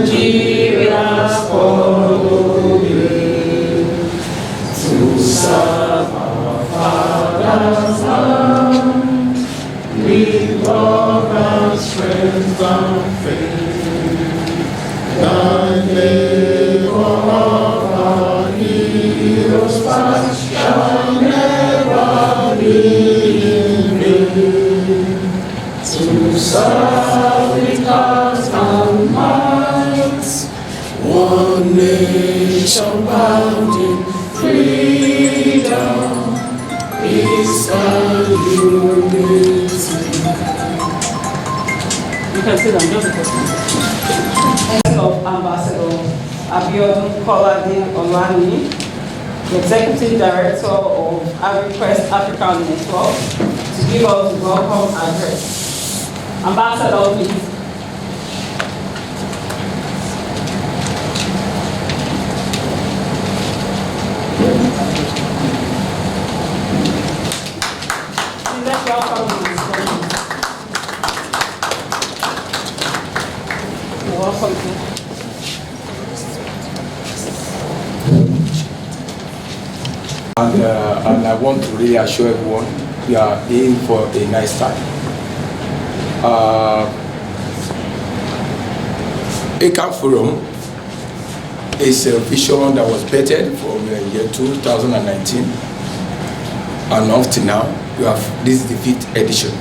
Nigeria's calling to serve our Father's land with love and strength and faith. The labor of our heroes past shall never be in vain. To serve with heart and might, one nation bound in freedom, peace and unity. You can sit down, just a question. Of Ambassador Abiodun Kolade Olani, the Executive Director of AgriQuest Africa Network, to give us the welcome address. Ambassador, please. Let's welcome you. You're welcome. And I want to really assure everyone we are in for a nice time. AQAN Forum is a vision that was bettered from the year 2019, and up to now we have this is the 5th edition.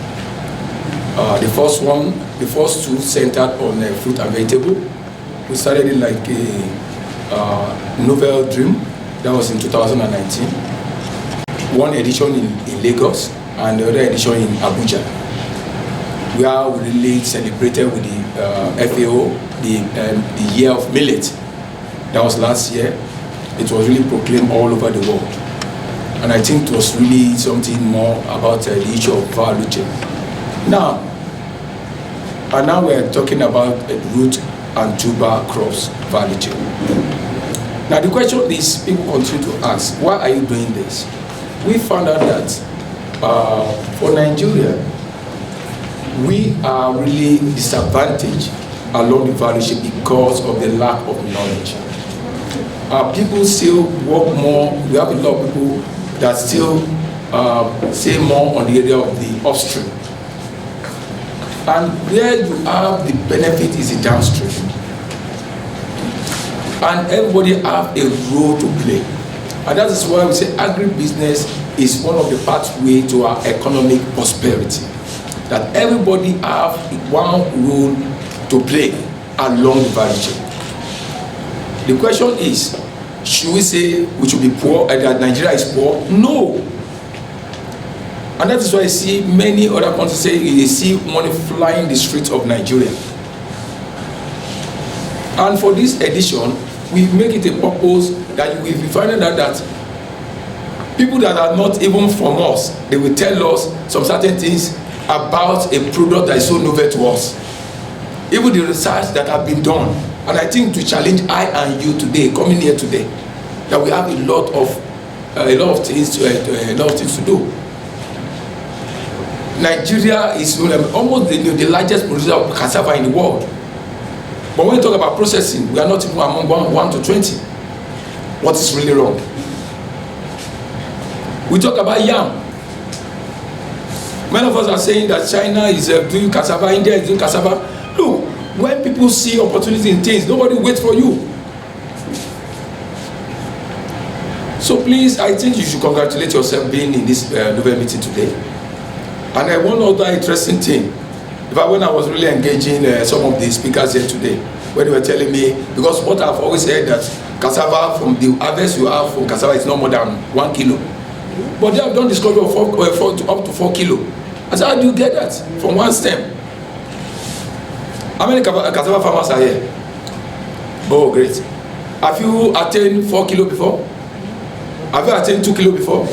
The first two centered on fruit and vegetable. We started it like a novel dream. That was in 2019. One edition in Lagos and the other edition in Abuja, where we really celebrated with the FAO the year of millet. That was last year. It was really proclaimed all over the world, and I think it was really something more about the issue of value chain. Now we're talking about root and tuber crops value chain. Now the question is, people continue to ask, why are you doing this? We found out that for Nigeria, we are really disadvantaged along the value chain because of the lack of knowledge. People still work more. We have a lot of people that still say more on the area of the upstream. And where you have the benefit is the downstream. And everybody have a role to play. And that is why we say agribusiness is one of the pathways to our economic prosperity. That everybody have one role to play along the value chain. The question is, should we say we should be poor and that Nigeria is poor? No. And that is why I see many other countries say they see money flying the streets of Nigeria. And for this edition, we make it a purpose that you will be finding out that people that are not even from us, they will tell us some certain things about a product that is so novel to us. Even the research that have been done. And I think to challenge I and you today, coming here today, that we have a lot of things to do. Nigeria is almost the largest producer of cassava in the world. But when we talk about processing, we are not even among 1 to 20. What is really wrong? We talk about yam. Many of us are saying that China is doing cassava, India is doing cassava. Look, when people see opportunity in things, nobody waits for you. So please, I think you should congratulate yourself being in this November meeting today. And one other interesting thing, when I was really engaging some of the speakers here today, when they were telling me, because what I've always said that cassava, from the harvest you have from cassava is no more than 1 kilo. But they have done discovery of up to 4 kilo. I said, how do you get that from one stem? How many cassava farmers are here? Oh, great. Have you attained 4 kilo before? Have you attained 2 kilo before?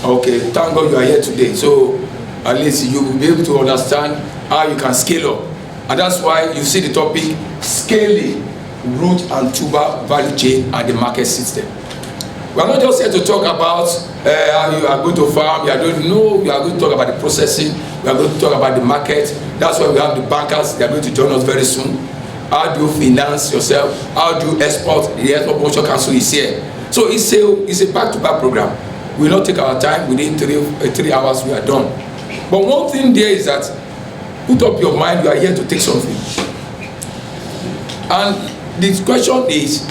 Okay, thank God you are here today. So at least you will be able to understand how you can scale up. And that's why you see the topic, scaling root and tuber value chain and the market system. We are not just here to talk about how you are going to farm, we are going to talk about the processing, we are going to talk about the market. That's why we have the bankers, they are going to join us very soon. How do you finance yourself? How do you export? The Export Promotion Council is here. So it's a back-to-back program. We will not take our time, within 3 hours we are done. But one thing there is that, put up your mind, you are here to take something. And the question is,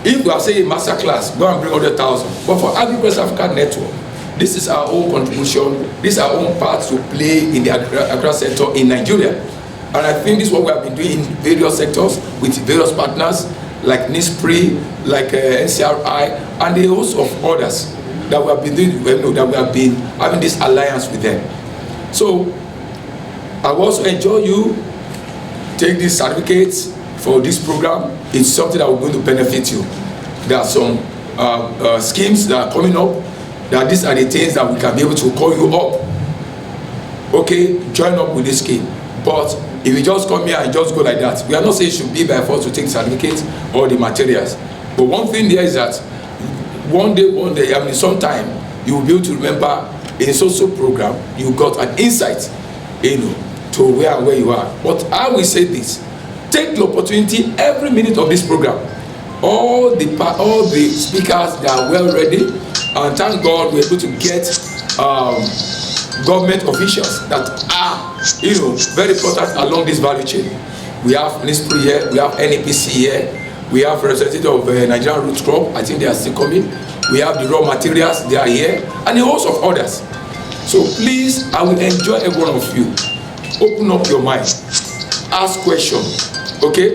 if we are saying Masterclass, go and bring 100,000. But for AgriQuest Africa Network, this is our own contribution, this is our own part to play in the agri sector in Nigeria. And I think this is what we have been doing in various sectors with various partners like NISPRI, like NCRI, and a host of others that we have been doing, that we have been having this alliance with them. So I will also enjoy you take these certificates for this program. It's something that will going to benefit you. There are some schemes that are coming up, that these are the things that we can be able to call you up. Okay, join up with this scheme. But if you just come here and just go like that, we are not saying you should be by force to take certificates or the materials. But one thing there is that one day, I mean, sometime you will be able to remember in social program you got an insight, to where you are. But I will say this: take the opportunity every minute of this program. All the speakers that are well ready, and thank God we're able to get government officials that are very important along this value chain. We have NISPRI here, we have NAPC here, we have representative of Nigerian root crop, I think they are still coming. We have the raw materials, they are here, and a host of others. So please, I will enjoy every one of you. Open up your mind, ask questions. Okay,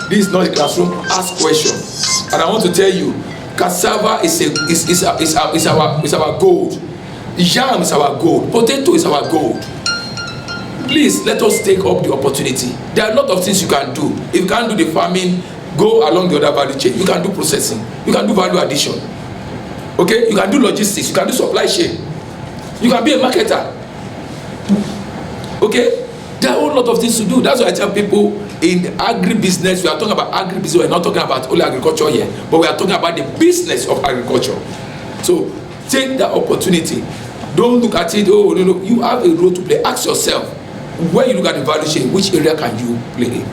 this is not a classroom. Ask questions, and I want to tell you, cassava is our gold. Yam is our gold. Potato is our gold. Please let us take up the opportunity. There are a lot of things you can do. If you can't do the farming, go along the other value chain. You can do processing. You can do value addition. Okay, you can do logistics. You can do supply chain. You can be a marketer. Okay. There are a whole lot of things to do. That's why I tell people in the agribusiness, we are talking about agribusiness, we're not talking about only agriculture here, but we are talking about the business of agriculture. So take that opportunity. Don't look at it, oh, no, you have a role to play. Ask yourself, when you look at the value chain, which area can you play in?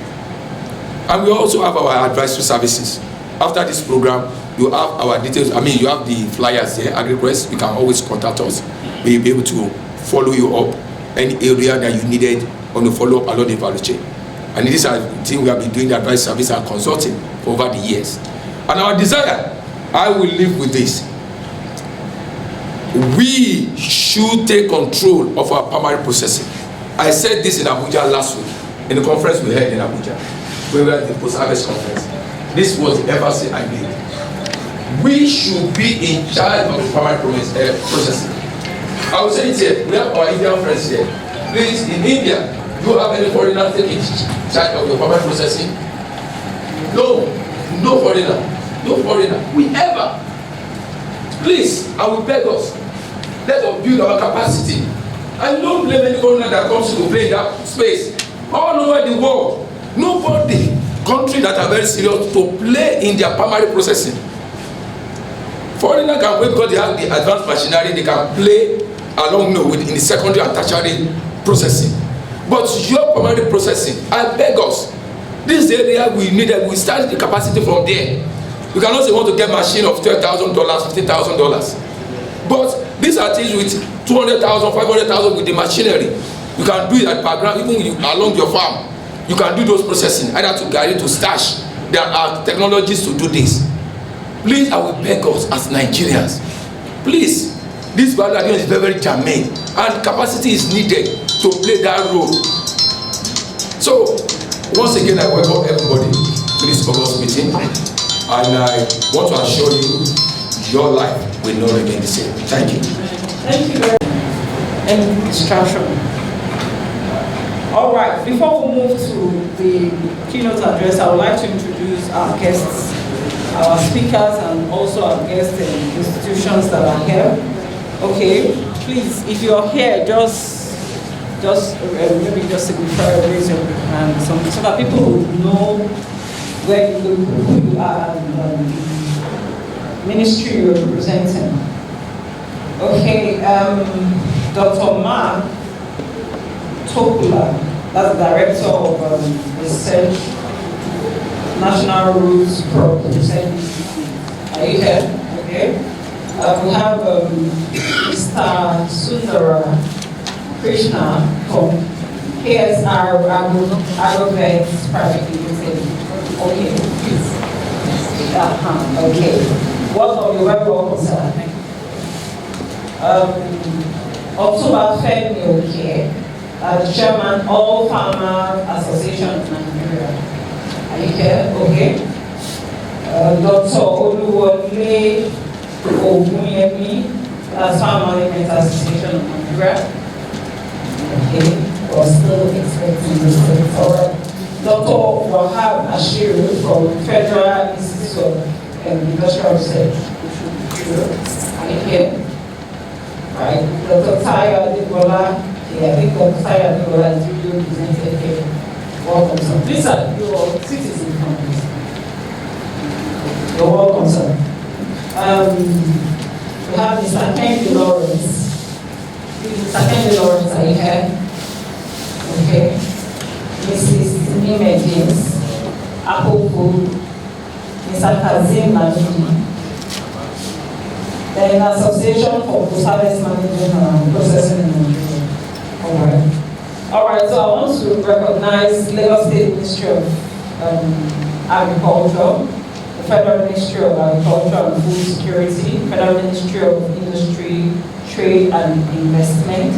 And we also have our advisory services. After this program, you have our details. I mean, you have the flyers there, AgriQuest. You can always contact us. We'll be able to follow you up any area that you needed on the follow-up along the value chain. And this is the thing we have been doing, the advice service and consulting for over the years. And our desire, I will live with this. We should take control of our primary processing. I said this in Abuja last week, in the conference we held in Abuja, when we were at the Postharvest conference. This was the emphasis I made. We should be in charge of the primary processing. I will say it here, we have our Indian friends here. Please, in India, do you have any foreigner taking charge of your primary processing? No, no foreigner, no foreigner. We ever. Please, I will beg us, let us build our capacity. I don't blame any foreigner that comes to play in that space. All over the world, nobody, countries that are very serious to play in their primary processing. Foreigner can wait because they have the advanced machinery, they can play along with in the secondary and tertiary processing. But your primary processing, I beg us, this area we need, we start the capacity from there. You cannot say you want to get a machine of $12,000, $15,000. But these are things with 200,000, 500,000 with the machinery. You can do it at background, even along your farm. You can do those processing, either to guide it to stash. There are technologies to do this. Please, I will beg us as Nigerians. Please, this value addition is very, very germane, and capacity is needed to play that role. So, once again, I welcome everybody to this August meeting, and I want to assure you, your life will not remain the same. Thank you. Thank you very much. Any distraction? All right, before we move to the keynote address, I would like to introduce our guests, our speakers, and also our guest institutions that are here. Okay, please, if you're here, maybe just signify, raise your hand, so that people will know where who you are and ministry you're representing. Okay, Dr. Mark Tokula, that's the Director of Research, National Roots Program. Are you here? Okay. We have Mr. Sundara Krishna from KSR AgriQuest Private Limited. Okay, please. Okay. Welcome, you're very welcome, sir. October 3rd, okay. Chairman, All Farmer Association of Nigeria. Are you here? Okay. Dr. Oluwole Ogunyemi, that's Farm Management Association of Nigeria. Okay. We're still expecting this. Alright. Dr. Wahab Ashiru from Federal Institute of Industrial Research. Are you here? Right. Dr. Tayo Adebola. I think Dr. Tayo Adebola is really represented here. Welcome, sir. These are your citizen companies. You're welcome, sir. We have Mr. Kennedy Lawrence. Mr. Kennedy Lawrence, are you here? Okay. Mrs. Nime James, Apple Food, Mr. Kazim Lamini. Then Association for Postharvest Management and Processing in Nigeria. Alright, so I want to recognize Lagos State Ministry of Agriculture, the Federal Ministry of Agriculture and Food Security, Federal Ministry of Industry, Trade and Investment,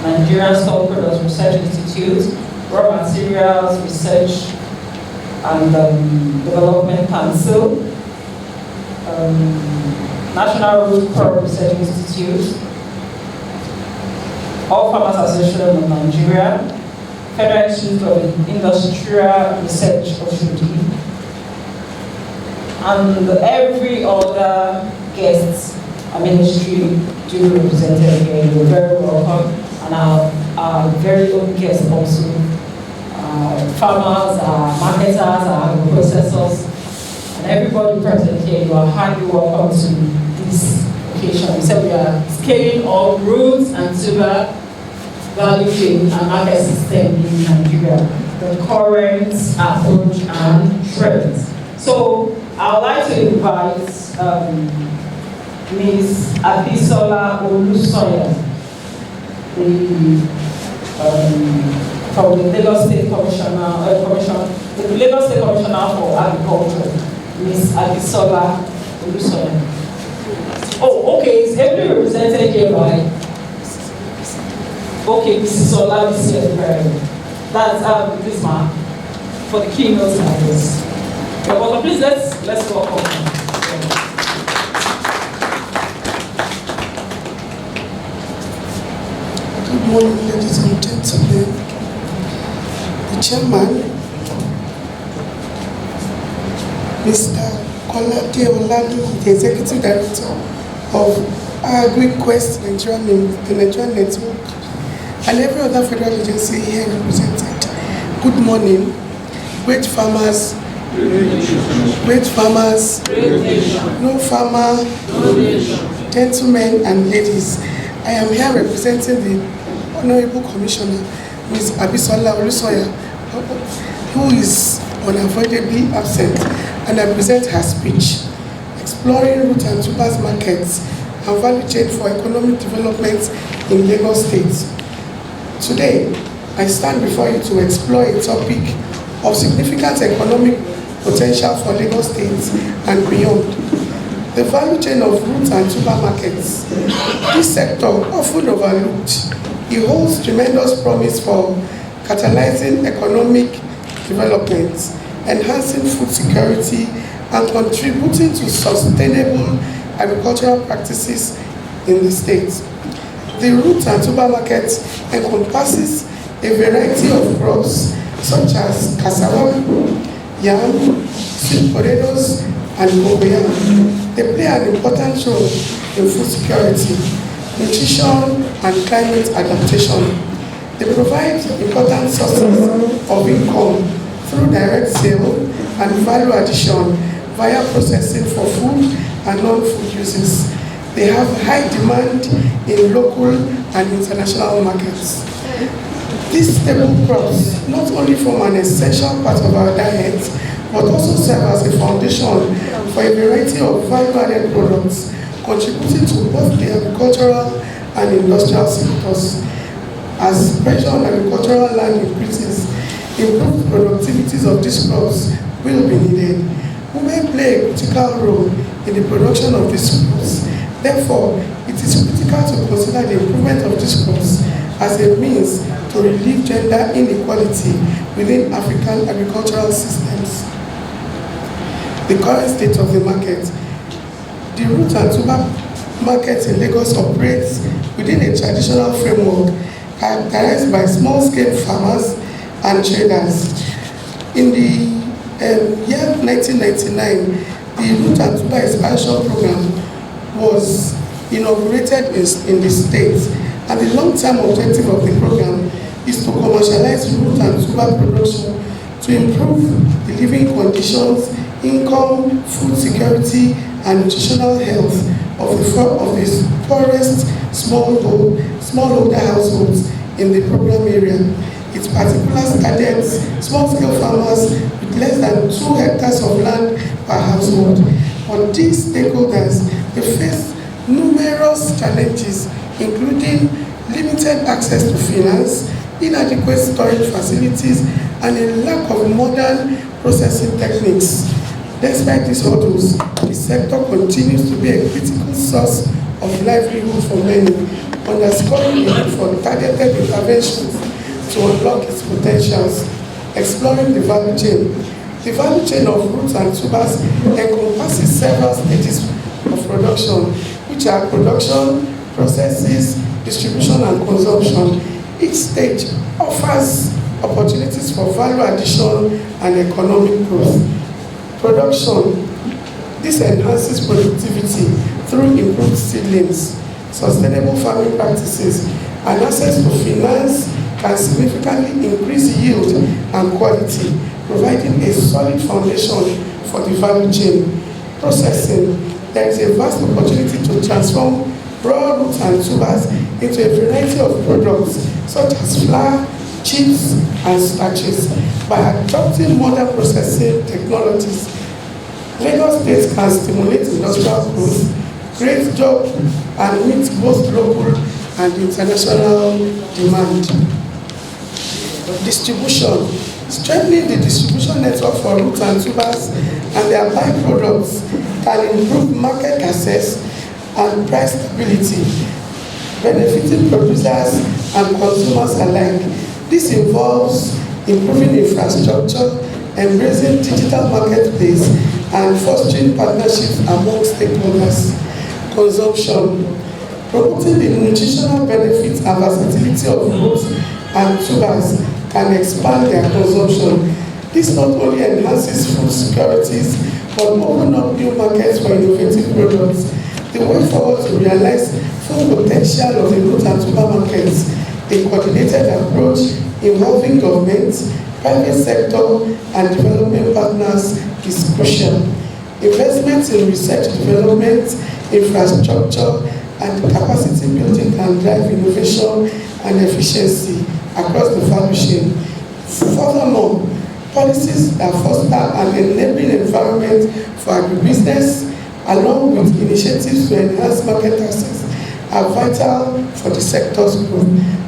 Nigerian Stock Products Research Institute, Raw Materials Research and Development Council, National Root Crop Research Institute, All Farmers Association of Nigeria, Federal Institute of Industrial Research Oshodi, and every other guest and ministry duly represented here. You're very welcome, and our very own guests also, farmers, marketers, agro-processors, and everybody present here. You are highly welcome to this occasion. We said we are scaling all routes and tuber value chain and market system in Nigeria, the current approach and trends. So I would like to invite Ms. Abisola Olusoya, the from the Lagos State the Lagos State Commissioner for Agriculture, Ms. Abisola Olusoya. Oh, okay, it's heavily represented here by, okay, Mrs. Olabisi. That's this man for the keynote address. Well, please let's welcome. Good morning, ladies and gentlemen. The chairman, Mr. Kolade Oladu, the executive director of AgriQuest the Nigerian Network, and every other federal agency here represented. Good morning, great farmers, no farmer, gentlemen and ladies. I am here representing the Honorable Commissioner, Ms. Abisola Olusoya, who is unavoidably absent, and I present her speech, Exploring Root and Tubers Markets and Value Chain for Economic Development in Lagos State. Today, I stand before you to explore a topic of significant economic potential for Lagos State and beyond. The value chain of root and tuber markets. This sector, often overlooked, it holds tremendous promise for catalyzing economic development, enhancing food security, and contributing to sustainable agricultural practices in the state. The root and tuber market encompasses a variety of crops such as cassava, yam, sweet potatoes, and cocoyam. They play an important role in food security, nutrition, and climate adaptation. They provide important sources of income through direct sale and value addition via processing for food and non-food uses. They have high demand in local and international markets. These staple crops not only form an essential part of our diet, but also serve as a foundation for a variety of value-added products, contributing to both the agricultural and industrial sectors. As pressure on agricultural land increases, improved productivities of these crops will be needed. Women play a critical role in the production of these crops. Therefore, it is critical to consider the improvement of these crops as a means to relieve gender inequality within African agricultural systems. The current state of the market. The root and tuber market in Lagos operates within a traditional framework characterized by small-scale farmers and traders. In the year 1999, the root and tuber expansion program was inaugurated in the state, and the long-term objective of the program is to commercialize root and tuber production to improve the living conditions, income, food security, and nutritional health of the poorest smallholder households in the program area. It particularly targets small-scale farmers with less than 2 hectares of land per household. For these stakeholders, they face numerous challenges, including limited access to finance, inadequate storage facilities, and a lack of modern processing techniques. Despite these hurdles, the sector continues to be a critical source of livelihood for many, underscoring the need for targeted interventions to unlock its potentials. Exploring the value chain. The value chain of roots and tubers encompasses several stages of production, which are production, processes, distribution, and consumption. Each stage offers opportunities for value addition and economic growth. Production. This enhances productivity through improved seedlings, sustainable farming practices, and access to finance can significantly increase yield and quality, providing a solid foundation for the value chain. Processing. There is a vast opportunity to transform raw roots and tubers into a variety of products such as flour, chips, and starches. By adopting modern processing technologies, Lagos State can stimulate industrial growth, create jobs, and meet both local and international demand. Distribution. Strengthening the distribution network for roots and tubers and their byproducts can improve market access and price stability, benefiting producers and consumers alike. This involves improving infrastructure, embracing digital marketplace, and fostering partnerships among stakeholders. Consumption. Promoting the nutritional benefits and versatility of roots and tubers can expand their consumption. This not only enhances food securities, but open up new markets for innovative products. The way forward to realize full potential of the root and tuber markets, a coordinated approach involving government, private sector, and development partners is crucial. Investments in research development, infrastructure, and capacity building can drive innovation and efficiency across the value chain. Furthermore, policies that foster an enabling environment for agribusiness, along with initiatives to enhance market access, are vital for the sector's growth.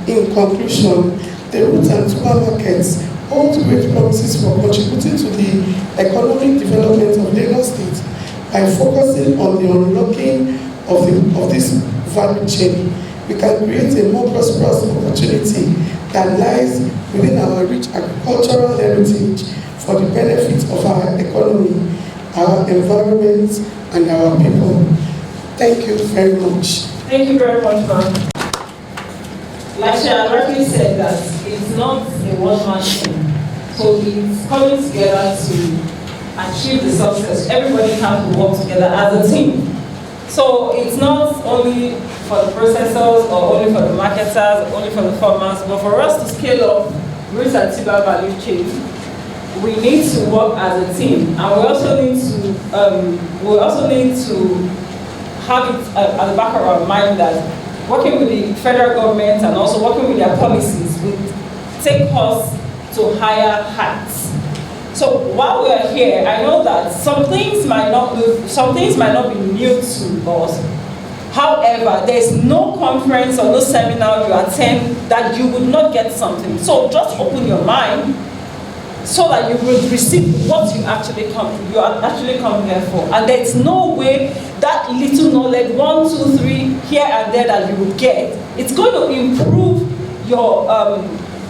In conclusion, the root and tuber markets hold great promises for contributing to the economic development of Lagos State by focusing on the unlocking of this value chain. We can create a more prosperous opportunity that lies within our rich agricultural heritage for the benefit of our economy, our environment, and our people. Thank you very much. Thank you very much, ma'am. Like she already said, that it's not a one-man thing. So it's coming together to achieve the success. Everybody has to work together as a team. So it's not only for the processors or only for the marketers, or only for the farmers, but for us to scale up root and tuber value chain, we need to work as a team, and we also need to have it at the back of our mind that working with the federal government and also working with their policies will take us to higher heights. So while we are here, I know that some things might not be new to us. However, there is no conference or no seminar you attend that you would not get something. So just open your mind so that you will receive what you are actually come here for. And there is no way that little knowledge, 1, 2, 3, here and there that you will get, it's going to improve your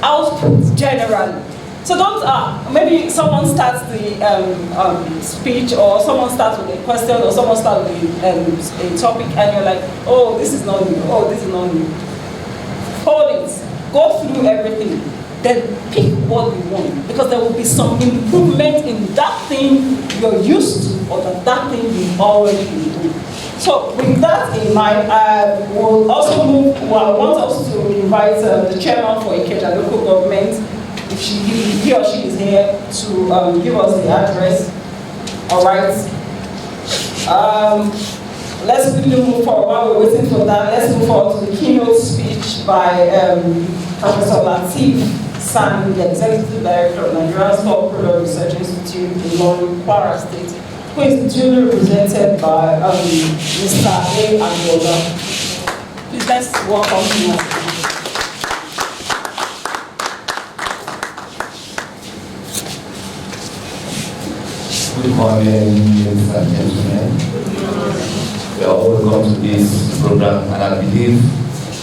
output generally. So don't, maybe someone starts the speech, or someone starts with a question, or someone starts with a topic, and you're like, oh, this is not new, oh, this is not new. Hold it, go through everything, then pick what you want, because there will be some improvement in that thing you're used to, or that thing you've already been doing. So with that in mind, we'll also move, I want us to invite the chairman for Ikeja local government, if he or she is here, to give us the address. All right. Let's quickly move forward. While we're waiting for that, let's move forward to the keynote speech by Professor Lateef Sani, the Executive Director of Nigeria Product Research Institute in Ilorin, Kwara State, who is duly represented by Mr. A. Please let's welcome him. Good morning, ladies and gentlemen. We are all welcome to this program, and I believe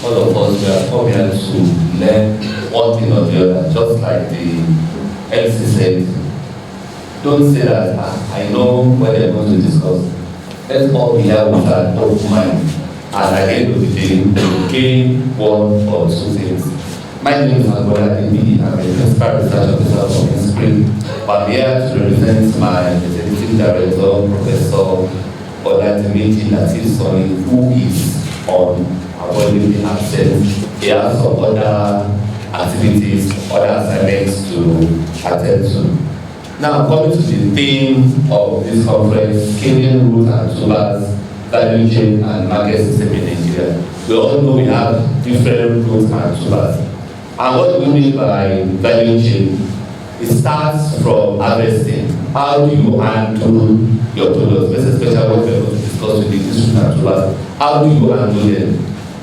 all of us we are come here to learn one thing or the other, just like the MC said. Don't say that I know what they are going to discuss. Let's all be here with an open mind, and at the end of the day, we gain one or two things. My name is Agbola Demi. I'm a principal research officer from INSPRI. I'm here to represent my executive director, Professor Oladimiji Lateef Sani, who is on avoidably absent. He has some other activities, other assignments to attend to. Now, coming to the theme of this conference, scaling root and tubers, value chain and market system in Nigeria. We all know we have different roots and tubers. And what do we mean by value chain? It starts from harvesting. How do you handle your products? This is especially what we're going to discuss with the district and tubers. How do you handle them?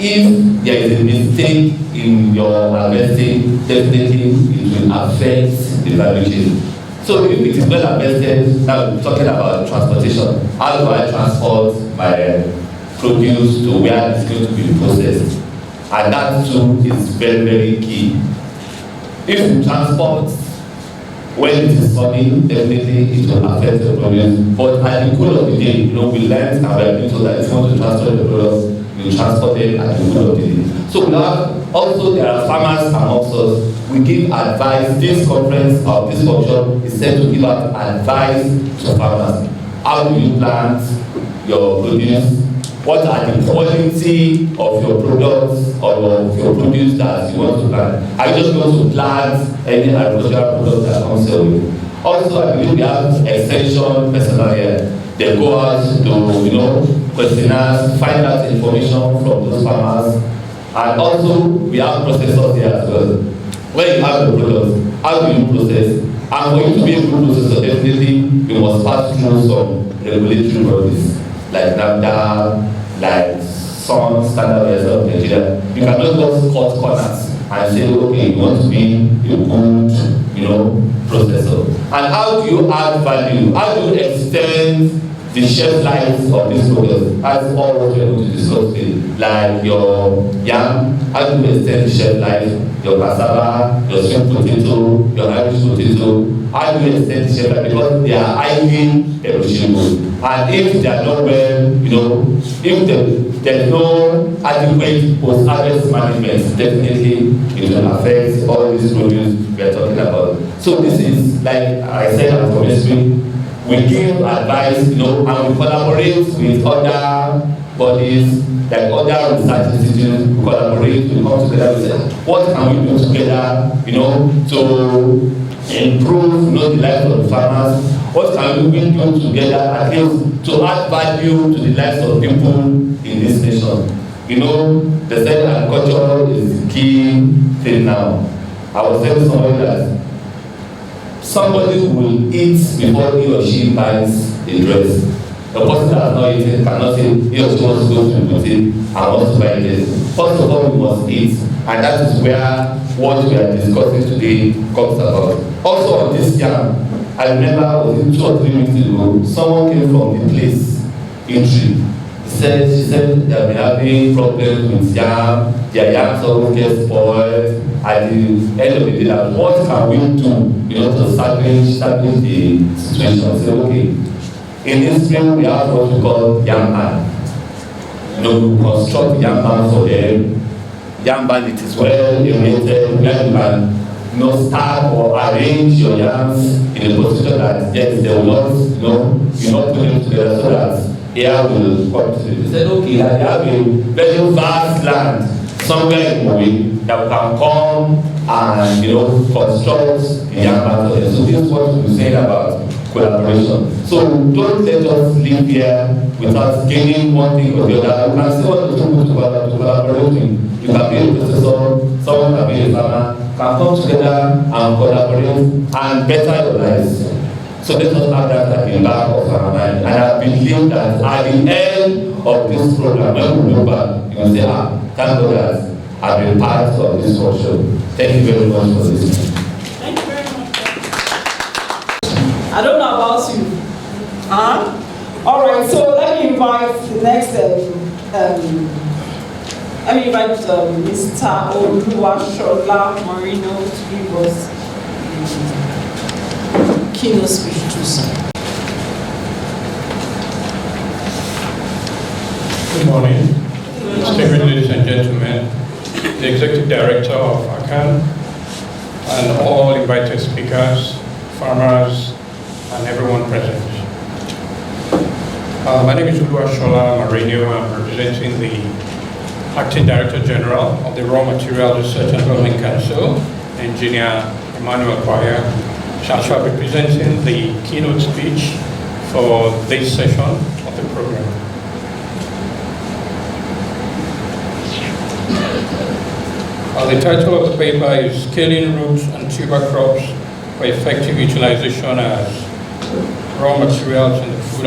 if there is a mistake in your harvesting, definitely it will affect the value chain. So if it is well harvested, now we're talking about transportation. How do I transport my produce to where it's going to be processed? And that too is very, very key. If you transport when it is sunny, definitely it will affect the produce. But at the cool of the day, we learned and we are being told that if you want to transport the products, you transport them at the cool of the day. So we have also there are farmers amongst us. We give advice. This conference or this workshop is set to give out advice to farmers. How do you plant your produce? What are the quality of your products or of your produce that you want to plant? Are you just going to plant any agricultural product that comes your way? Also, I believe we have extension personnel here. They go out to, questionnaires, find out information from those farmers. And also, we have processors here as well. When you have the product, how do you process? And for you to be a good processor, definitely, you must pass through some regulatory bodies, like NAFDA, like some standard oils of Nigeria. You cannot just cut corners and say, okay, you want to be a good, processor. And how do you add value? How do you extend the shelf life of this product? That's all what we're going to discuss today. Like your yam, how do you extend the shelf life? Your cassava, your sweet potato, your Irish potato, how do you extend the shelf life? Because they are highly perishable. And if they are not well, if there's no adequate post-harvest management, definitely it will affect all these produce we are talking about. So this is, like I said at the ministry, we give advice, and we collaborate with other bodies, like other research institutes. We collaborate, we come together, we say, what can we do together, to improve, the lives of the farmers? What can we do together, at least, to add value to the lives of people in this nation? They said agriculture is the key thing now. I was telling somebody that somebody will eat before he or she buys a dress. The person that has not eaten cannot say he or she wants to go to the boutique and wants to buy a dress. First of all, we must eat, and that is where what we are discussing today comes about. Also on this yam, I remember was it 2 or 3 weeks ago, someone came from the place, Entry. She said they have been having problems with yam, their yams always get spoiled. At the end of the day, what can we do, to salvage the situation? Say, okay, in this spring we have what we call yam ban. We construct yam ban for them. Yam ban, it is well aerated, where you can stack or arrange your yams in a position that yes, they will not, you not put them together so that air will come to it. They said, okay, I have a very vast land somewhere in Mobi that we can come and construct the yam ban for them. So this is what we said about collaboration. So don't let us live here without gaining one thing or the other. You can see what the two to collaborate. You can be a processor, someone can be a farmer, can come together and collaborate and better your lives. So let us have that at the back of our mind. And I believe that at the end of this program, when we look back, you will say, thank God that I've been part of this workshop. Thank you very much for listening. Thank you very much. I don't know about you. All right, so let me invite the next, Mr. Oluwashola Marino to give us keynote speech. Good morning, distinguished ladies and gentlemen, the Executive Director of AQAN, and all invited speakers, farmers, and everyone present. My name is Oluwashola Marino. I'm representing the Acting Director General of the Raw Materials Research and Development Council, Engineer Emmanuel Kwaya. Shall be presenting the keynote speech for this session of the program. The title of the paper is Scaling Roots and Tuber Crops for Effective Utilization as Raw Materials in the food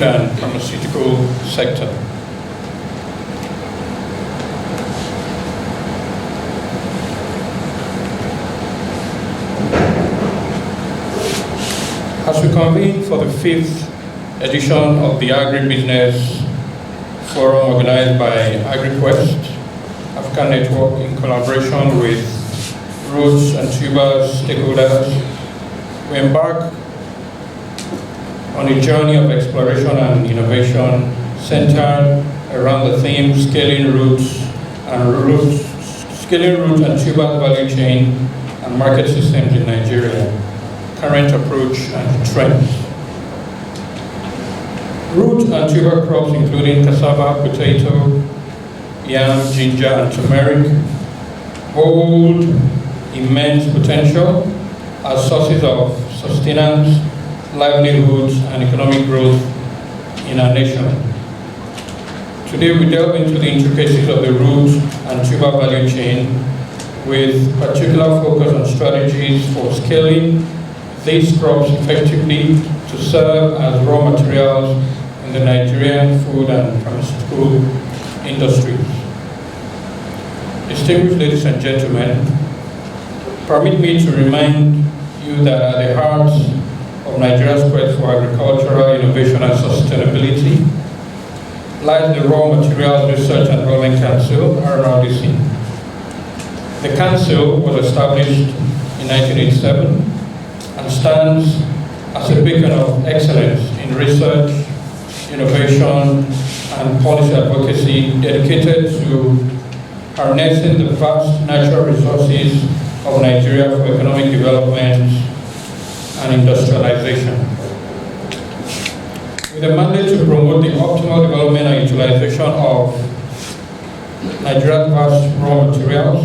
and pharmaceutical sector. As we convene for the 5th edition of the Agribusiness Forum organized by AgriQuest Africa Network in collaboration with roots and tubers stakeholders, we embark on a journey of exploration and innovation centered around the theme scaling roots and tuber value chain and market systems in Nigeria, current approach and trends. Root and tuber crops including cassava, potato, yam, ginger, and turmeric hold immense potential as sources of sustenance, livelihoods, and economic growth in our nation. Today we delve into the intricacies of the root and tuber value chain with particular focus on strategies for scaling these crops effectively to serve as raw materials in the Nigerian food and pharmaceutical industries. Distinguished ladies and gentlemen, permit me to remind you that at the heart of Nigeria's quest for agricultural innovation and sustainability lies the Raw Materials Research and Development Council, RRDC. The Council was established in 1987 and stands as a beacon of excellence in research, innovation, and policy advocacy dedicated to harnessing the vast natural resources of Nigeria for economic development and industrialization. With a mandate to promote the optimal development and utilization of Nigeria's vast raw materials,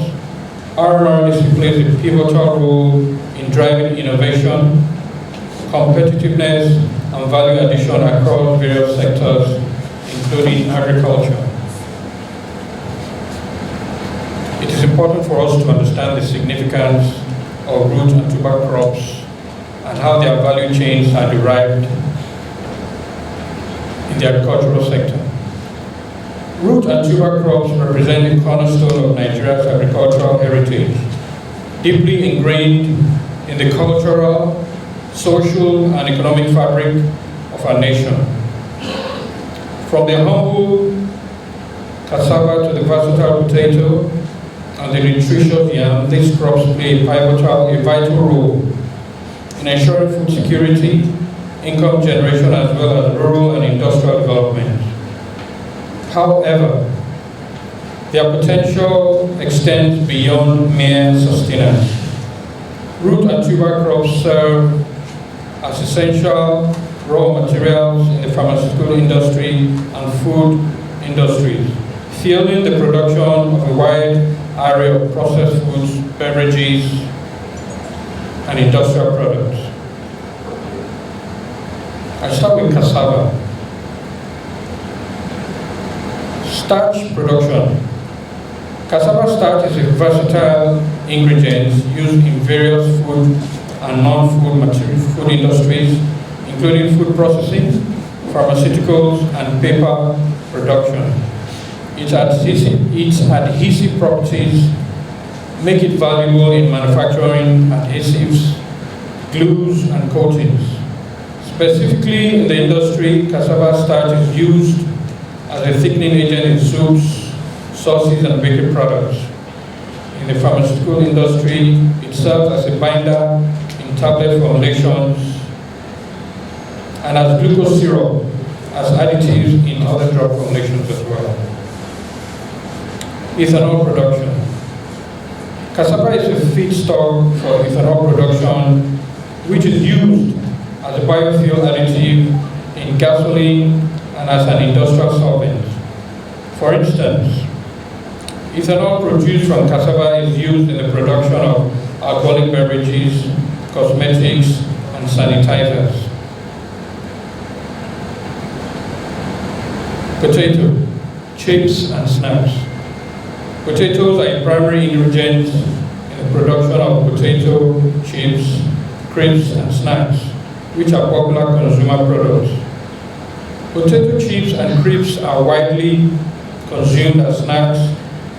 RRDC plays a pivotal role in driving innovation, competitiveness, and value addition across various sectors, including agriculture. It is important for us to understand the significance of root and tuber crops and how their value chains are derived in the agricultural sector. Root and tuber crops represent the cornerstone of Nigeria's agricultural heritage, deeply ingrained in the cultural, social, and economic fabric of our nation. From the humble cassava to the versatile potato and the nutritious yam, these crops play a vital role in ensuring food security, income generation, as well as rural and industrial development. However, their potential extends beyond mere sustenance. Root and tuber crops serve as essential raw materials in the pharmaceutical industry and food industries, fueling the production of a wide array of processed foods, beverages, and industrial products. I start with cassava. Starch production. Cassava starch is a versatile ingredient used in various food and non-food food industries, including food processing, pharmaceuticals, and paper production. Its adhesive properties make it valuable in manufacturing adhesives, glues, and coatings. Specifically in the industry, cassava starch is used as a thickening agent in soups, sauces, and bakery products. In the pharmaceutical industry, it serves as a binder in tablet formulations and as glucose syrup as additives in other drug formulations as well. Ethanol production. Cassava is a feedstock for ethanol production, which is used as a biofuel additive in gasoline and as an industrial solvent. For instance, ethanol produced from cassava is used in the production of alcoholic beverages, cosmetics, and sanitizers. Potato, chips, and snacks. Potatoes are a primary ingredient in the production of potato, chips, crisps, and snacks, which are popular consumer products. Potato chips and crisps are widely consumed as snacks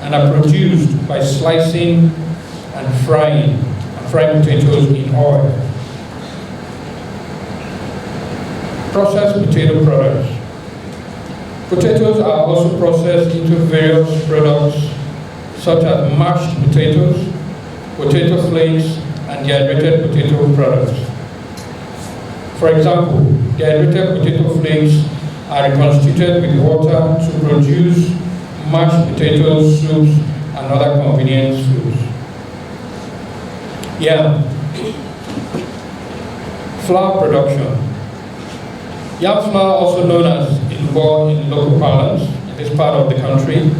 and are produced by slicing and frying potatoes in oil. Processed potato products. Potatoes are also processed into various products such as mashed potatoes, potato flakes, and dehydrated potato products. For example, dehydrated potato flakes are reconstituted with water to produce mashed potato soups and other convenient foods. Yam. Flour production. Yam flour, also known as Ilbo in local parlance in this part of the country,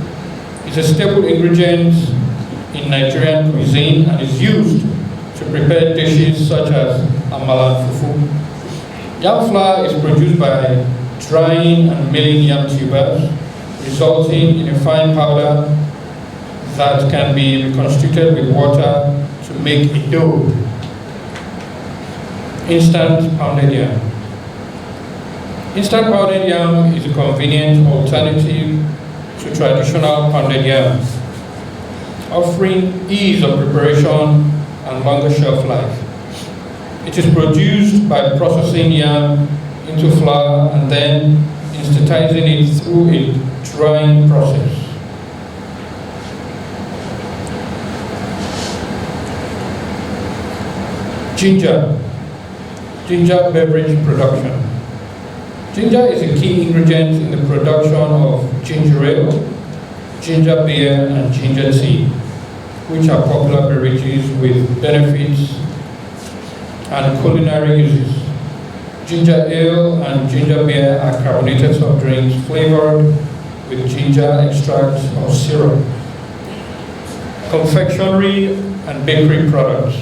is a staple ingredient in Nigerian cuisine and is used to prepare dishes such as amala and fufu. Yam flour is produced by drying and milling yam tubers, resulting in a fine powder that can be reconstituted with water to make a dough. Instant pounded yam. Instant pounded yam is a convenient alternative to traditional pounded yam, offering ease of preparation and longer shelf life. It is produced by processing yam into flour and then instantizing it through a drying process. Ginger beverage production. Ginger is a key ingredient in the production of ginger ale, ginger beer, and ginger tea, which are popular beverages with benefits and culinary uses. Ginger ale and ginger beer are carbonated soft drinks flavored with ginger extract or syrup. Confectionery and bakery products.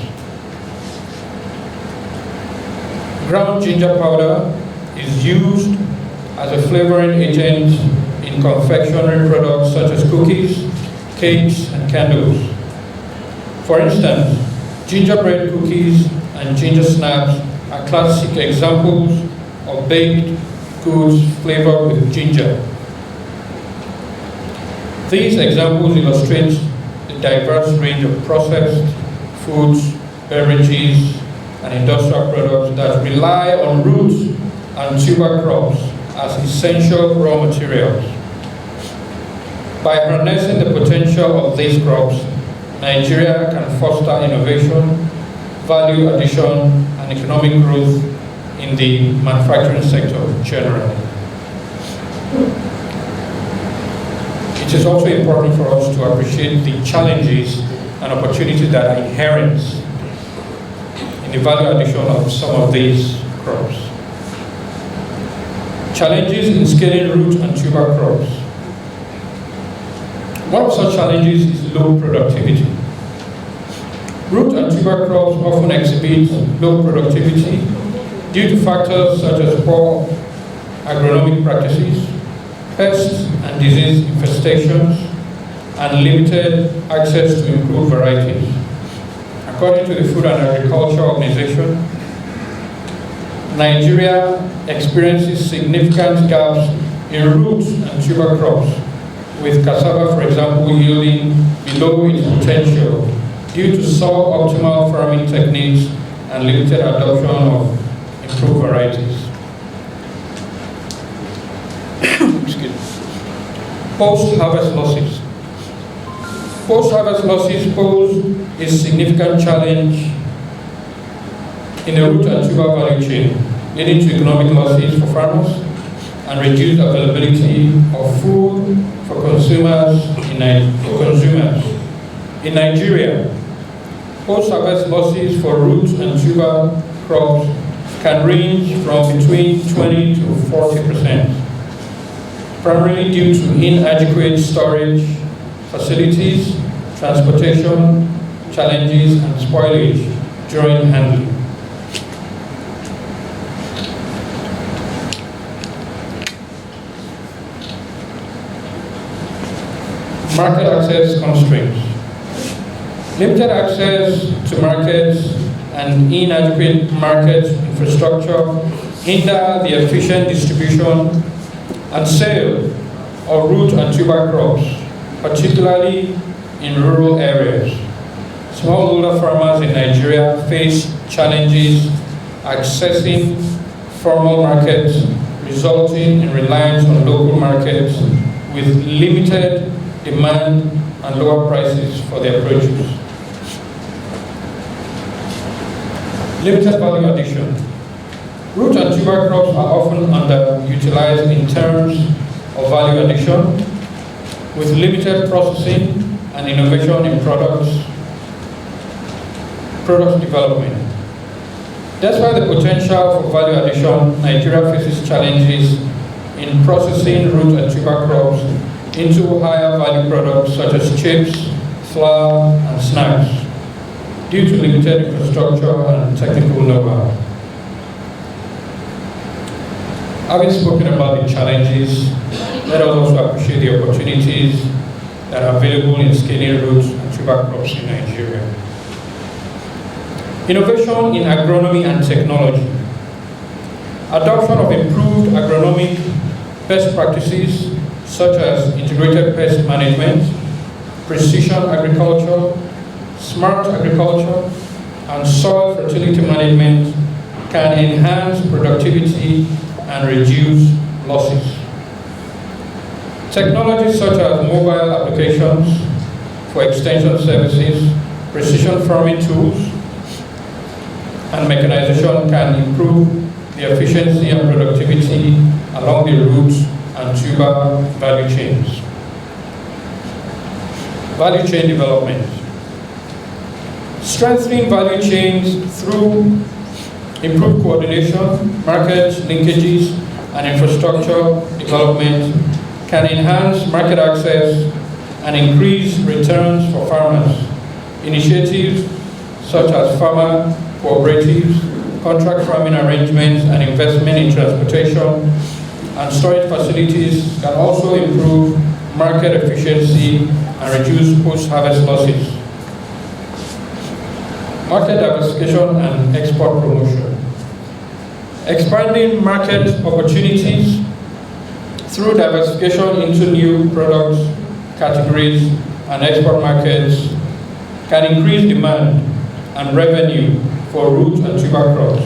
Ground ginger powder is used as a flavoring agent in confectionery products such as cookies, cakes, and candles. For instance, gingerbread cookies and ginger snaps are classic examples of baked goods flavored with ginger. These examples illustrate the diverse range of processed foods, beverages, and industrial products that rely on roots and tuber crops as essential raw materials. By harnessing the potential of these crops, Nigeria can foster innovation, value addition, and economic growth in the manufacturing sector generally. It is also important for us to appreciate the challenges and opportunities that are inherent in the value addition of some of these crops. Challenges in scaling root and tuber crops. One of such challenges is low productivity. Root and tuber crops often exhibit low productivity due to factors such as poor agronomic practices, pests and disease infestations, and limited access to improved varieties. According to the Food and Agriculture Organization, Nigeria experiences significant gaps in root and tuber crops, with cassava, for example, yielding below its potential due to suboptimal farming techniques and limited adoption of improved varieties. Post-harvest losses. Post-harvest losses pose a significant challenge in the root and tuber value chain, leading to economic losses for farmers and reduced availability of food for consumers in Nigeria. Post-harvest losses for root and tuber crops can range from between 20 to 40%, primarily due to inadequate storage facilities, transportation challenges, and spoilage during handling. Market access constraints. Limited access to markets and inadequate market infrastructure hinder the efficient distribution and sale of root and tuber crops, particularly in rural areas. Smallholder farmers in Nigeria face challenges accessing formal markets, resulting in reliance on local markets with limited demand and lower prices for their produce. Limited value addition. Root and tuber crops are often underutilized in terms of value addition, with limited processing and innovation in product development. Despite the potential for value addition, Nigeria faces challenges in processing root and tuber crops into higher value products such as chips, flour, and snacks, due to limited infrastructure and technical know-how. Having spoken about the challenges, let us also appreciate the opportunities that are available in scaling root and tuber crops in Nigeria. Innovation in agronomy and technology. Adoption of improved agronomic best practices such as integrated pest management, precision agriculture, smart agriculture, and soil fertility management can enhance productivity and reduce losses. Technologies such as mobile applications for extension services, precision farming tools, and mechanization can improve the efficiency and productivity along the root and tuber value chains. Value chain development. Strengthening value chains through improved coordination, market linkages, and infrastructure development can enhance market access and increase returns for farmers. Initiatives such as farmer cooperatives, contract farming arrangements, and investment in transportation and storage facilities can also improve market efficiency and reduce post-harvest losses. Market diversification and export promotion. Expanding market opportunities through diversification into new products, categories, and export markets can increase demand and revenue for root and tuber crops.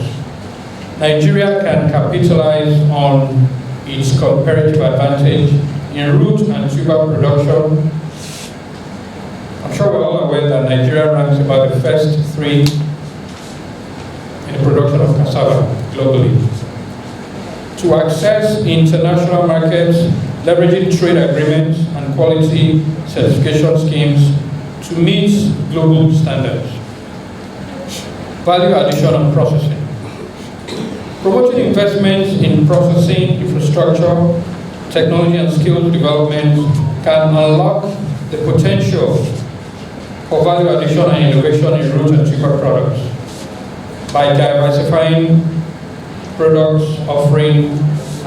Nigeria can capitalize on its comparative advantage in root and tuber production. I'm sure we're all aware that Nigeria ranks about the first 3 in the production of cassava globally. To access international markets, leveraging trade agreements and quality certification schemes to meet global standards. Value addition and processing. Promoting investments in processing, infrastructure, technology and skills development can unlock the potential for value addition and innovation in root and tuber products. By diversifying products, offering,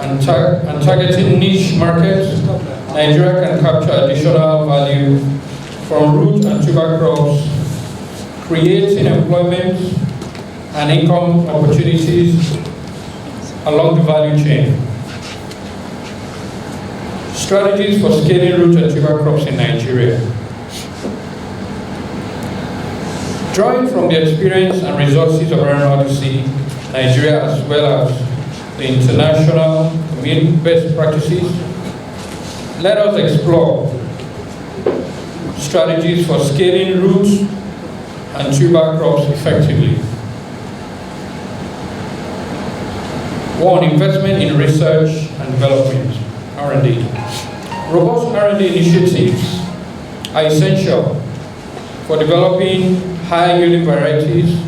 and targeting niche markets, Nigeria can capture additional value from root and tuber crops, creating employment and income opportunities along the value chain. Strategies for scaling root and tuber crops in Nigeria. Drawing from the experience and resources of RNRDC, Nigeria, as well as the international community best practices, let us explore strategies for scaling root and tuber crops effectively. 1. Investment in research and development, R&D. Robust R&D initiatives are essential for developing high-yielding varieties,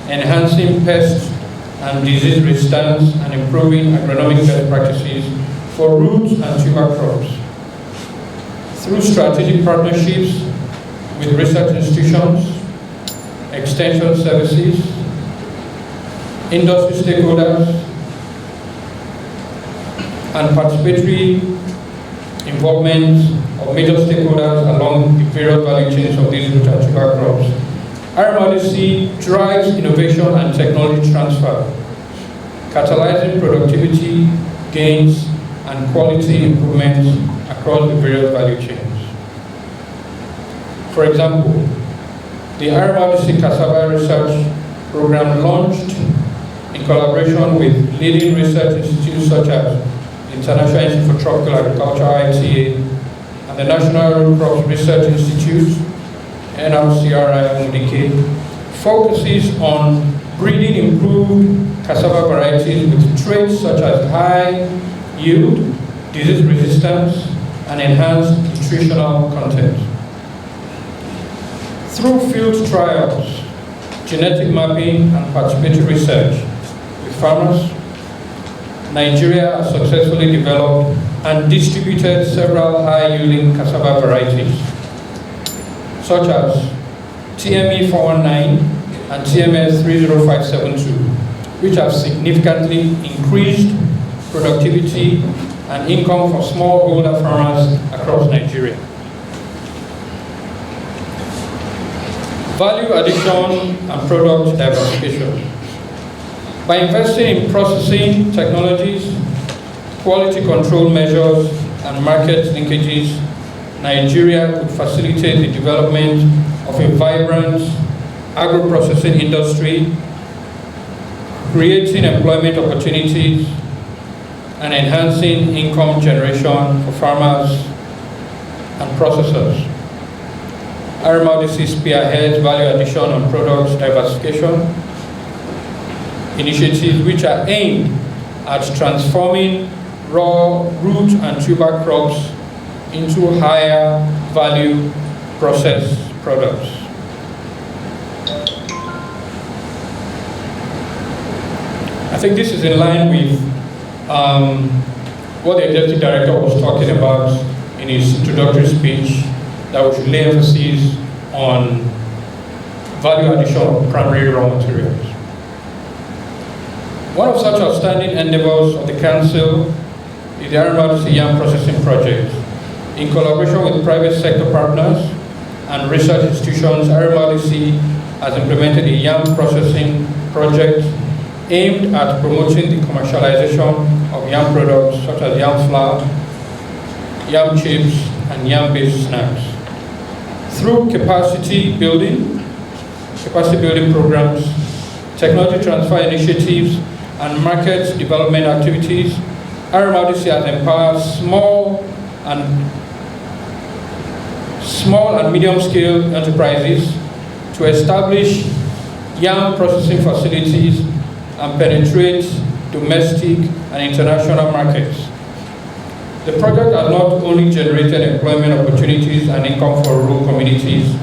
enhancing pest and disease resistance, and improving agronomic best practices for root and tuber crops. Through strategic partnerships with research institutions, extension services, industry stakeholders, and participatory involvement of major stakeholders along the various value chains of these root and tuber crops, RMRDC drives innovation and technology transfer, catalyzing productivity gains and quality improvements across the various value chains. For example, the RMRDC Cassava Research Program launched in collaboration with leading research institutes such as International Institute for Tropical Agriculture, ITA, and the National Crops Research Institute, NRCRI, focuses on breeding improved cassava varieties with traits such as high yield, disease resistance, and enhanced nutritional content. Through field trials, genetic mapping, and participatory research with farmers, Nigeria has successfully developed and distributed several high-yielding cassava varieties, such as TME 419 and TMS 30572, which have significantly increased productivity and income for smallholder farmers across Nigeria. Value addition and product diversification. By investing in processing technologies, quality control measures, and market linkages, Nigeria could facilitate the development of a vibrant agro-processing industry, creating employment opportunities, and enhancing income generation for farmers and processors. RMRDC spearheads value addition and product diversification initiatives which are aimed at transforming raw root and tuber crops into higher value processed products. I think this is in line with what the Executive Director was talking about in his introductory speech, that we should lay emphasis on value addition of primary raw materials. One of such outstanding endeavors of the Council is the RMRDC Yam Processing Project. In collaboration with private sector partners and research institutions, RMRDC has implemented a yam processing project aimed at promoting the commercialization of yam products such as yam flour, yam chips, and yam-based snacks. Through capacity building programs, technology transfer initiatives, and market development activities, RMRDC has empowered small and medium-scale enterprises to establish yam processing facilities and penetrate domestic and international markets. The project has not only generated employment opportunities and income for rural communities,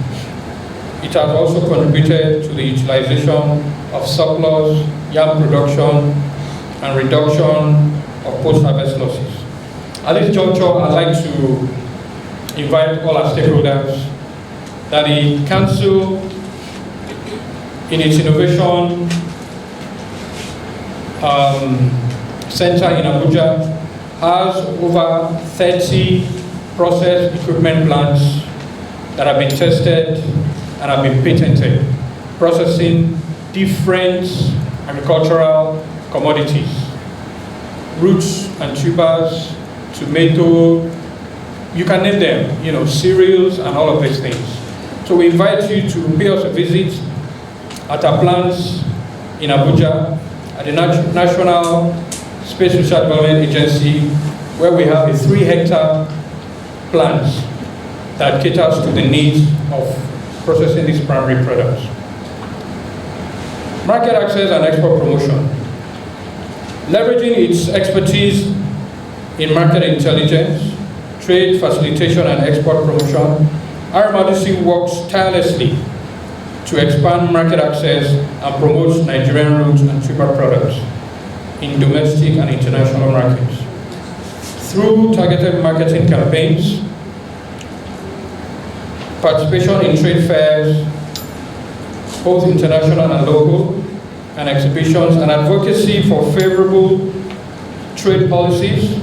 it has also contributed to the utilization of surplus yam production and reduction of post-harvest losses. At this juncture, I'd like to invite all our stakeholders that the Council, in its innovation center in Abuja, has over 30 process equipment plants that have been tested and have been patented, processing different agricultural commodities, roots and tubers, tomato, you can name them, cereals and all of these things. So we invite you to pay us a visit at our plants in Abuja, at the National Space Research Development Agency, where we have a 3-hectare plant that caters to the needs of processing these primary products. Market access and export promotion. Leveraging its expertise in market intelligence, trade facilitation, and export promotion, RMRDC works tirelessly to expand market access and promote Nigerian roots and tuber products in domestic and international markets. Through targeted marketing campaigns, participation in trade fairs, both international and local, and exhibitions, and advocacy for favorable trade policies,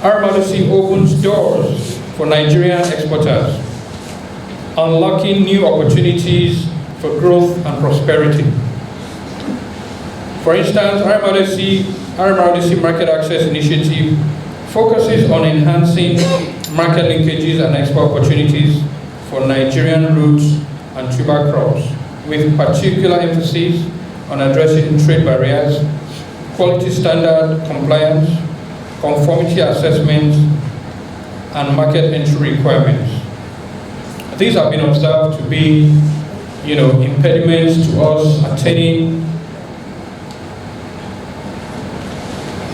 RMRDC opens doors for Nigerian exporters, unlocking new opportunities for growth and prosperity. For instance, RMRDC Market Access Initiative focuses on enhancing market linkages and export opportunities for Nigerian roots and tuber crops, with particular emphasis on addressing trade barriers quality standard compliance, conformity assessments, and market entry requirements. These have been observed to be, impediments to us attaining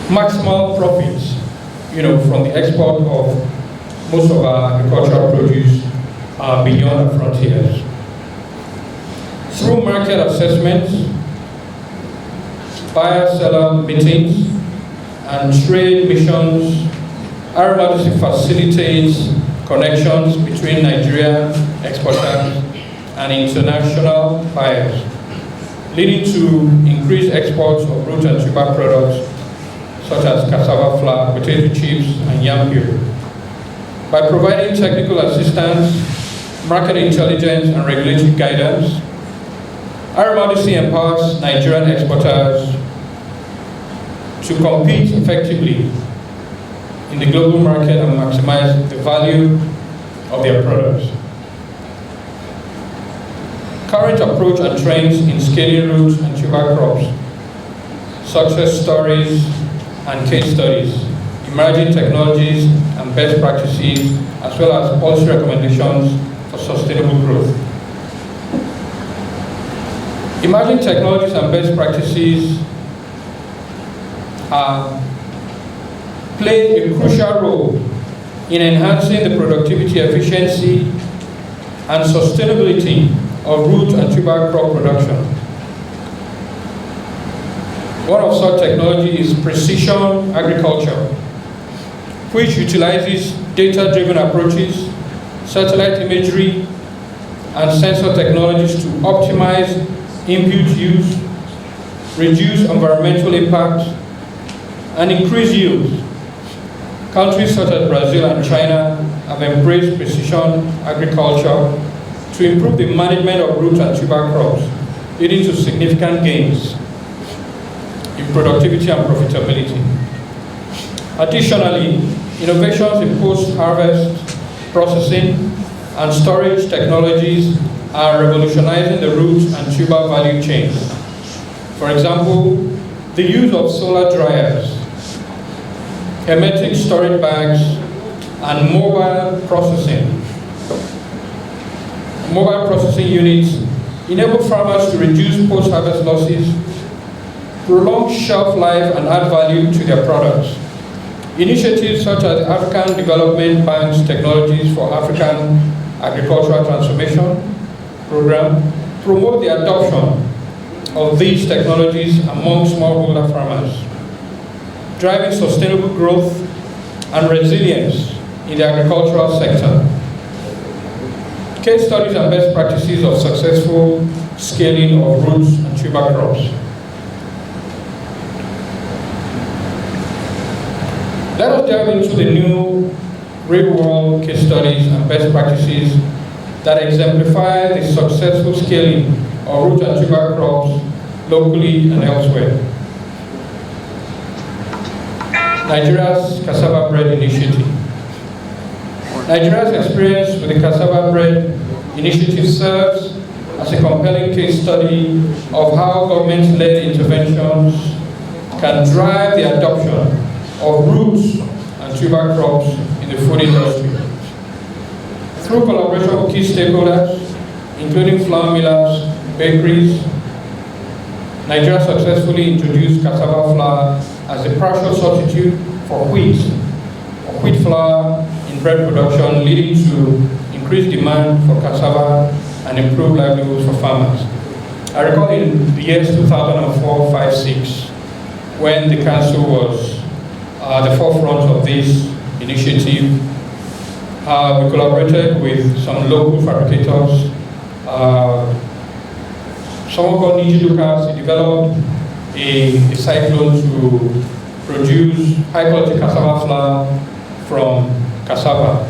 maximal profits, from the export of most of our agricultural produce beyond our frontiers. Through market assessments, buyer-seller meetings, and trade missions, RMRDC facilitates connections between Nigerian exporters and international buyers, leading to increased exports of root and tuber products such as cassava flour, potato chips, and yam pure. By providing technical assistance, market intelligence, and regulatory guidance, RMRDC empowers Nigerian exporters to compete effectively in the global market and maximize the value of their products. Current approach and trends in scaling root and tuber crops, success stories and case studies, emerging technologies and best practices, as well as policy recommendations for sustainable growth. Emerging technologies and best practices play a crucial role in enhancing the productivity, efficiency, and sustainability of root and tuber crop production. One of such technology is precision agriculture, which utilizes data-driven approaches, satellite imagery, and sensor technologies to optimize input use, reduce environmental impact, and increase yields. Countries such as Brazil and China have embraced precision agriculture to improve the management of root and tuber crops, leading to significant gains in productivity and profitability. Additionally, innovations in post-harvest processing and storage technologies are revolutionizing the root and tuber value chain. For example, the use of solar dryers, hermetic storage bags, and mobile processing units enable farmers to reduce post-harvest losses, prolong shelf life, and add value to their products. Initiatives such as the African Development Bank's Technologies for African Agricultural Transformation program promote the adoption of these technologies among smallholder farmers, driving sustainable growth and resilience in the agricultural sector. Case studies and best practices of successful scaling of roots and tuber crops. Let us delve into the new real-world case studies and best practices that exemplify the successful scaling of root and tuber crops locally and elsewhere. Nigeria's Cassava Bread Initiative. Nigeria's experience with the Cassava Bread Initiative serves as a compelling case study of how government-led interventions can drive the adoption of roots and tuber crops in the food industry. Through collaboration with key stakeholders, including flour millers, bakeries, Nigeria successfully introduced cassava flour as a partial substitute for wheat flour in bread production, leading to increased demand for cassava and improved livelihoods for farmers. I recall in the years 2004, 5, 6, when the council was the forefront of this initiative. We collaborated with some local fabricators. Someone called Niji Lucas developed a cyclone to produce high-quality cassava flour from cassava.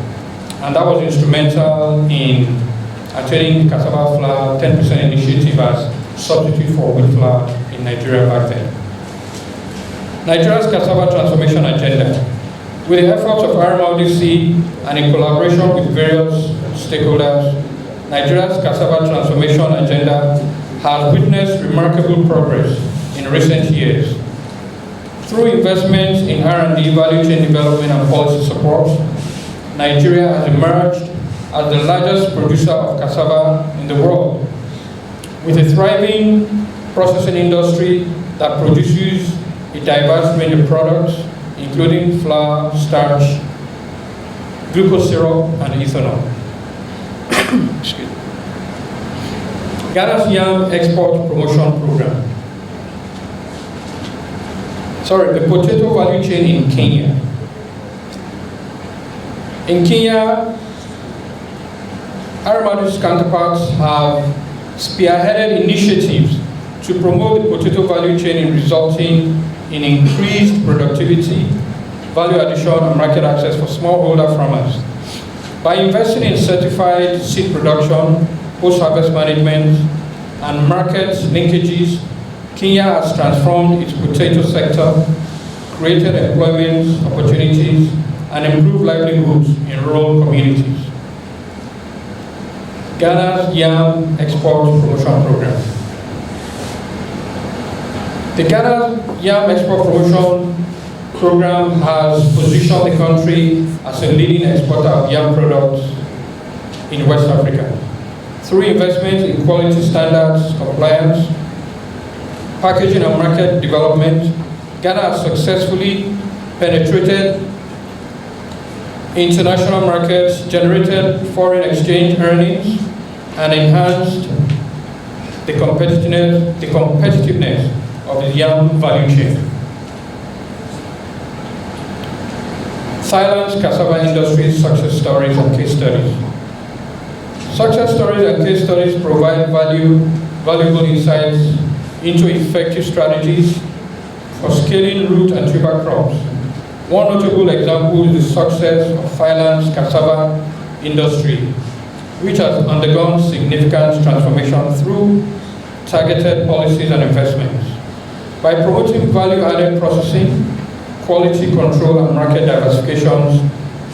And that was instrumental in attaining the cassava flour 10% initiative as substitute for wheat flour in Nigeria back then. Nigeria's cassava transformation agenda. With the efforts of RMRDC and in collaboration with various stakeholders, Nigeria's cassava transformation agenda has witnessed remarkable progress in recent years. Through investments in R&D, value chain development, and policy support, Nigeria has emerged as the largest producer of cassava in the world, with a thriving processing industry that produces a diverse range of products, including flour, starch, glucose syrup, and ethanol. Excuse me. Ghana's Yam Export Promotion Program. The potato value chain in Kenya. In Kenya, Aramadu's counterparts have spearheaded initiatives to promote the potato value chain, resulting in increased productivity, value addition, and market access for smallholder farmers. By investing in certified seed production, post-harvest management, and market linkages, Kenya has transformed its potato sector, created employment opportunities, and improved livelihoods in rural communities. Ghana's Yam Export Promotion Program. The Ghana Yam Export Promotion Program has positioned the country as a leading exporter of yam products in West Africa. Through investment in quality standards, compliance, packaging and market development, Ghana has successfully penetrated international markets, generated foreign exchange earnings, and enhanced the competitiveness of the yam value chain. Thailand's cassava industry success stories and case studies. Success stories and case studies provide valuable insights into effective strategies for scaling root and tuber crops. One notable example is the success of Thailand's cassava industry, which has undergone significant transformation through targeted policies and investments. By promoting value-added processing, quality control, and market diversifications,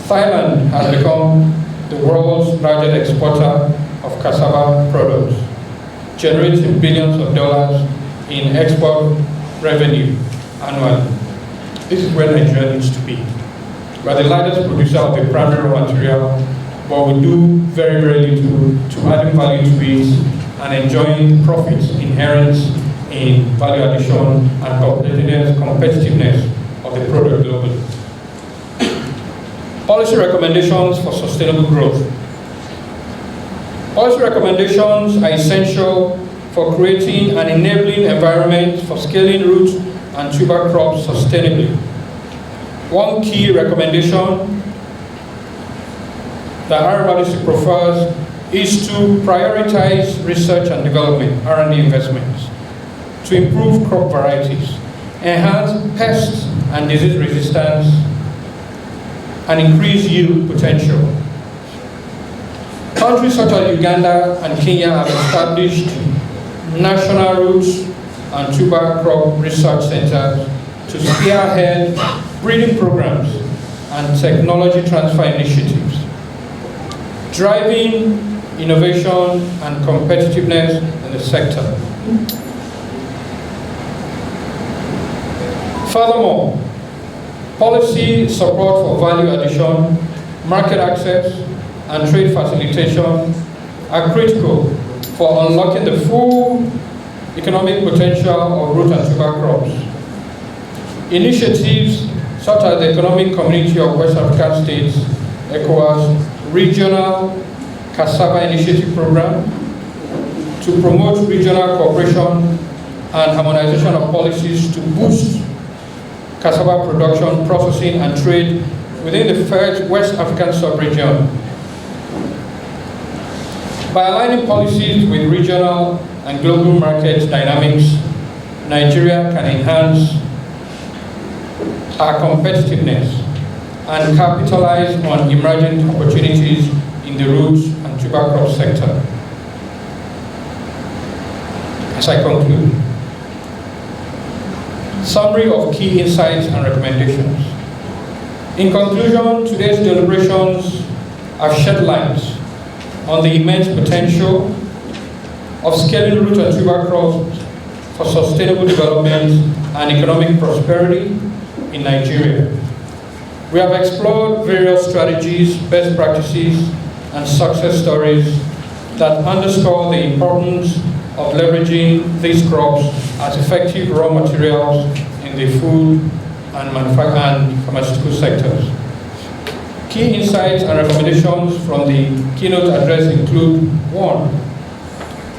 Thailand has become the world's largest exporter of cassava products, generating billions of dollars in export revenue annually. This is where Nigeria needs to be. We are the largest producer of the primary raw material, but we do very, very little to adding value to it and enjoying profits inherent in value addition and competitiveness of the product globally. Policy recommendations for sustainable growth. Policy recommendations are essential for creating an enabling environment for scaling root and tuber crops sustainably. One key recommendation that RWC prefers is to prioritize research and development, R&D investments, to improve crop varieties, enhance pest and disease resistance, and increase yield potential. Countries such as Uganda and Kenya have established national root and tuber crop research centers to spearhead breeding programs and technology transfer initiatives, driving innovation and competitiveness in the sector. Furthermore, policy support for value addition, market access, and trade facilitation are critical for unlocking the full economic potential of root and tuber crops. Initiatives such as the Economic Community of West African States, ECOWAS, Regional Cassava Initiative Program, to promote regional cooperation and harmonization of policies to boost cassava production, processing, and trade within the first West African sub-region. By aligning policies with regional and global market dynamics, Nigeria can enhance our competitiveness and capitalize on emerging opportunities in the root and tuber crop sector. As I conclude, summary of key insights and recommendations. In conclusion, today's deliberations have shed light on the immense potential of scaling root and tuber crops for sustainable development and economic prosperity in Nigeria. We have explored various strategies, best practices, and success stories that underscore the importance of leveraging these crops as effective raw materials in the food and pharmaceutical sectors. Key insights and recommendations from the keynote address include: 1.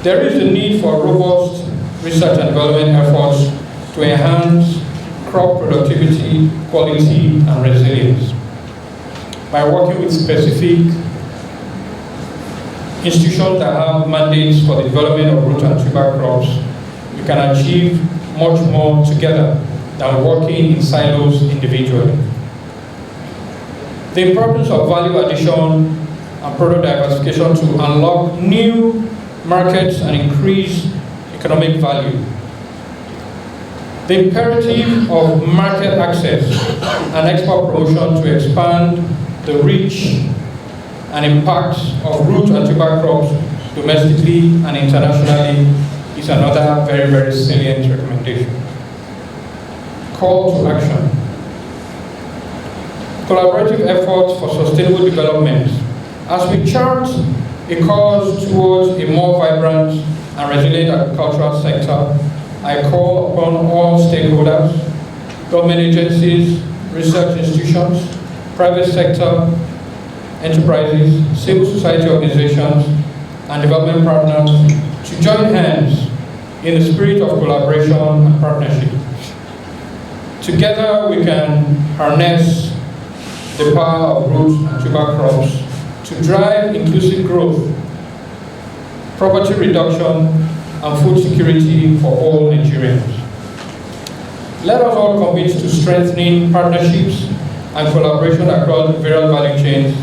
There is a need for robust research and development efforts to enhance crop productivity, quality, and resilience. By working with specific institutions that have mandates for the development of root and tuber crops, we can achieve much more together than working in silos individually. The importance of value addition and product diversification to unlock new markets and increase economic value. The imperative of market access and export promotion to expand the reach and impact of root and tuber crops domestically and internationally is another very, very salient recommendation. Call to action. Collaborative efforts for sustainable development. As we chart a course towards a more vibrant and resilient agricultural sector, I call upon all stakeholders, government agencies, research institutions, private sector enterprises, civil society organizations, and development partners to join hands in the spirit of collaboration and partnership. Together we can harness the power of root and tuber crops to drive inclusive growth, poverty reduction, and food security for all Nigerians. Let us all commit to strengthening partnerships and collaboration across various value chains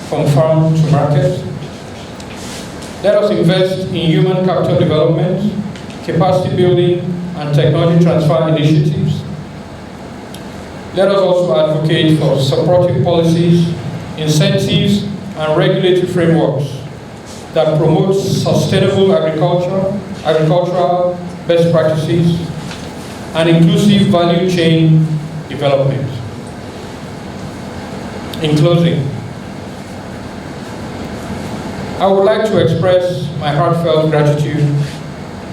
from farm to market. Let us invest in human capital development, capacity building, and technology transfer initiatives. Let us also advocate for supportive policies, incentives, and regulatory frameworks that promote sustainable agricultural best practices, and inclusive value chain development. In closing, I would like to express my heartfelt gratitude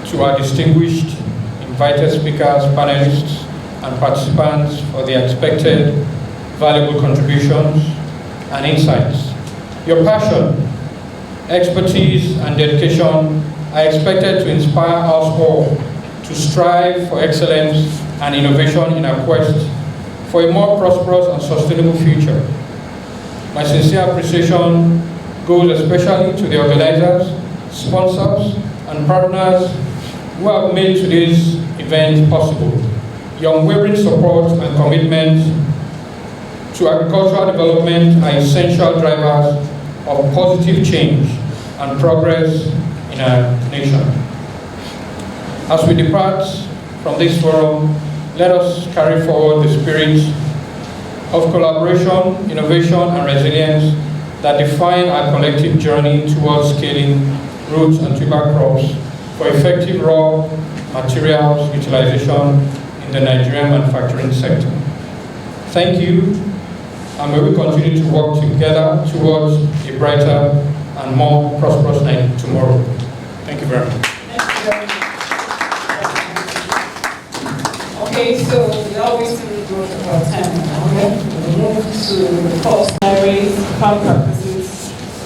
to our distinguished invited speakers, panelists, and participants for their expected valuable contributions and insights. Your passion, expertise, and dedication are expected to inspire us all to strive for excellence and innovation in our quest for a more prosperous and sustainable future. My sincere appreciation goes especially to the organizers, sponsors, and partners who have made today's event possible. Your unwavering support and commitment to agricultural development are essential drivers of positive change and progress in our nation. As we depart from this forum, let us carry forward the spirit of collaboration, innovation, and resilience that define our collective journey towards scaling root and tuber crops for effective raw materials utilization in the Nigerian manufacturing sector. Thank you, and may we continue to work together towards a brighter and more prosperous night tomorrow. Thank you very much. Okay, so without wasting our time, we'll move to the Postharvest, farm practices,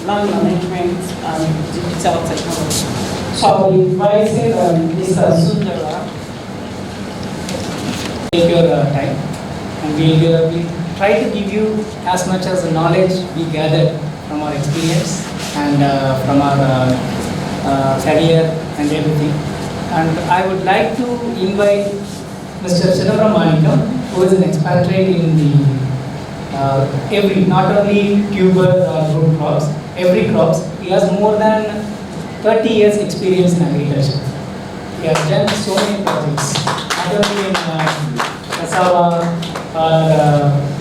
land management, and digital technology. So I'll be inviting Mr. Sundara. Take your time, and we'll try to give you as much as the knowledge we gathered from our experience and from our career and everything. And I would like to invite Mr. Chidambaram, who is an expatriate in the not only tuber or root crops, every crops. He has more than 30 years experience in agriculture. He has done so many projects, not only in cassava or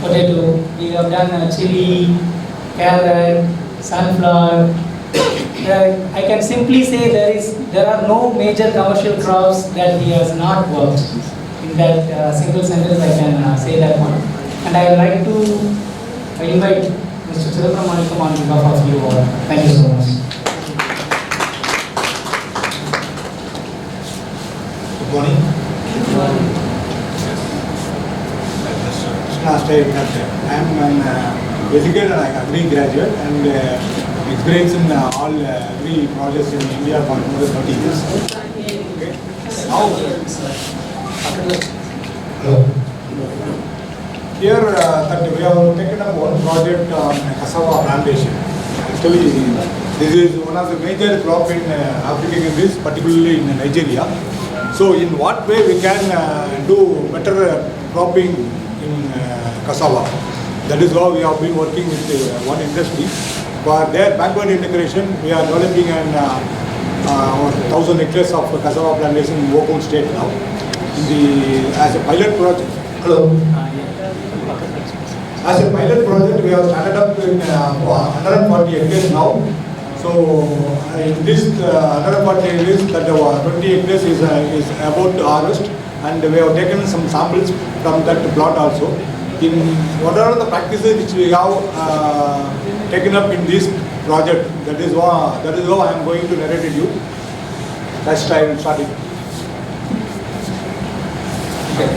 potato. We have done chili, carrot, sunflower, I can simply say there are no major commercial crops that he has not worked. In that single sentence, I can say that one. And I would like to invite Mr. Chidambaram on behalf of you all. Thank you so much. Good morning. I am an educated agri graduate and experience in all agri projects in India for more than 30 years. Okay. Now, here that we have taken up one project on Cassava plantation. Actually, this is one of the major crop in African countries, particularly in Nigeria. So, in what way we can do better cropping in Cassava? That is how we have been working with one industry. For their backward integration, we are developing an 1,000 hectares of Cassava plantation in Ogun state now. As a pilot project. Hello. As a pilot project, we have started up in 140 hectares now. So in this 140 hectares, that 20 hectares is about to harvest, and we have taken some samples from that plot also. In what are the practices which we have taken up in this project? That is how I am going to narrate it you. Let's try and start it. Okay.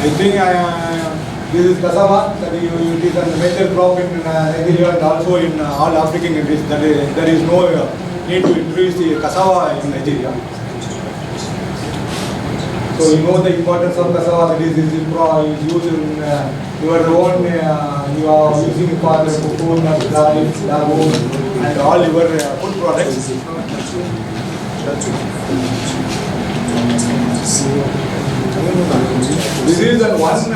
I think this is Cassava. That it is a major crop in Nigeria and also in all African countries. There is no need to introduce the Cassava in Nigeria. So you know the importance of Cassava. That is used in your own. You are using for the cocoa, garlic, lagoon, and all your food products. This is one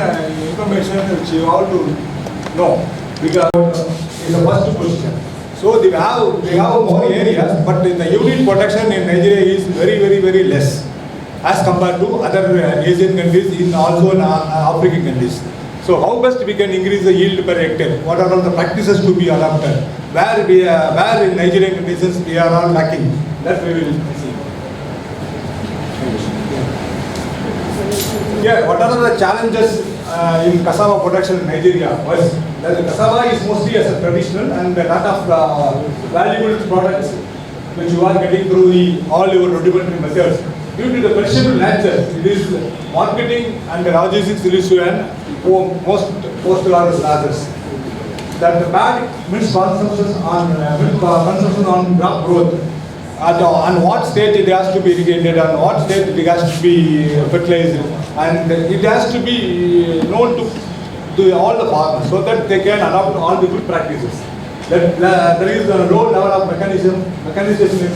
information which you have to know, because it's the first position. So they have more areas, but in the unit production in Nigeria is very less as compared to other Asian countries, in also in African countries. So how best we can increase the yield per hectare? What are all the practices to be adopted? Where in Nigerian conditions we are all lacking? That we will see. Yeah, what are the challenges in Cassava production in Nigeria? First, the Cassava is mostly as a traditional, and a lot of valuable products which you are getting through all your rudimentary methods. Due to the perishable nature, it is marketing and logistics issue and post-harvest losses. That the bad milk consumption on crop growth. On what stage it has to be irrigated, on what stage it has to be fertilized, and it has to be known to all the farmers so that they can adopt all the good practices. There is a low level of mechanization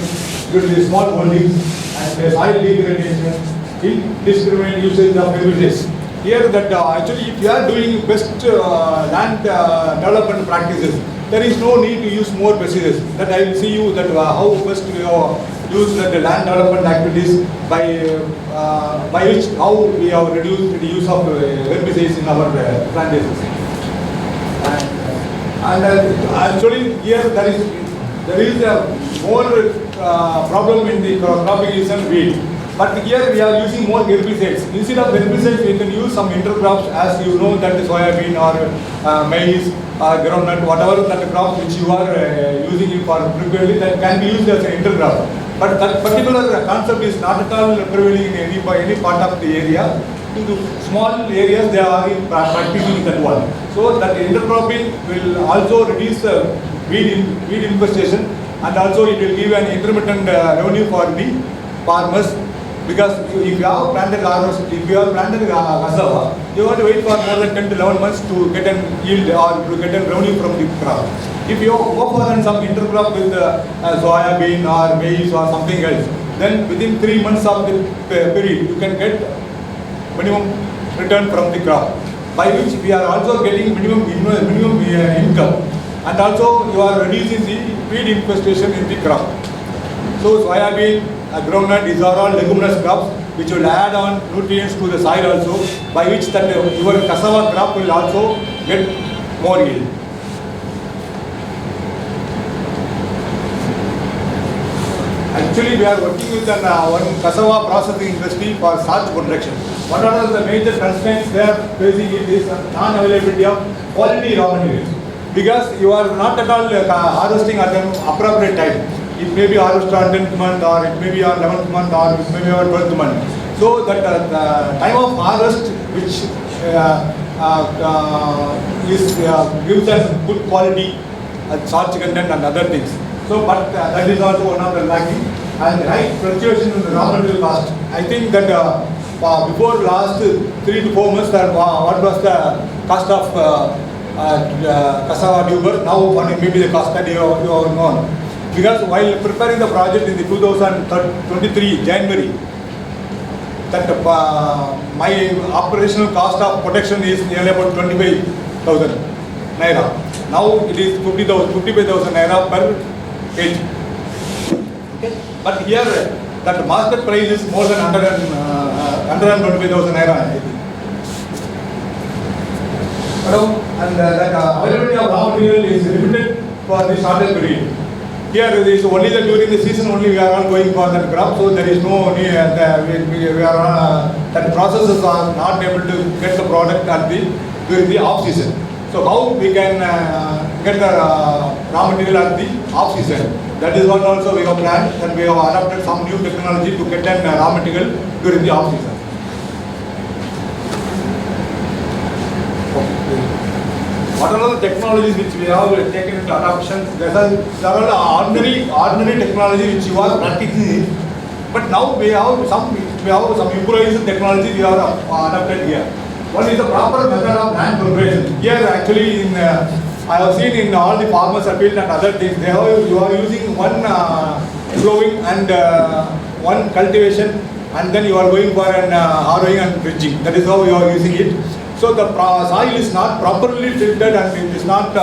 due to the small holdings and soil degradation, indiscriminate usage of herbicides. Here, that actually, if you are doing best land development practices, there is no need to use more pesticides. That I will see you that how best we use the land development activities by which how we have reduced the use of herbicides in our plantations. And actually here there is a more problem in the cropping is weed. But here we are using more herbicides. Instead of herbicides, we can use some intercrops, as you know, that is soybean or maize or groundnut, whatever that crop which you are using for frequently, that can be used as an intercrop. But that particular concept is not at all prevailing in any part of the area. In the small areas, they are practicing that one. So that intercropping will also reduce the weed infestation, and also it will give an intermittent revenue for the farmers. Because if you have planted cassava, you have to wait for more than 10 to 11 months to get an yield or to get a revenue from the crop. If you go for some intercrop with soybean or maize or something else, then within 3 months of the period, you can get minimum return from the crop, by which we are also getting minimum income, and also you are reducing the weed infestation in the crop. So soybean, groundnut, these are all leguminous crops which will add on nutrients to the soil also, by which that your cassava crop will also get more yield. Actually, we are working with one cassava processing industry for starch production. What are the major constraints they are facing? It is non-availability of quality raw materials. Because you are not at all harvesting at an appropriate time. It may be harvested on 10th month, or it may be on 11th month, or it may be on 12th month. So that the time of harvest, which gives us good quality, starch content and other things. So, but that is also one of the lacking. And right fluctuation in the raw material cost. I think that before last 3 to 4 months, what was the cost of cassava tuber? Now what may be the cost that you have known. Because while preparing the project in the 2023 January, that my operational cost of protection is nearly about 25,000 naira. Now it is 55,000 naira per kg. Okay. But here that market price is more than 125,000 naira, I think. And that availability of raw material is limited for the shortest period. Here it is only that during the season only we are all going for that crop, so there is no need, we are that processes are not able to get the product at during the off season. So how we can get the raw material at the off season? That is what also we have planned, and we have adopted some new technology to get an raw material during the off season. What are the technologies which we have taken into adoption? There are ordinary technology which you are practicing, but now we have some improvised technology we have adopted here. One is the proper method of land preparation. Here actually I have seen in all the farmers field and other things, you are using one plowing and one cultivation, and then you are going for an harrowing and bridging. That is how you are using it. So the soil is not properly tilted, and it is not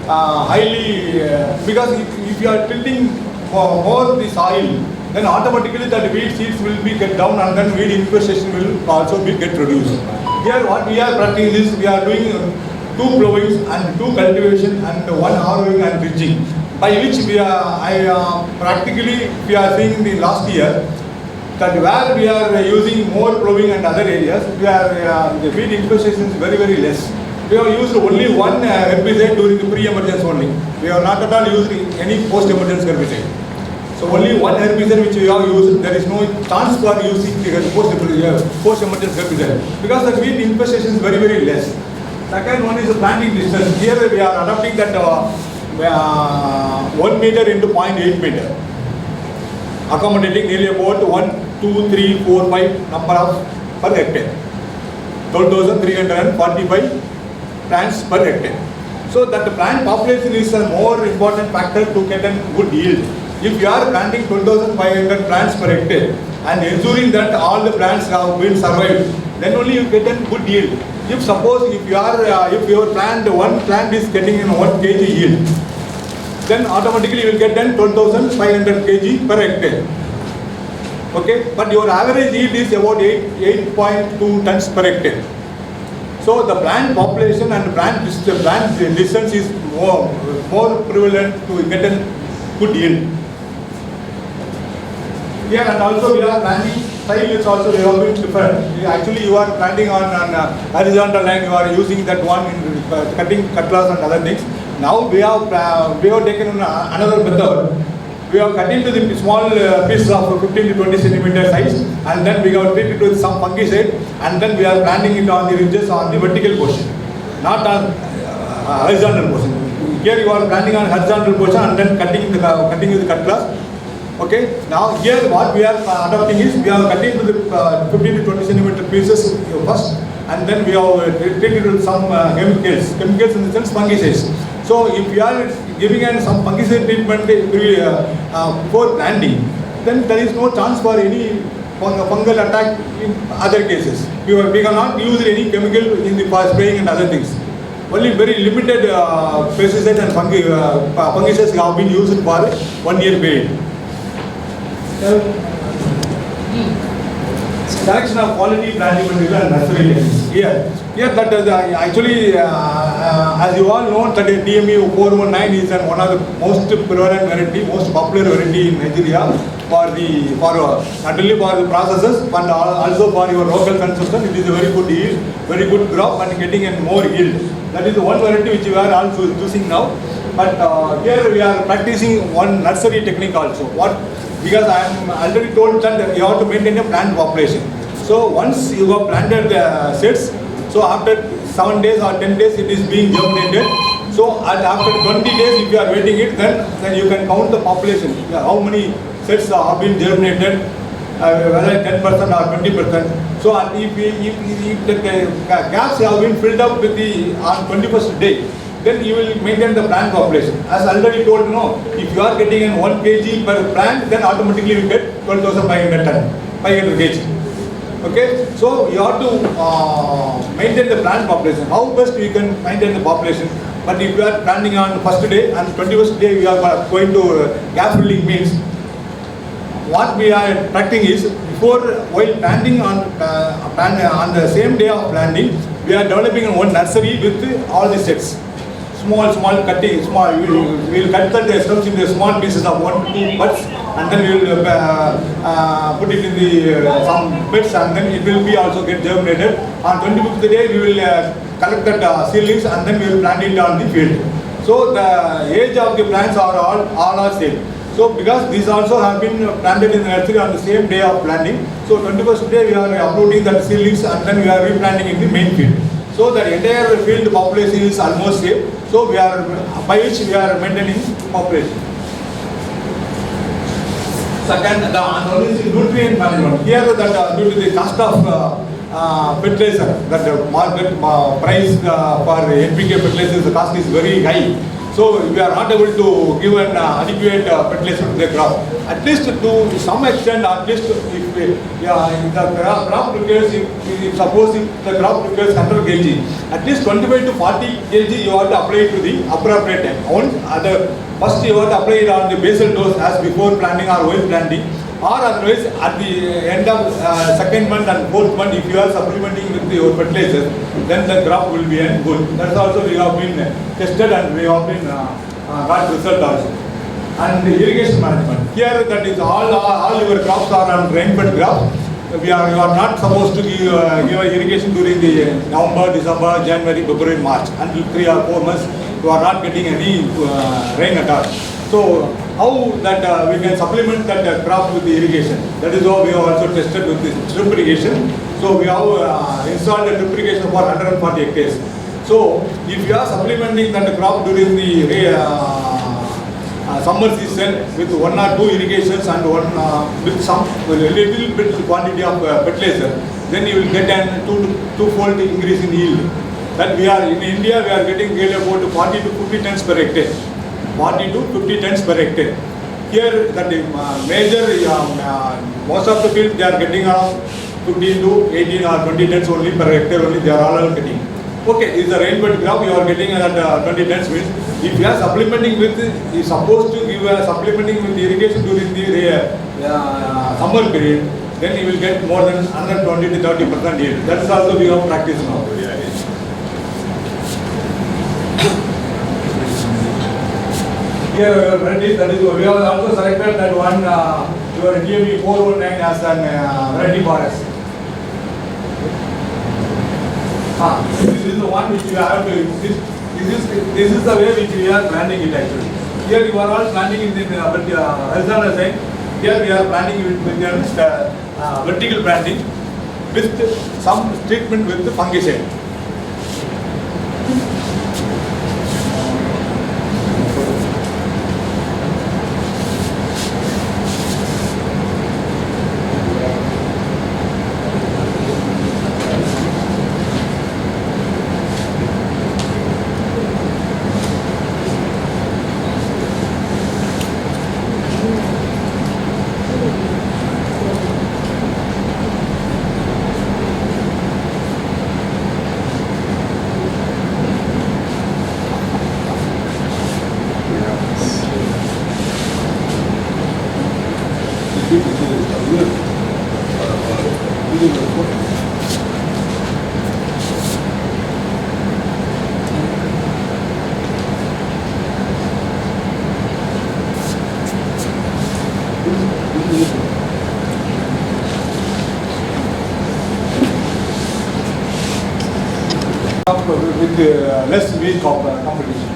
highly, because if you are tilting more the soil, then automatically the weed seeds will be get down, and then weed infestation will also be get reduced. Here what we are practicing is we are doing 2 plowings and 2 cultivation and 1 harrowing and bridging, by which we are practically we are seeing the last year that where we are using more plowing and other areas, we are the weed infestation is very less. We have used only one herbicide during the pre-emergence only. We have not at all used any post-emergence herbicide. So only one herbicide which we have used. There is no chance for using the post-emergence herbicide, because the weed infestation is very less. Second one is the planting distance. Here we are adopting that 1 meter into 0.8 meter. Accommodating nearly about 1, 2, 3, 4, 5 number of per hectare. 12,345 plants per hectare. So that the plant population is a more important factor to get a good yield. If you are planting 12,500 plants per hectare and ensuring that all the plants have been survived, then only you get a good yield. If suppose if your plant, one plant is getting in 1 kg yield, then automatically you will get then 12,500 kg per hectare. Okay, but your average yield is about 8.2 tons per hectare. So the plant population and plant distance is more prevalent to get a good yield. Here and also we are planting style is also they have been different. Actually you are planting on horizontal line, you are using that one in cutting cutlass and other things. Now we have taken another method. We have cut into the small pieces of 15 to 20 centimeter size, and then we have treated with some fungicide, and then we are planting it on the ridges on the vertical portion, not on horizontal portion. Here you are planting on horizontal portion and then cutting with the cutlass. Okay. Now here what we are adopting is we are cutting to the 15 to 20 centimeter pieces first, and then we have treated with some chemicals in the sense fungicides. So if you are giving some fungicide treatment before planting, then there is no chance for any fungal attack in other cases. We cannot use any chemical in the spraying and other things. Only very limited pesticides and fungicides have been used for 1 year period. selection of quality planting material and nursery techniques. Here that is actually, as you all know, that DME 419 is one of the most prevalent variety, most popular variety in Nigeria for not only for the processes but also for your local consumption. It is a very good yield, very good crop and getting a more yield. That is the one variety which we are also using now. But here we are practicing one nursery technique also. Because I am already told that you have to maintain a plant population. So once you have planted the seeds, so after 7 days or 10 days it is being germinated. So after 20 days if you are waiting it, then you can count the population. How many seeds have been germinated, whether 10% or 20%. So if the gaps have been filled up with on 21st day, then you will maintain the plant population. As already told, if you are getting in 1 kg per plant, then automatically you get 12,500 ton, 500 kg. Okay, so you have to maintain the plant population. How best you can maintain the population? But if you are planting on first day and 21st day you are going to gap filling means, what we are practicing is while planting on the same day of planting, we are developing one nursery with all the sets. Small cutting, we will cut the stems into small pieces of 1 to 2 buds, and then we will put it in the some beds, and then it will be also get germinated. On 25th day we will collect that seedlings and then we will plant it on the field. So the age of the plants are all are same. So because these also have been planted in the nursery on the same day of planting, so 21st day we are uprooting that seedlings and then we are replanting in the main field. So the entire field population is almost same. So we are, by which we are maintaining population. Second, the nutrient management. Here that due to the cost of fertilizer, that the market price for NPK fertilizer, the cost is very high. So we are not able to give an adequate fertilizer to the crop. At least to some extent, at least if the crop requires, suppose if the crop requires 100 kg, at least 25 to 40 kg you have to apply to the appropriate time. First you have to apply it on the basal dose as before planting or while planting, or otherwise at the end of second month and fourth month if you are supplementing with your fertilizer, then the crop will be good. That's also we have been tested and we have been got result also. And the irrigation management. Here that is all your crops are on rainfed crops. You are not supposed to give irrigation during the November, December, January, February, March. Until 3 or 4 months you are not getting any rain at all. So how that we can supplement that crop with the irrigation? That is how we have also tested with the drip irrigation. So we have installed a drip irrigation for 140 hectares. So if you are supplementing that crop during the summer season with 1 or 2 irrigations and with some little bit quantity of fertilizer, then you will get a two-fold increase in yield. That we are in India, we are getting about 40 to 50 tons per hectare. 40 to 50 tons per hectare. Here, that major, most of the fields they are getting around 15 to 18 or 20 tons only per hectare only. They are all getting. Okay, is the rainfed crop you are getting at 20 tons means. If you are supplementing with, you are supposed to give supplementing with irrigation during the summer period, then you will get more than 120 to 30% yield. That is also we have practiced now. Here, that is, we have also selected that one, your DME 419 as an variety forest. This is the one which you have to, this is the way which we are planting it actually. Here you are all planting in the horizontal side. Here we are planting it with vertical planting with some treatment with the fungicide. With less wage competition.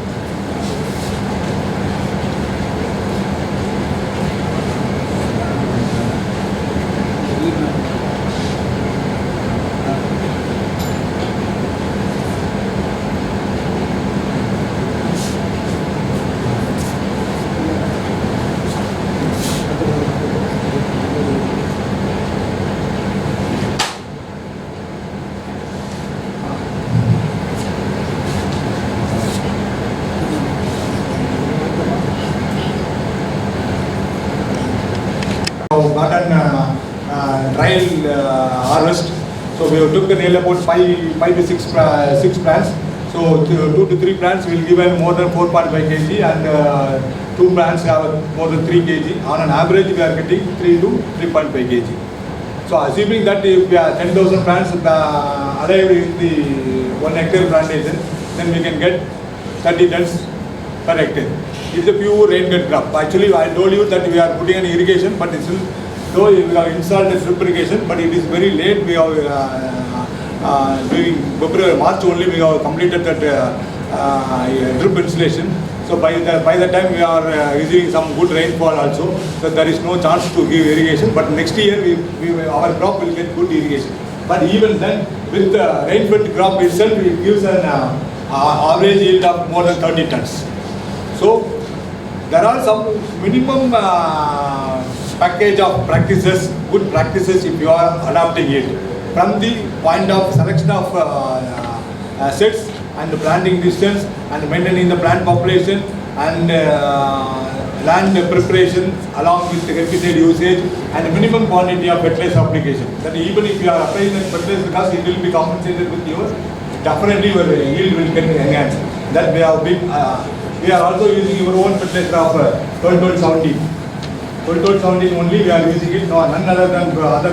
Cotton trial harvest. So we took nearly about 5 to 6 plants. So 2 to 3 plants will give more than 4.5 kg and 2 plants have more than 3 kg. On an average we are getting 3 to 3.5 kg. So assuming that if we are 10,000 plants arrived in the 1 hectare plantation, then we can get 30 tons per hectare. It is a pure rain-fed crop. Actually, I told you that we are putting an irrigation, but it's still, though we have installed a drip irrigation, but it is very late. We have during February, March only we have completed that drip installation. So by the time we are receiving some good rainfall also, so there is no chance to give irrigation. But next year our crop will get good irrigation. But even then, with the rain-fed crop itself, it gives an average yield of more than 30 tons. So there are some minimum package of practices, good practices if you are adopting it. From the point of selection of sets and planting distance and maintaining the plant population and land preparation along with the herbicide usage and minimum quantity of fertilizer application. That even if you are applying the fertilizer cost, it will be compensated with yours. Definitely your yield will get enhanced. That we have been. We are also using our own fertilizer of 12-17. 12-17 only we are using it, no, none other than other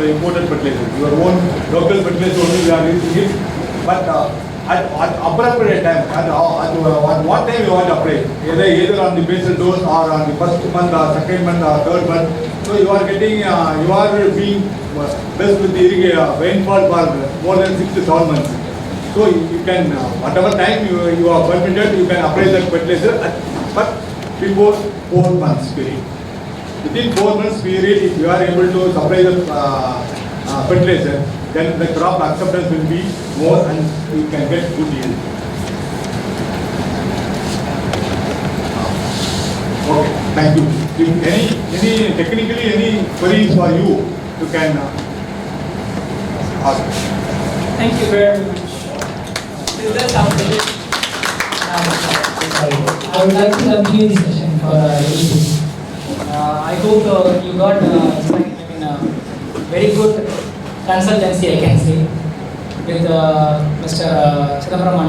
imported fertilizer. Your own local fertilizer only we are using it. But at appropriate time, at what time you want to apply? Either on the basal dose or on the first month or second month or third month. So you are getting, you are being blessed with the rainfall for more than 6 to 7 months. So you can, whatever time you are permitted, you can apply that fertilizer, but before 4 months period. Within 4 months period, if you are able to supply the fertilizer, then the crop acceptance will be more and you can get good yield. Okay, thank you. If any technically any queries for you, you can ask. Thank you very much. Is there something? I would like to continue this session for I hope you got very good consultancy, I can say, with Mr. Chidambaram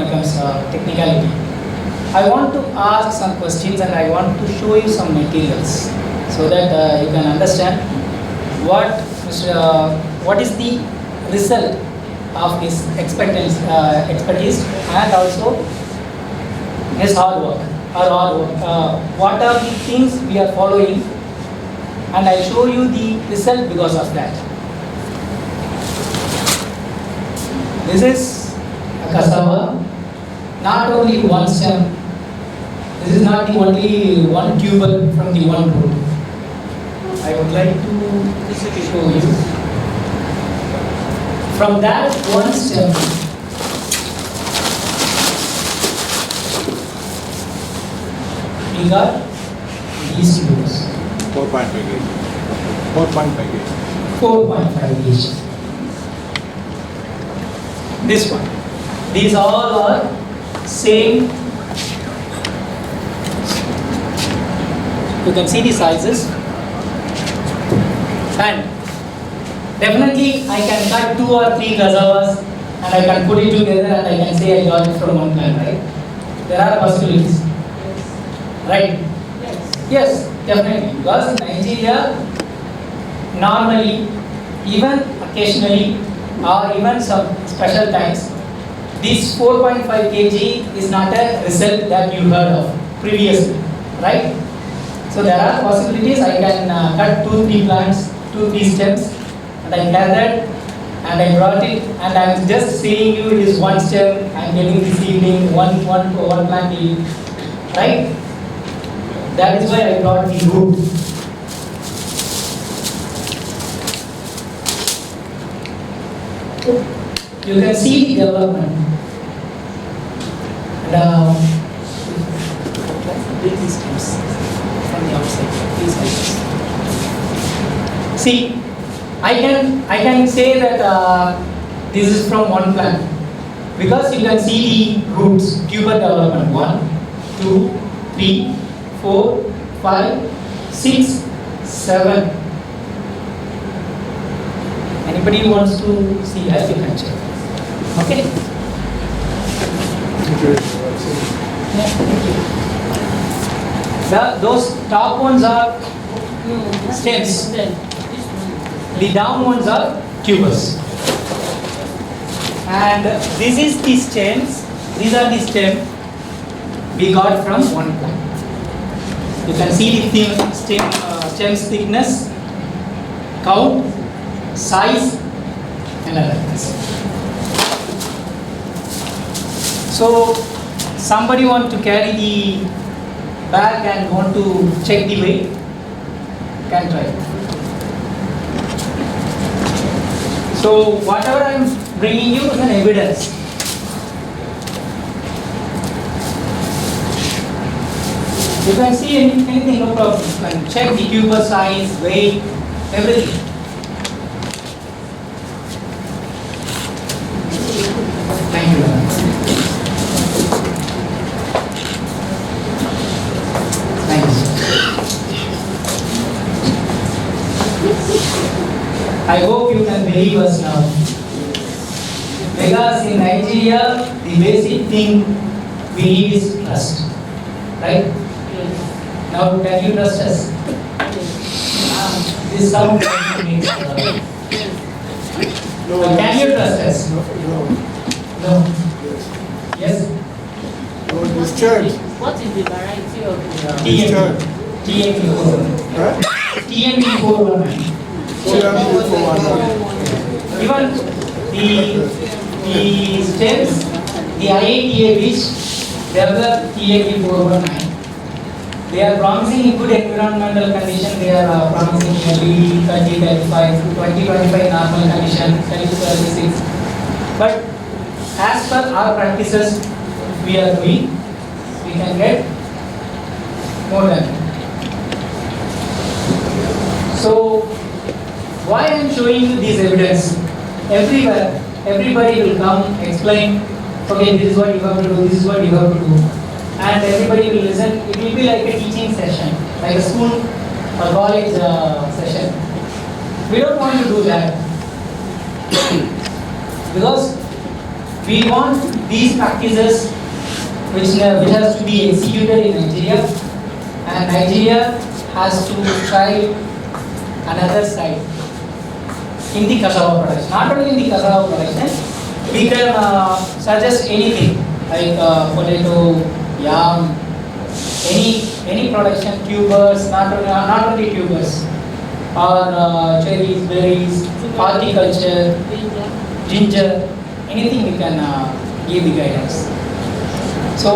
technicality. I want to ask some questions and I want to show you some materials so that you can understand what is the result of his expertise and also his hard work. What are the things we are following, and I'll show you the result because of that. This is a cassava, not only one stem. This is not the only one tubal from the one root. I would like to show you. From that one stem, we got these tubes. 4.5 kg. 4.5 kg. 4.5 kg. This one. These all are same. You can see the sizes. And definitely I can cut 2 or 3 cassavas and I can put it together and I can say I got it from one plant, right? There are possibilities. Right? Yes, definitely. Because in Nigeria, normally even occasionally or even some special times, this 4.5 kg is not a result that you heard of previously, right? So there are possibilities. I can cut 2-3 plants, 2-3 stems, and I gathered and I brought it, and I'm just saying you it is one stem. I'm getting this evening one plant yield, right? That is why I brought the root. You can see the development. And these stems from the outside. These stems. See, I can say that this is from one plant because you can see the roots, tuber development. 1, 2, 3, 4, 5, 6, 7. Anybody wants to see agriculture? Okay. Those top ones are stems. The down ones are tubers. And this is the stems. These are the stems we got from one plant. You can see the stems thickness, count, size, and other things. So somebody want to carry the bag and want to check the weight, can try. So whatever I am bringing you is an evidence. You can see anything, no problem. You can check the tuber size, weight, everything. Thank you. I hope you can believe us now. Because in Nigeria, the basic thing we need is trust. Right? Yes. Now, can you trust us? Yes. This sound makes no. Can you trust us? No. Yes? No, this church. What is the variety of TMP 419. Even the stems, the IATA which developed TAP 419, they are promising good environmental condition. They are promising nearly 30, 35, 20, 25 normal condition, 36. But as per our practices we are doing, we can get more than that. So why I am showing you this evidence? Everywhere, everybody will come, explain, okay, this is what you have to do, this is what you have to do. And everybody will listen. It will be like a teaching session, like a school or college session. We don't want to do that. Because we want these practices which has to be executed in Nigeria, and Nigeria has to try another side in the cassava production. Not only in the cassava production, we can suggest anything like potato, yam, any production, tubers, not only tubers, or cherries, berries, horticulture, ginger, anything we can give the guidance. So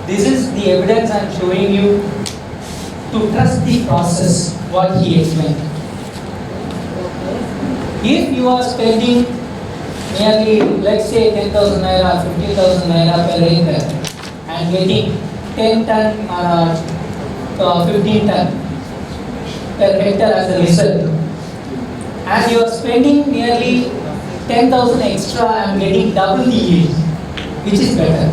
this is the evidence I am showing you to trust the process, what he explained. If you are spending nearly, let's say 10,000 naira, 15,000 naira per acre and getting 10 ton or 15 ton per hectare as a result, and you are spending nearly 10,000 extra and getting double the yield, which is better?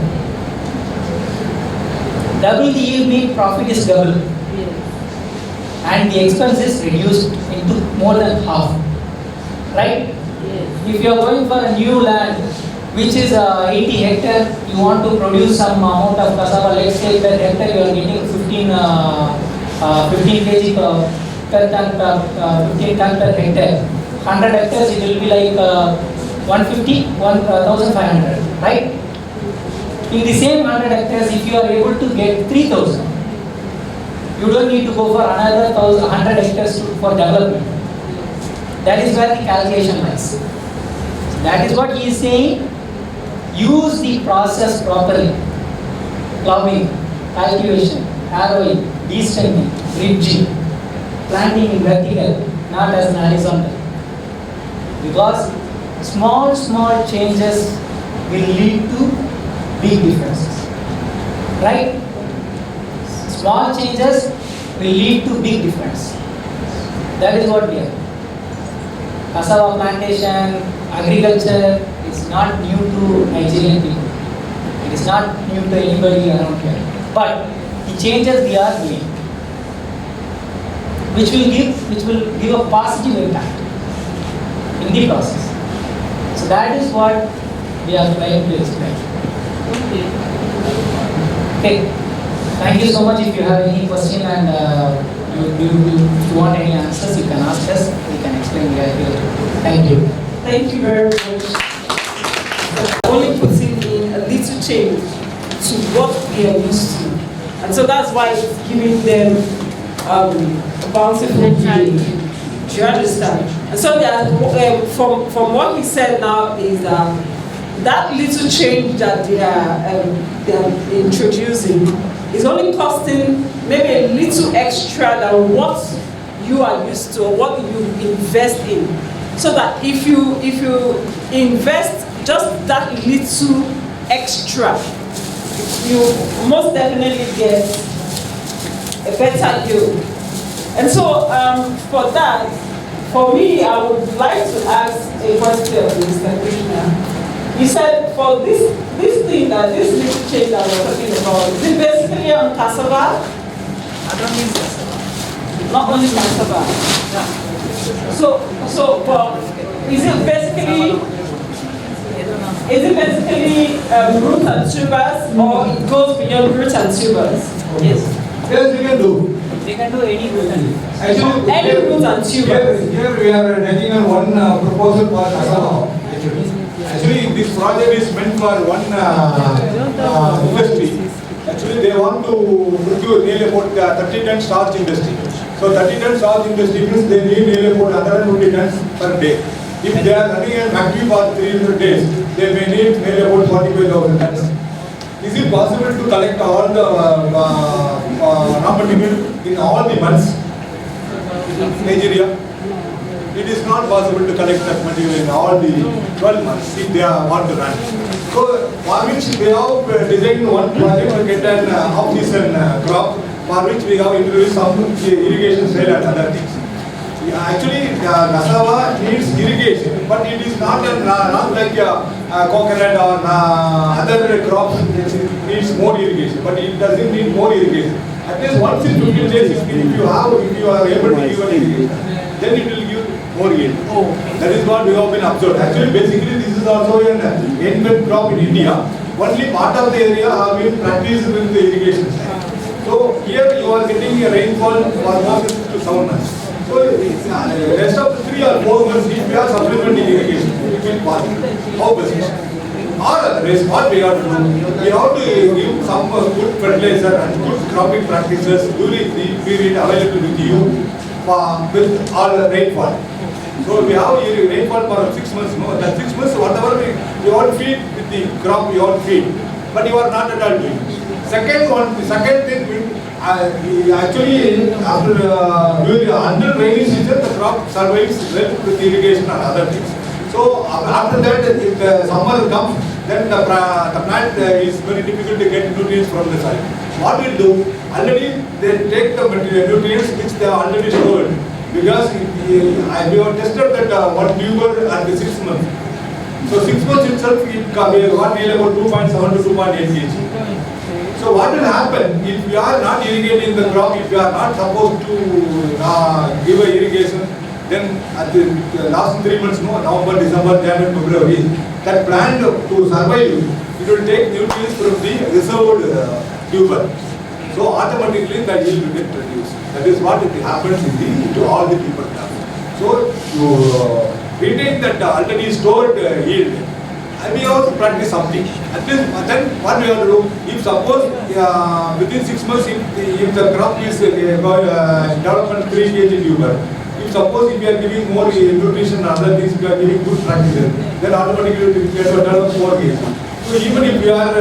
Double the yield means profit is double, and the expense is reduced into more than half. Right? Yes. If you are going for a new land which is 80 hectare, you want to produce some amount of cassava, let's say per hectare you are getting 15 kg per ton, 15 ton per hectare. 100 hectares, it will be like 150, 1,500, right? In the same 100 hectares, if you are able to get 3,000, you don't need to go for another 100 hectares for development. That is where the calculation lies. That is what he is saying. Use the process properly. Plowing, cultivation, harrowing, desteming, bridging, planting in vertical, not as an horizontal. Because small changes will lead to big differences. Right? Small changes will lead to big difference. That is what we are. Cassava plantation, agriculture is not new to Nigerian people. It is not new to anybody around here. But the changes we are doing, which will give a positive impact in the process. So that is what we are trying to explain. Okay. Thank you so much. If you have any question and if you want any answers, you can ask us. We can explain here. Thank you. Thank you very much. Only putting in a little change to what they are used to. And so that's why it's giving them a bountiful yield. Do you understand? And so from what he said now is that little change that they are introducing is only costing maybe a little extra than what you are used to or what you invest in. So that if you invest just that little extra, you most definitely get a better yield. And so for that, for me, I would like to ask a question of Mr. Krishna. You said for this thing that this little change that we're talking about, is it basically on cassava? I don't use cassava. Not only cassava. Yeah. So well, is it basically root and tubers, or it goes beyond root and tubers? Yes. Yes, we can do. They can do any root and tubers. Actually, Any root and tubers. Here we are taking on one proposal for Cassava. Actually, this project is meant for one industry. Actually, they want to procure nearly about 30 ton starch industry. So 30 ton starch industry means they need nearly about 120 tons per day. If they are running a factory for 300 days, they may need nearly about 45,000 tons. Is it possible to collect all the raw material in all the months in Nigeria? It is not possible to collect that material in all the 12 months if they want to run. So, for which we have designed one project to get an off-season crop, for which we have introduced some irrigation cell and other things. Actually, cassava needs irrigation, but it is not like coconut or other crops. It needs more irrigation, but it doesn't need more irrigation. At least once in 15 days, if you are able to give an irrigation, then it will give more yield. That is what we have been observed. Actually, basically, this is also an endowment crop in India. Only part of the area have been practiced with the irrigation. So here you are getting a rainfall for more than 6 to 7 months. So the rest of the 3 or 4 months, if we are supplementing irrigation, it will pass. How best? Or otherwise, what we have to do? We have to give some good fertilizer and good cropping practices during the period available with you with all rainfall. So we have rainfall for 6 months. No, that 6 months, whatever we want to feed with the crop, we want to feed, but you are not at all doing. Second thing, actually after under rainy season, the crop survives well with irrigation and other things. So after that, if the summer comes, then the plant is very difficult to get nutrients from the soil. What we do, already they take the nutrients which they are already stored, because we have tested that one tuber at the 6 months. So 6 months itself, we got nearly about 2.7 to 2.8 kg. So what will happen if we are not irrigating the crop, if we are not supposed to give a irrigation, then at the last 3 months, November, December, January, February, that plant to survive, it will take nutrients from the reserved tuber. So automatically that yield will get reduced. That is what it happens to all the tuber crops. So to retain that already stored yield, and we have to practice something. At least then what we have to do, if suppose within 6 months if the crop is development 3 kg tuber, if suppose if you are giving more nutrition and other things, if you are giving good practices, then automatically you get to develop 4 kg. So even if you are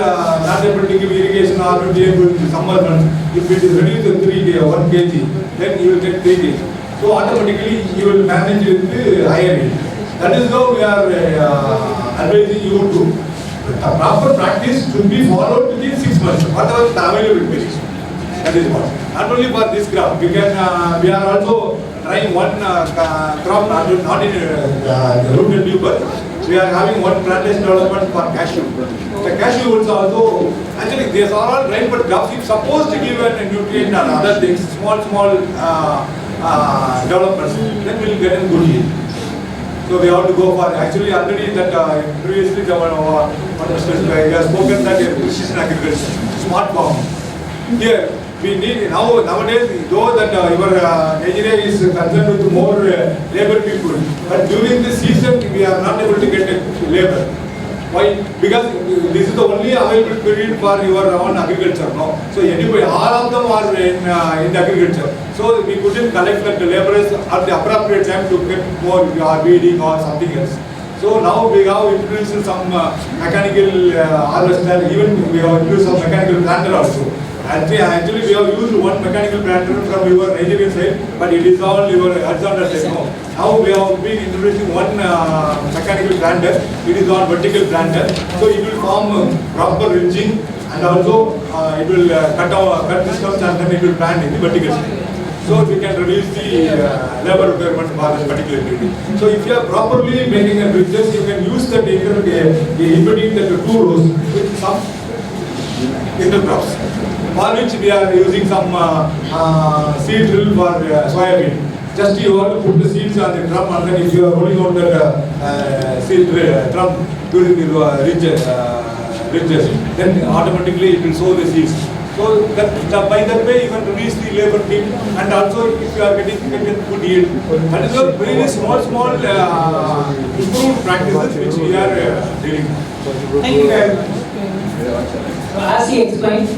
not able to give irrigation or not able to summer months, if it is reduced to 1 kg, then you will get 3 kg. So automatically you will manage with the higher yield. That is how we are advising you to. The proper practice should be followed within 6 months, whatever the available fish. That is what. Not only for this crop, we are also trying one crop not in the root and tuber. We are having one plantation development for cashew. The cashew woods also, actually these are all dry but crops. If supposed to give a nutrient and other things, small developments, then we will get a good yield. So we have to go for, actually already that previously the he has spoken that precision agriculture, smart farm. Here we need nowadays, though that your Nigeria is concerned with more labor people, but during the season we are not able to get labor. Why? Because this is the only available period for your own agriculture. No? So anyway, all of them are in agriculture. So we couldn't collect the laborers at the appropriate time to get more weeding or something else. So now we have introduced some mechanical harvester, even we have introduced some mechanical planter also. Actually we have used one mechanical planter from your Nigerian side, but it is all your horizontal side. No. Now we have been introducing one mechanical planter. It is on vertical planter, so it will form proper ridging, and also it will cut the stems and then it will plant in the vertical side. So we can reduce the labor requirement for this particular building. So if you are properly making a bridges, you can use that in between the 2 rows with some intercrops. For which we are using some seed drill for soybean. Just you have to put the seeds on the drum, and then if you are rolling out the seed drum during the ridges, then automatically it will sow the seeds. So that by that way you can reduce the labor team, and also if you are getting good yield. That is a very small improved practices which we are dealing with. Thank you very much. So as he explained,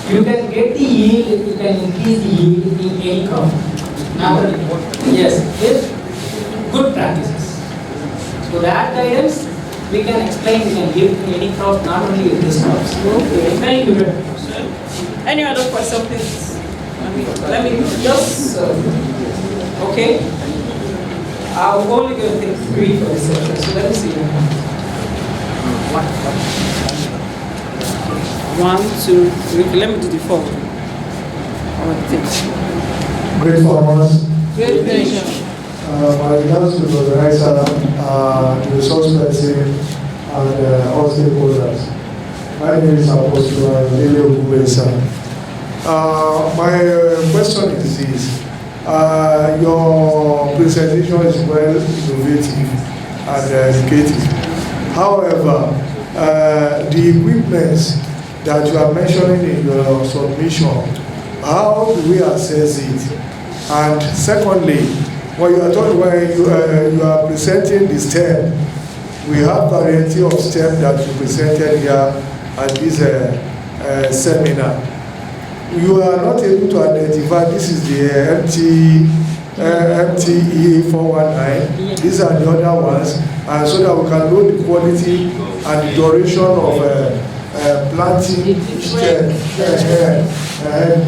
you can get the yield, you can increase the yield in any crop. Now, yes, with good practices. So that guidance we can explain, we can give to any crop, not only with this crops. Okay. Thank you very much. Any other question, please? Let me just, okay. I'm only going to take 3 for this session, so let me see. 1, 2, 3. Let me do the 4. Great farmers. Great pleasure. My regards to the organizer, the resource person, and all stakeholders. My name is Apostle Dealroom. My question is this. Your presentation is well innovative and educative. However, the equipment that you are mentioning in your submission, how do we assess it? And secondly, when you are presenting the STEM, we have variety of STEM that you presented here at this seminar. You are not able to identify this is the MTE 419. These are the other ones, and so that we can know the quality and the duration of planting each stem,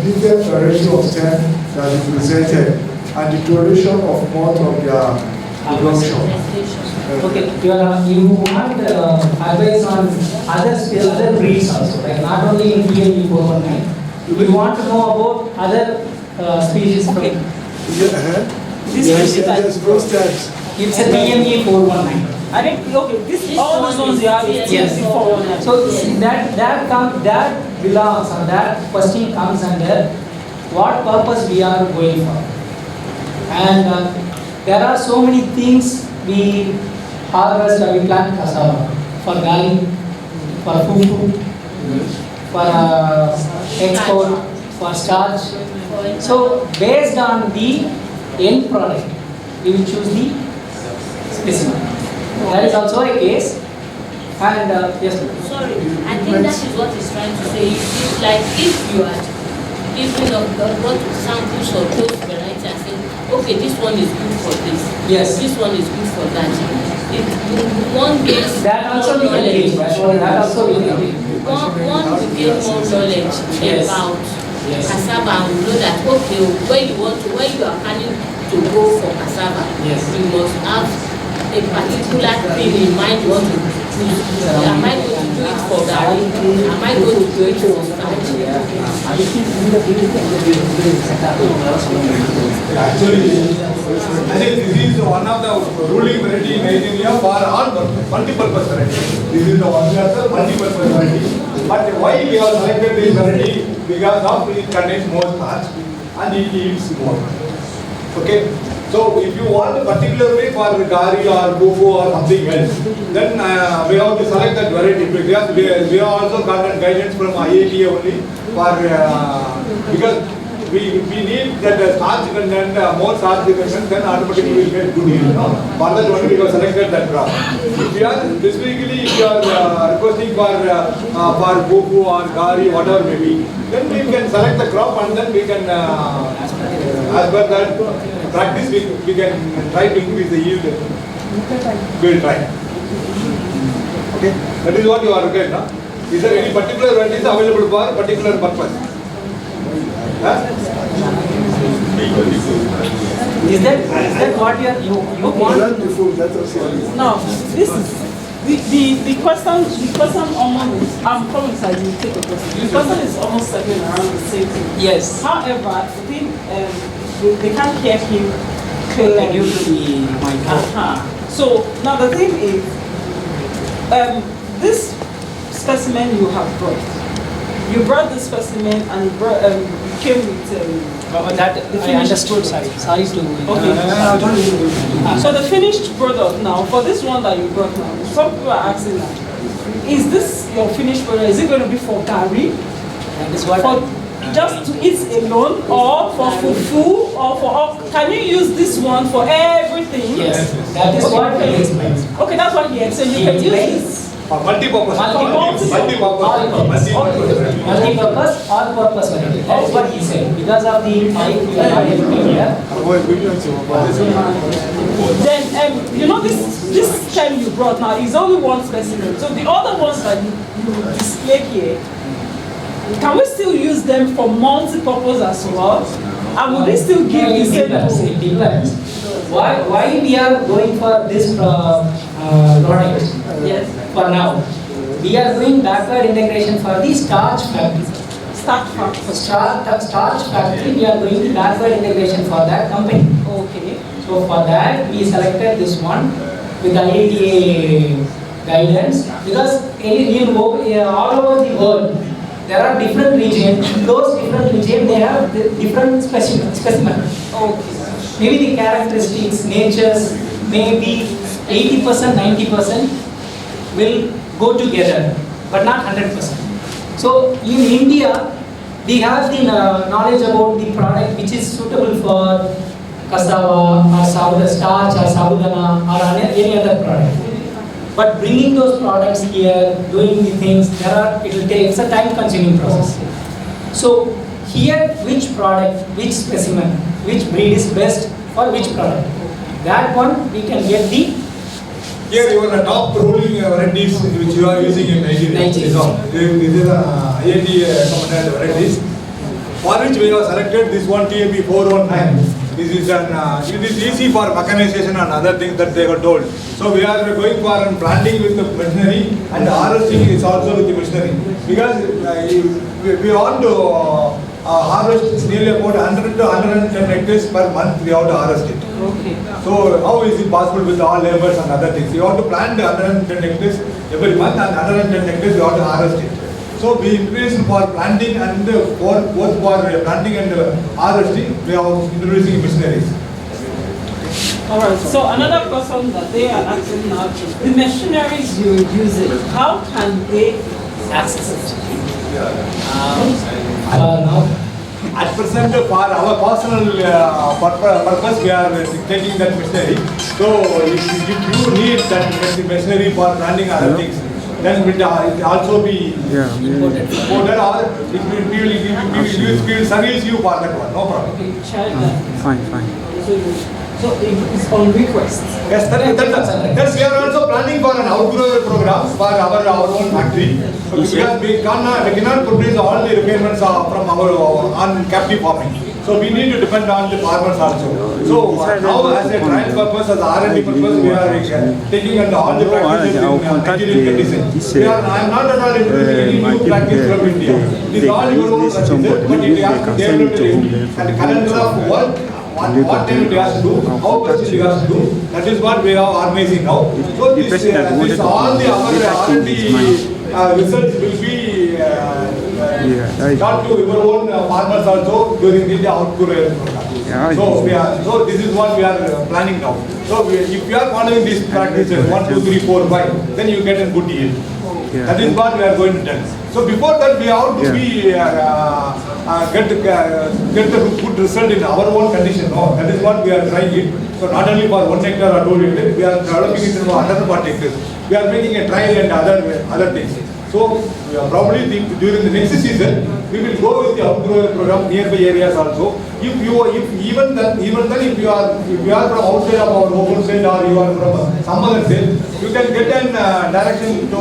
different variety of stem that you presented, and the duration of month of their production. Okay, you want advice on other breeds also, like not only in DME 419. We want to know about other species. Okay. Yes, those stems. It's a DME 419. I think, okay, all those ones you have is Yes. 419. So that belongs, or that question comes under what purpose we are going for. And there are so many things we harvest, we plant cassava for garlic, for food, for export, for starch. So based on the end product, we will choose the specimen. That is also a case. And yes, Sorry, I think that is what he's trying to say. It's like if you are giving up brought samples of those varieties and saying, okay, this one is good for this. Yes. This one is good for that. If one gets that also more we can knowledge, give. That also we can give. one will get more knowledge Yes. about Yes. cassava and know that okay, when you are planning to go for cassava, Yes. you must have a particular thing in mind you want to do. Am I going to do it for garri? Am I going to do it for starch? Actually, I think this is one of the ruling variety in Nigeria for all multi-purpose variety. This is the one of the multi-purpose variety. But why we have selected this variety? Because of it contains more starch and it yields more. Okay. So if you want particularly for garri or tofu or something else, then we have to select that variety because we have also gotten guidance from IATA only for because we need that starch content, more starch content, then automatically we will get good yield. No? For that only we have selected that crop. If you are specifically if you are requesting for tofu or garri, whatever may be, then we can select the crop and then we can as per that practice we can try to increase the yield. We will try. Okay, that is what you are getting. No? Is there any particular varieties available for particular purpose? Huh? Is that what you want? No, this is the question almost I'm probably deciding to take a question. The question is almost circling around the same thing. Yes. However, I think they can't hear him clearly. Due to the mic. So now the thing is, this specimen you have brought this specimen and you came with that I understood. Sorry to. Okay. So the finished product now, for this one that you brought now, some people are asking now, is this your finished product? Is it going to be for garri? That is what. Just to eat alone, or for fufu, or for all? Can you use this one for everything? Yes, that is what he explains. Okay, that's what he explained. You can use this. Multi-purpose. Multi-purpose, all-purpose variety. That is what he said. Because of the mic, we are not able to hear. Then, you know, this stem you brought now is only one specimen. So the other ones that you display here, can we still use them for multi-purpose as well? And would we still give the same? It depends. Why we are going for this product? Yes. For now, we are doing backward integration for the starch factory. Starch factory. Starch factory, we are doing the backward integration for that company. Okay. So for that, we selected this one with the IATA guidance because all over the world, there are different regions. Those different regions, they have different specimen. Okay. Maybe the characteristics, natures, maybe 80%, 90% will go together, but not 100%. So in India, we have the knowledge about the product which is suitable for cassava or starch or sabudana or any other product. But bringing those products here, doing the things, it's a time-consuming process. So here, which product, which specimen, which breed is best for which product? That one we can get the. Here you are the top ruling varieties which you are using in Nigeria. This is the IAT recommended varieties. For which we have selected this one TAP 419. This is it is easy for mechanization and other things that they were told. So we are going for planting with the machinery and harvesting is also with the machinery. Because we want to harvest nearly about 100 to 110 hectares per month we have to harvest it. Okay. So how is it possible with all labors and other things? You have to plant 110 hectares every month and 110 hectares you have to harvest it. So we increased for planting and both for planting and harvesting, we are introducing machineries. Alright, so another question that they are asking now is, the machineries you're using, how can they access it? Now, at present for our personal purpose we are taking that machinery. So if you need that machinery for running other things, then it will also be imported or we will service you for that one, no problem. Fine. So it's on request. Yes, that's we are also planning for an outgrower program for our own factory. Because we cannot produce all the requirements from our on captive farming. So we need to depend on the farmers also. So now as a trial purpose, as R&D purpose, we are taking on all the practices in Nigerian conditions. I am not at all introducing any new practice from India. It is all your own practices, but it has to develop and the calendar of work. What time it has to do, how much it has to do, that is what we are organizing now. So this all the our R&D results will be taught to your own farmers also during the outgrower program. So this is what we are planning now. So if you are following these practices 1, 2, 3, 4, 5, then you get a good yield. That is what we are going to do. So before that we have to be get the good result in our own condition. No, that is what we are trying it. So not only for 1 hectare or 2 hectares, we are developing it for another 1 hectares. We are making a trial and other things. So probably during the next season we will go with the outgrower program nearby areas also. If even then if you are from outside of our open state or you are from some other state, you can get an direction to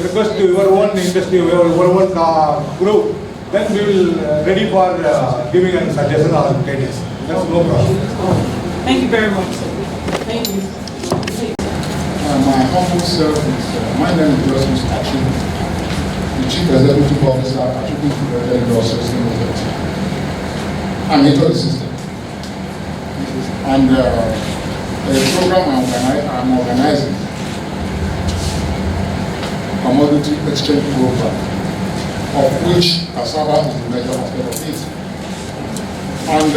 request to your own industry, your own group. Then we will ready for giving a suggestion or guidance. That's no problem. Thank you very much. Thank you. My humble self is, my name is Joseph Action, the Chief Executive Officer at AgriQuest System. I'm into the system. And a program I'm organizing, commodity exchange program, of which cassava is the major aspect of it. And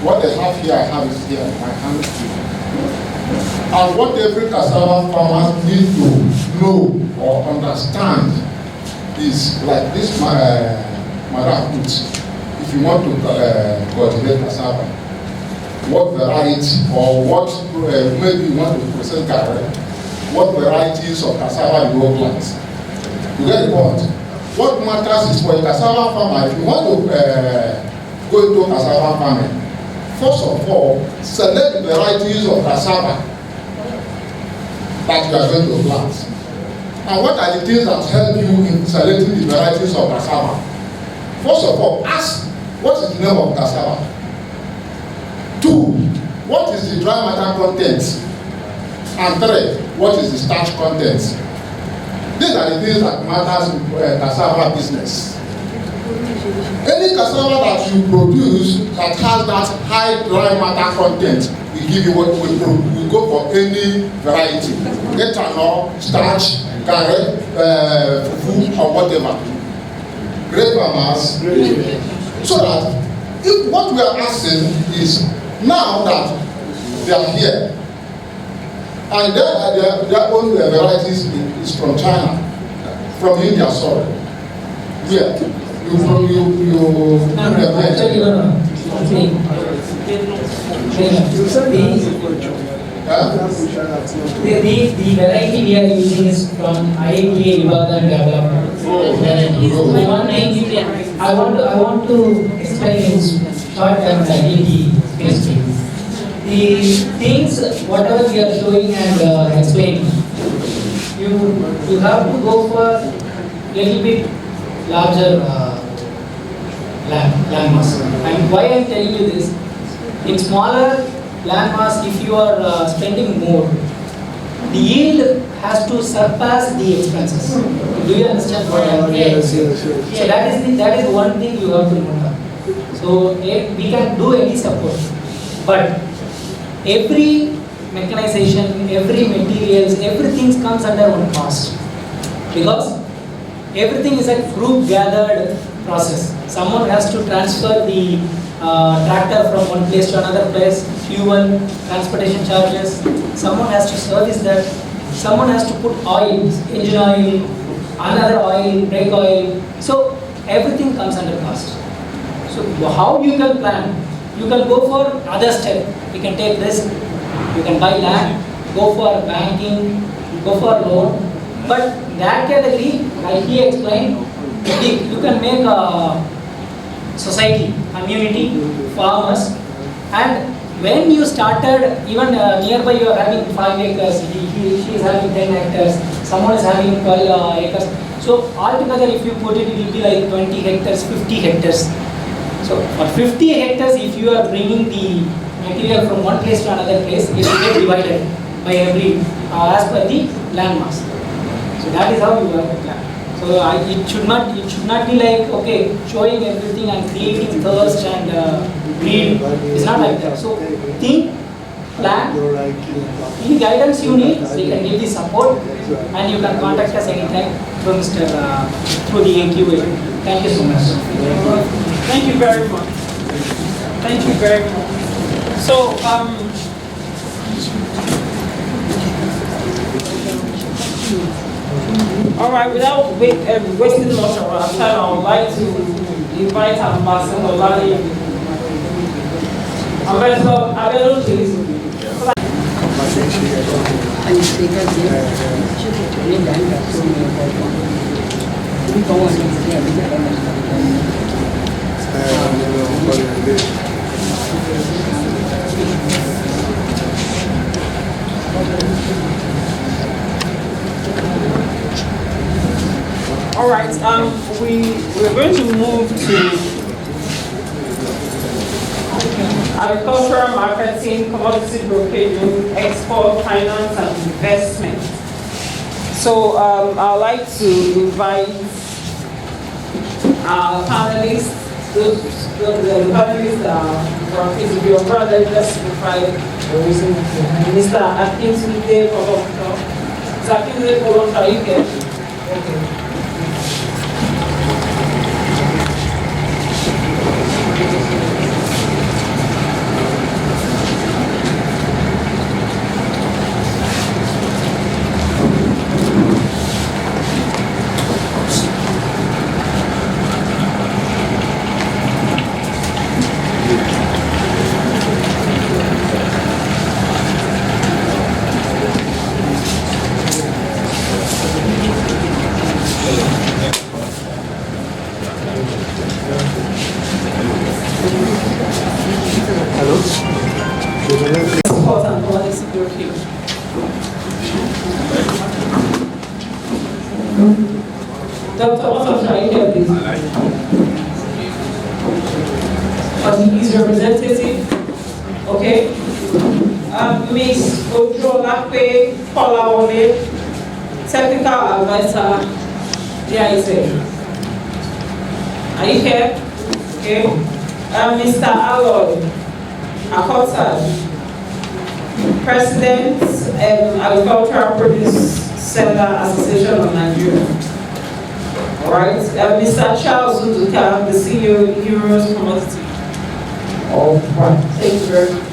what they have here, I have it here in my hand. And what every cassava farmer needs to know or understand is like this madam puts. If you want to cultivate cassava, what variety or what maybe you want to process garden, what varieties of cassava you will plant. You get the point. What matters is for a cassava farmer, if you want to go into cassava farming, first of all, select the varieties of cassava that you are going to plant. And what are the things that help you in selecting the varieties of cassava? First of all, ask, what is the name of cassava? 2, what is the dry matter content? And 3, what is the starch content? These are the things that matters in cassava business. Any cassava that you produce that has that high dry matter content, we give you what we go for any variety. Ethanol, starch, garret, fufu, or whatever. Great farmers. So that if what we are asking is now that they are here, and their own varieties is from China, from India, sorry. Yeah. The variety we are using is from IATA Vivadan development. One thing I want to explain in short terms the things whatever we are showing and explaining, you have to go for little bit larger land mass. And why I am telling you this, in smaller land mass, if you are spending more, the yield has to surpass the expenses. Do you understand what I am saying? So that is one thing you have to know. So we can do any support, but every mechanization, every materials, everything comes under one cost, because everything is a group gathered process. Someone has to transfer the tractor from one place to another place, fuel, transportation charges. Someone has to service that. Someone has to put oil, engine oil, another oil, brake oil. So everything comes under cost. So how you can plan? You can go for other step. You can take risk. You can buy land, go for banking, go for loan. But that category, like he explained, you can make a society, community, farmers, and when you started, even nearby you are having 5 acres, she is having 10 hectares, someone is having 12 acres. So altogether if you put it, it will be like 20 hectares, 50 hectares. So for 50 hectares, if you are bringing the material from one place to another place, it will get divided by every, as per the land mass. So that is how you work the plan. So it should not be like, okay, showing everything and creating thirst and greed. It's not like that. So think, plan, any guidance you need, so you can give the support, and you can contact us anytime through through the AQA. Thank you so much. Thank you very much. Thank you very much. So all right, without wasting much of our time, I would like to invite Ambassador Lali. Ambassador Abelo, please. All right, we're going to move to agricultural marketing, commodity brokerage, export, finance, and investment. So I'd like to invite our panelists. The panelists are from your brother, just provide Mr. Akintunde Kolonta. Mr. Akintunde Kolonta, are you here? Okay. Dr. Otto, are you here, please? His representative. Okay. Ms. Ojolakwe Kolawole, technical advisor. There is it. Are you here? Okay. Mr. Aloy Akota, President, Agricultural Produce Seller Association of Nigeria. All right. Mr. Charles Uduka, the CEO of Heroes Commodity. All right. Thank you very much.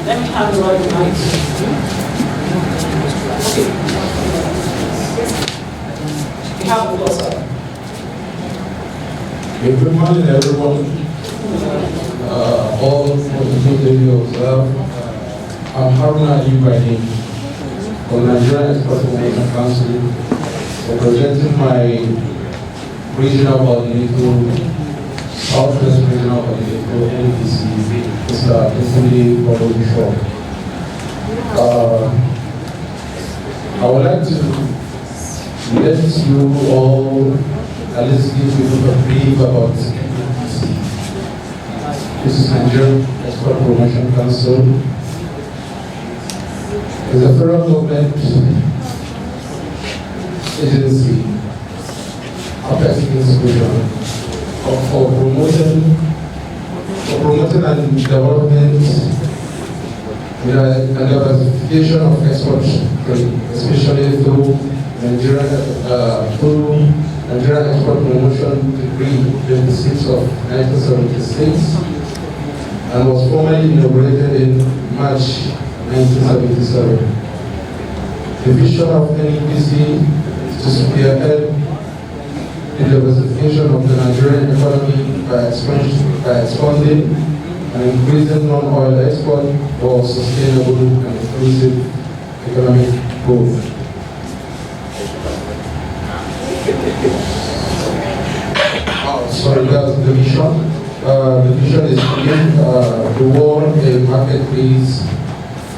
Let me hand over the mic. Okay. We have the floor, sir. Good morning, everyone. All for the good you observe. I'm Haruna Ali by name from Nigeria Presents Council, representing my regional coordinator, Southwest Regional Coordinator, NPC, Mr. Akintunde Kolonta. I would like to let you all at least give you a brief about NPC. This is Nigeria Export Promotion Council. It's a federal government agency, affecting institution for promoting and development and diversification of export trade, especially through Nigeria Export Promotion Decree 26 of 1976, and was formally inaugurated in March 1977. The vision of NEPC is to spearhead the diversification of the Nigerian economy by expanding and increasing non-oil export for sustainable and inclusive economic growth. Sorry, that's the vision. The vision is to give the world a marketplace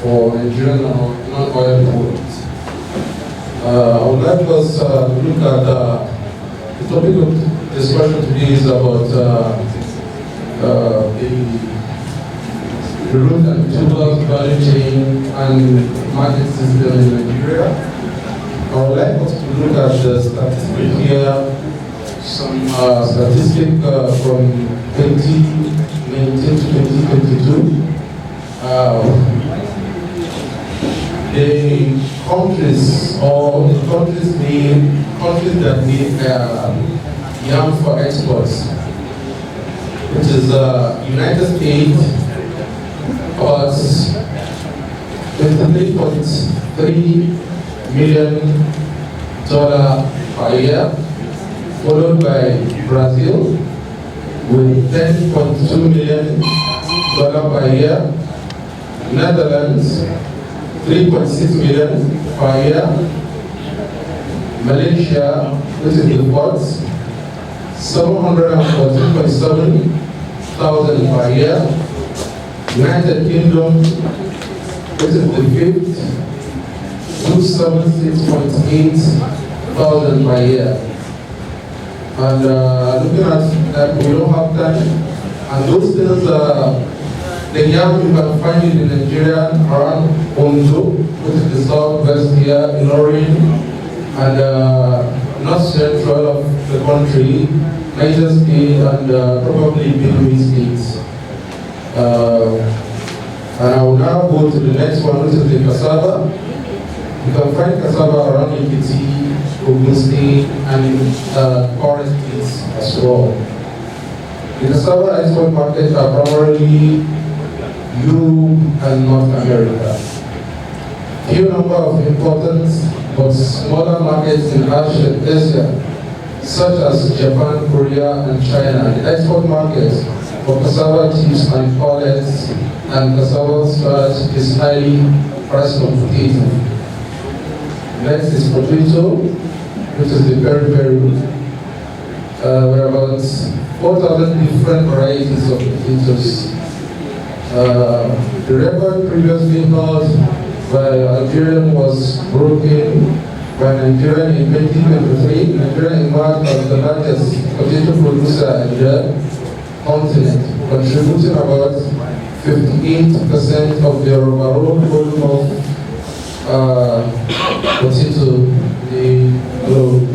for Nigerian non-oil products. I would like us to look at the topic of discussion today is about the root and tubers value chain and market system in Nigeria. I would like us to look at the statistics here. Some statistics from 2019 to 2022. The countries or the countries that need yam for exports, which is United States, about $23.3 million per year, followed by Brazil with $10.2 million per year, Netherlands $3.6 million per year, Malaysia, which is the fourth, $714.7 thousand per year, United Kingdom, which is the fifth, $276.8 thousand per year. And looking at that, we don't have time. And those things, the yam you can find it in Nigeria around Ondo, which is the southwest here, in Orin, and north central of the country, Niger State, and probably B2B states. And I will now go to the next one, which is the Cassava. You can find Cassava around Ekiti, Ogun State, and in forest states as well. The Cassava export markets are primarily Europe and North America. Few number of important but smaller markets in Asia, such as Japan, Korea, and China. The export markets for cassava chips and pellets and cassava starch is highly price competitive. Next is potato, which is the peri-peri. There are about 4,000 different varieties of potatoes. The record previously held by Algeria was broken by Nigeria in 2023. Nigeria emerged as the largest potato producer in the continent, contributing about 58% of the overall volume of potato in the globe.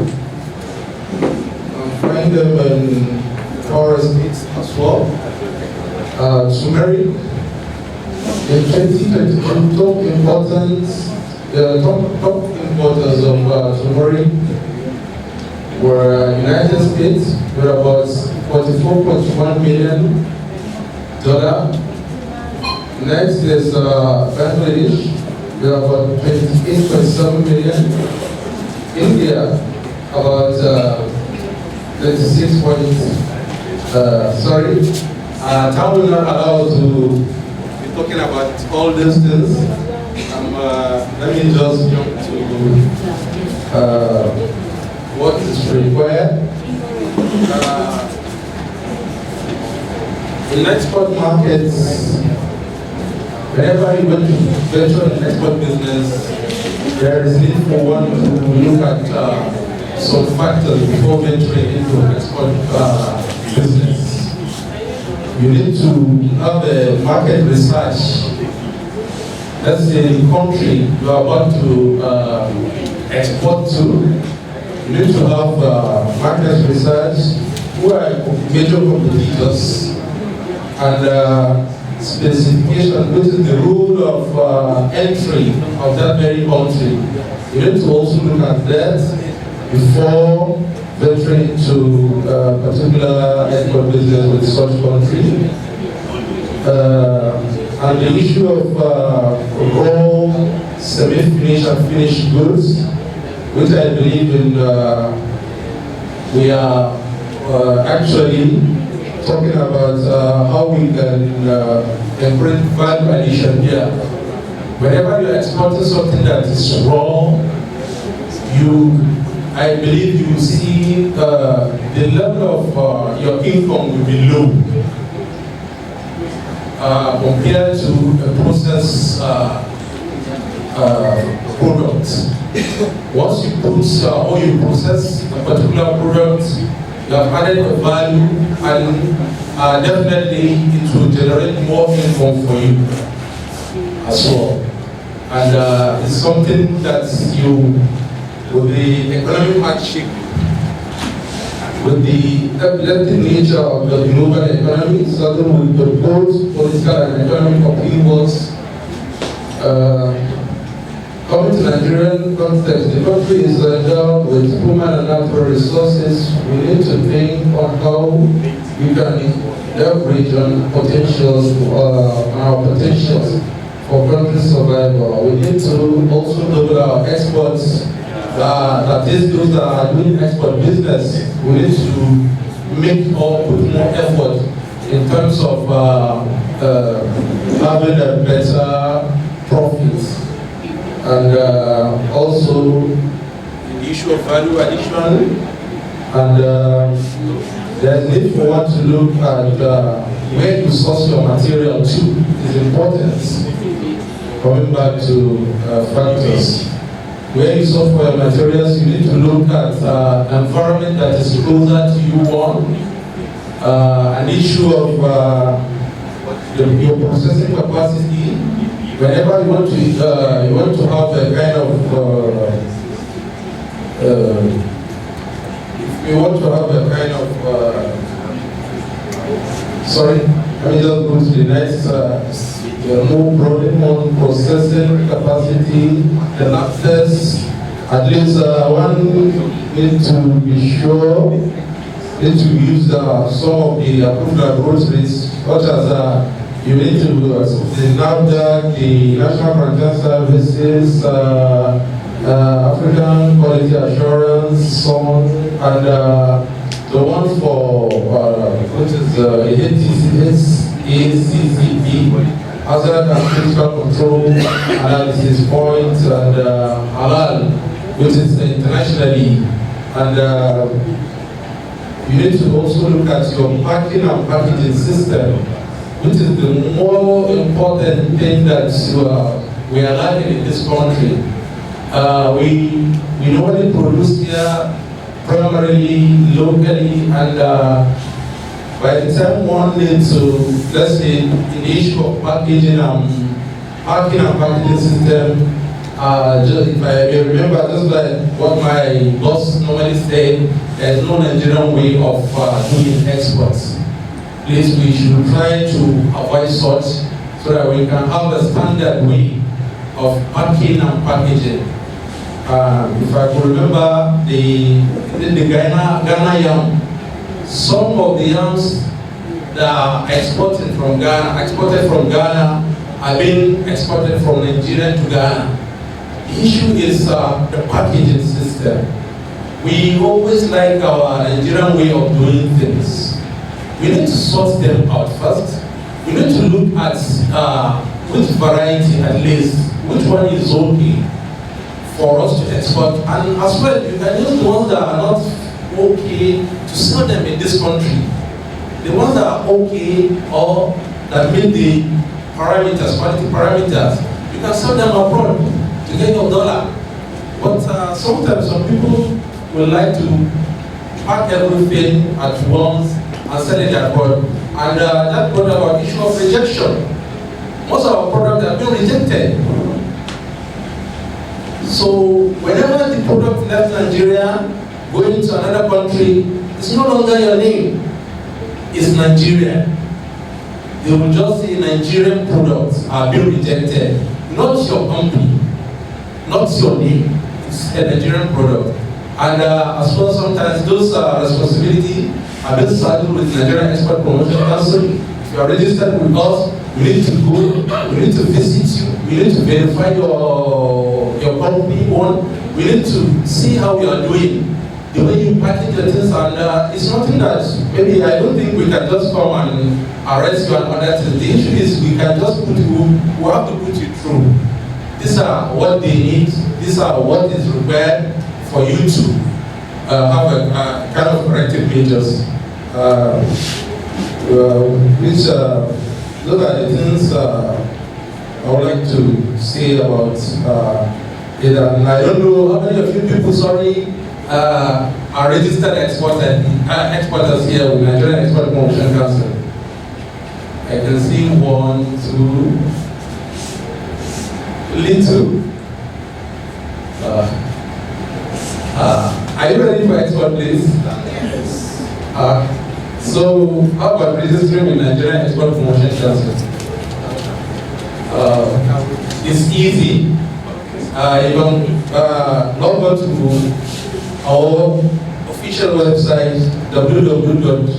Find them in forest states as well. Turmeric. In 2022, top importers of turmeric were United States with about $44.1 million. Next is Bangladesh with about $28.7 million. India about 36 time will not allow to be talking about all these things. Let me just jump to what is required. In export markets, whenever you want to venture in export business, there is need for one to look at some factors before venturing into export business. You need to have a market research. Let's say the country you are about to export to. You need to have market research, who are major competitors, and specification, which is the rule of entry of that very country. You need to also look at that before venturing into particular export business with such country. And the issue of raw, semi-finished and finished goods, which I believe in we are actually talking about how we can improve value addition here. Whenever you're exporting something that is raw, I believe you see the level of your income will be low compared to a processed product. Once you put or you process a particular product, you have added a value, and definitely it will generate more income for you as well. And it's something that you, with the economic hardship, with the epileptic nature of the global economy, starting with the both political and economic upheavals, coming to Nigerian context, the country is endowed with human and natural resources. We need to think on how we can leverage on potentials, our potentials for country survival. We need to also look at our exports. That is, those that are doing export business, we need to make or put more effort in terms of having a better profit. And also the issue of value addition, and there's need for one to look at where you source your material to is important. Coming back to factors, where you source for your materials, you need to look at an environment that is closer to you. One, an issue of your processing capacity. Whenever you want to have a kind of sorry, let me just go to the next. More processing capacity. The access, at least one need to be sure, need to use some of the approved laboratories, such as you need to do the NAFDAC, the National Franchise Services, African Quality Assurance, and the one for which is ACCP, Hazard and Critical Control Analysis Point, and Halal, which is internationally. And you need to also look at your packing and packaging system, which is the more important thing that we are lacking in this country. We normally produce here primarily locally, and by the time one needs to, let's say, in the issue of packaging and packaging system, just if I remember, just like what my boss normally said, there's no Nigerian way of doing exports. Please, we should try to avoid such, so that we can have a standard way of packing and packaging. If I could remember the Ghana yam, some of the yams that are exported from Ghana are being exported from Nigeria to Ghana. The issue is the packaging system. We always like our Nigerian way of doing things. We need to sort them out first. We need to look at which variety, at least, which one is okay for us to export. And as well, you can use the ones that are not okay to sell them in this country. The ones that are okay or that meet the parameters, quality parameters, you can sell them abroad to get your dollar. But sometimes some people will like to pack everything at once and sell it abroad. And that brought about issue of rejection. Most of our products have been rejected. So whenever the product left Nigeria, going to another country, it's no longer your name. It's Nigeria. They will just say Nigerian products are being rejected. Not your company, not your name. It's a Nigerian product. And as well, sometimes those responsibilities are being saddled with Nigerian Export Promotion Council. If you are registered with us, we need to go, we need to visit you, we need to verify your company one, we need to see how you are doing. the way you package your things, and it's something that maybe I don't think we can just come and arrest you and other things. The issue is we can just put you, we have to put you through. These are what they need, these are what is required for you to have a kind of corrective measures. Which look at the things I would like to say about it. And I don't know how many of you people, are registered exporters here with Nigerian Export Promotion Council. I can see 1, 2, little. Are you ready for export, please? Yes. So, how about registering with Nigerian Export Promotion Council? It's easy. You can log on to our official website, www.nepc.gov.ng.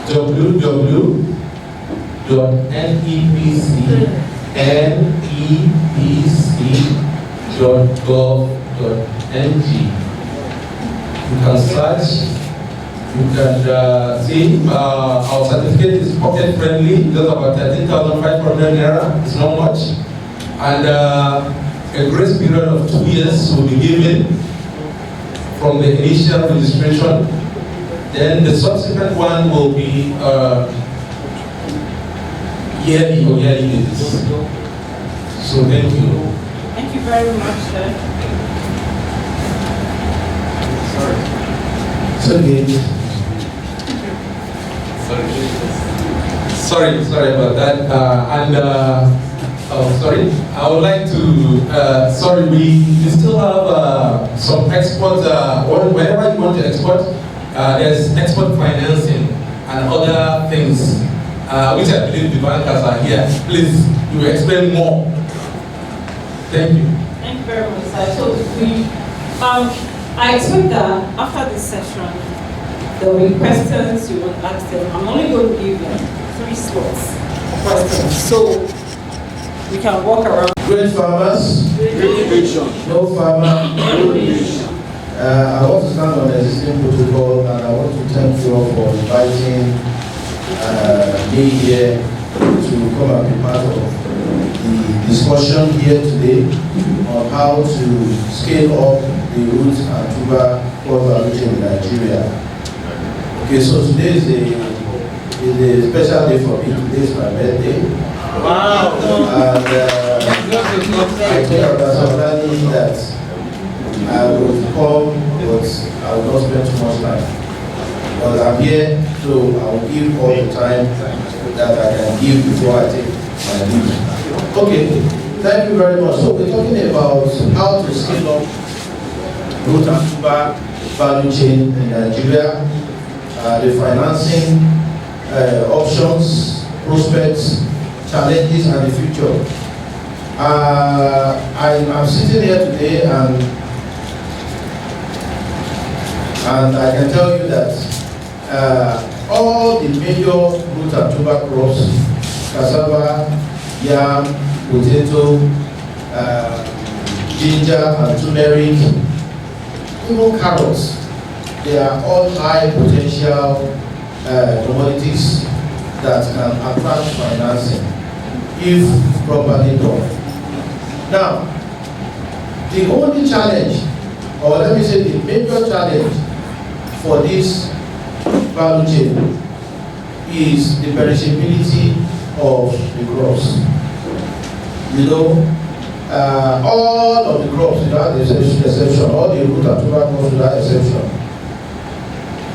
www.nepc.gov.ng. You can search. You can see our certificate is pocket friendly, just about 13,500 naira, it's not much. And a grace period of 2 years will be given from the initial registration. Then the subsequent one will be yearly basis. So thank you. Thank you very much, sir. Sorry. Sorry about that. Sorry. I would like to. We still have some export. Whenever you want to export, there's export financing and other things, which I believe the bankers are here. Please, you explain more. Thank you. Thank you very much, sir. So I expect that after this session, there will be questions you want to ask them. I'm only going to give them 3 slots for questions, so we can walk around. Great farmers, no farmer, no nation. I want to stand on the existing protocol, and I want to thank you all for inviting me here to come and be part of the discussion here today on how to scale up the root and tuber crop value chain in Nigeria. Okay, so today is a special day for me. Today is my birthday. Wow! And I told Abdasabani that I would come, but I will not spend too much time. But I'm here, so I will give all the time that I can give before I take my leave. Okay, thank you very much. So we're talking about how to scale up root and tuber value chain in Nigeria. The financing options, prospects, challenges, and the future. I'm sitting here today, and I can tell you that all the major root and tuber crops, cassava, yam, potato, ginger, and turmeric, even carrots, they are all high potential commodities that can attract financing if properly done. Now, the only challenge, or let me say the major challenge for this value chain is the perishability of the crops. You know, all of the crops without exception, all the root and tuber crops without exception,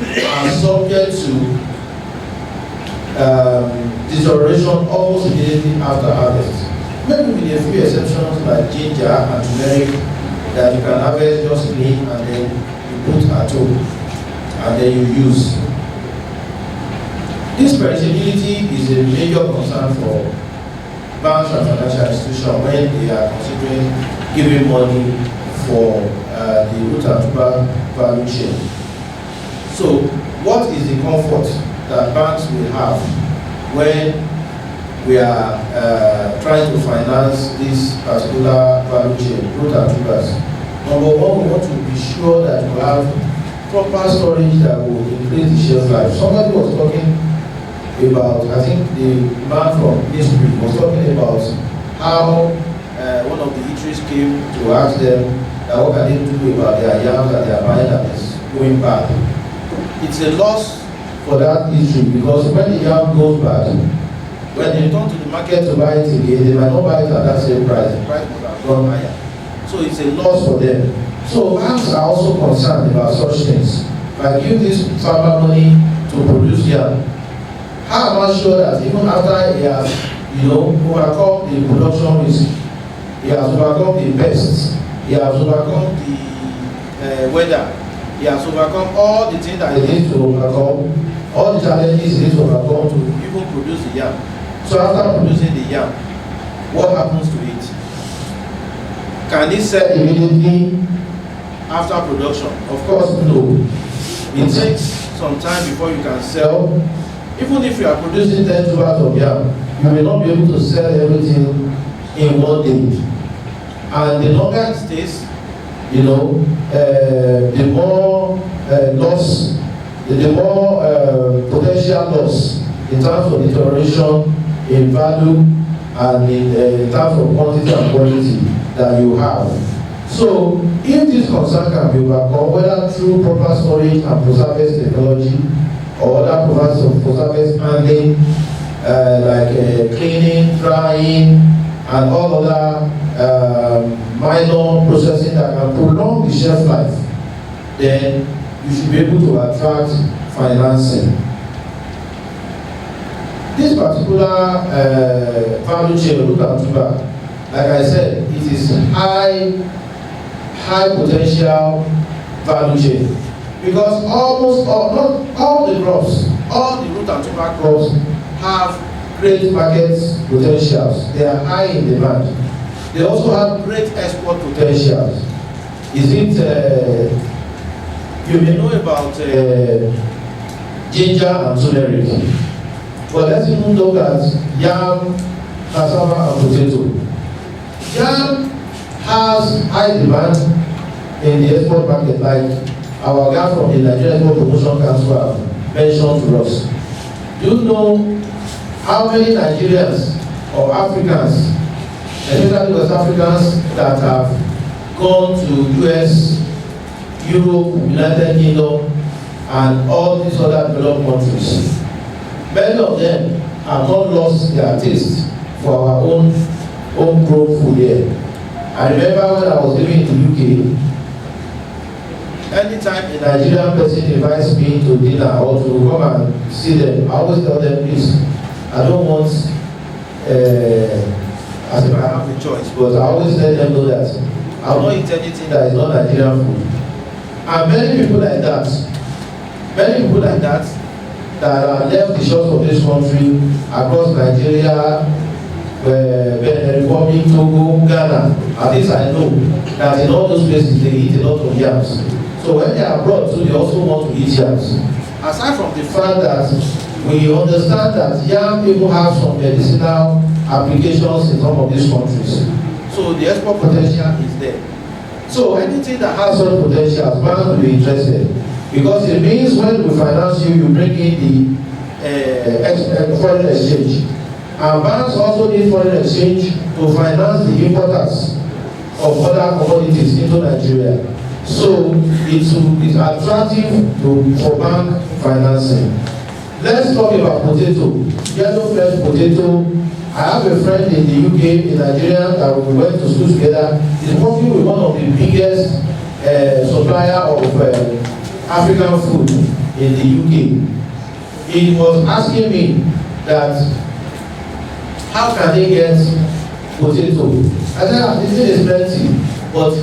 are subject to deterioration almost immediately after harvest. Maybe with a few exceptions like ginger and turmeric that you can harvest just clean and then you put at home and then you use. This perishability is a major concern for banks and financial institutions when they are considering giving money for the root and tuber value chain. So, what is the comfort that banks will have when we are trying to finance this particular value chain, fruit and tubers. Number one, we want to be sure that we have proper storage that will increase the shelf life. Somebody was talking about, I think the man from history was talking about how one of the eateries came to ask them what can they do about their yams that they are buying that is going bad. It's a loss for that issue because when the yam goes bad, when they return to the market to buy it again, they might not buy it at that same price. The price would have gone higher. So it's a loss for them. So banks are also concerned about such things. Like give this farmer money to produce yam. How am I sure that even after he has, overcome the production risk, he has overcome the pests, he has overcome the weather, he has overcome all the things that he needs to overcome, all the challenges he needs to overcome to even produce the yam. So after producing the yam, what happens to it? Can it sell immediately after production? Of course, no. It takes some time before you can sell. Even if you are producing 10 tubers of yam, you may not be able to sell everything in one day. And the longer it stays, the more loss, the more potential loss in terms of deterioration in value and in terms of quantity and quality that you have. So, if this concern can be overcome, whether through proper storage and Postharvest technology or other processes of Postharvest handling, like cleaning, drying, and all other minor processing that can prolong the shelf life, then you should be able to attract financing. This particular value chain, root and tuber, like I said, it is high potential value chain because almost not all the crops, all the root and tuber crops have great market potentials. They are high in demand. They also have great export potentials. Is it, you may know about ginger and turmeric. But let's even look at yam, cassava, and potato. Yam has high demand in the export market, like our guy from the Nigeria Promotion Council have mentioned to us. Do you know how many Nigerians or Africans, especially West Africans, that have gone to US, Europe, United Kingdom, and all these other developed countries? Many of them have not lost their taste for our own grown food here. I remember when I was living in the UK, anytime a Nigerian person invites me to dinner or to come and see them, I always tell them, please, I don't want, as if I have a choice, but I always let them know that I will not eat anything that is not Nigerian food. And many people like that, that are left the shores of this country across Nigeria, Benin Republic, Togo, Ghana. At least I know that in all those places they eat a lot of yams. So when they are abroad too, they also want to eat yams. Aside from the fact that we understand that yam people have some medicinal applications in some of these countries. So the export potential is there. So anything that has such potential, banks will be interested. Because it means when we finance you, you bring in the foreign exchange. And banks also need foreign exchange to finance the importers of other commodities into Nigeria. So it's attractive for bank financing. Let's talk about potato. Yellow fresh potato. I have a friend in the UK, in Nigeria, that we went to school together. He's working with one of the biggest supplier of African food in the UK. He was asking me that how can they get potato? I said, this thing is plenty, but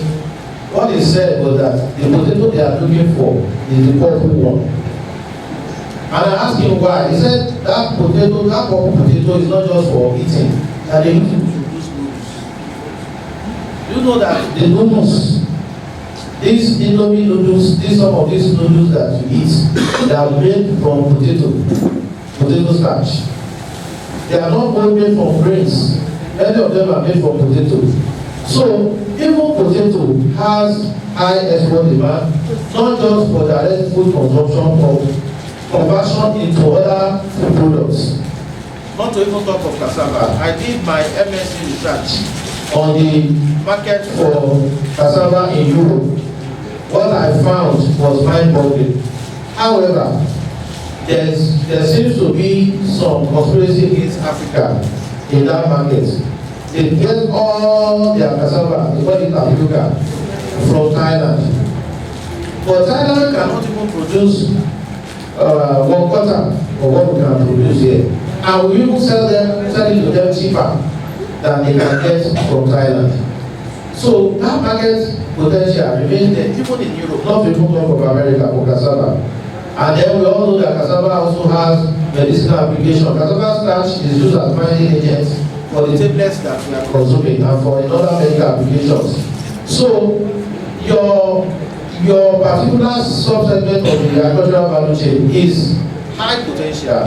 what he said was that the potato they are looking for is the purple one. And I asked him why. He said that purple potato is not just for eating, that they use it to produce noodles. You know that the noodles, these Indomie noodles, some of these noodles that you eat, they are made from potato starch. They are not all made from grains. Many of them are made from potato. So even potato has high export demand, not just for direct food consumption, but conversion into other food products. Not to even talk of cassava. I did my MSc research on the market for cassava in Europe. What I found was mind-boggling. However, there seems to be some conspiracy against Africa in that market. They get all their cassava, they call it tapioca, from Thailand. But Thailand cannot even produce 1/4 of what we can produce here. And we even sell it to them cheaper than they can get from Thailand. So that market potential remains there, even in Europe, not to talk of America for cassava. And then we all know that cassava also has medicinal application. Cassava starch is used as binding agent for the tablets that we are consuming and for other medical applications. So your particular sub-segment of the agricultural value chain is high potential.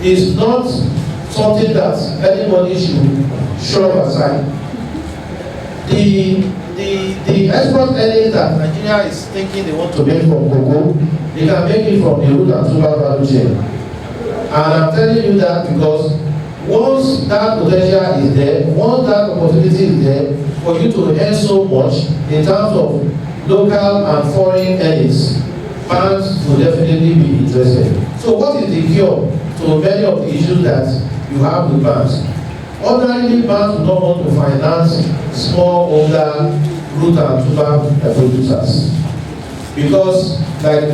It's not something that anybody should shove aside. The export earnings that Nigeria is thinking they want to make from cocoa, they can make it from the root and tuber value chain. And I'm telling you that because once that potential is there, once that opportunity is there for you to earn so much in terms of local and foreign earnings, banks will definitely be interested. So what is the cure to many of the issues that you have with banks? Ordinarily, banks do not want to finance smallholder root and tuber producers because, like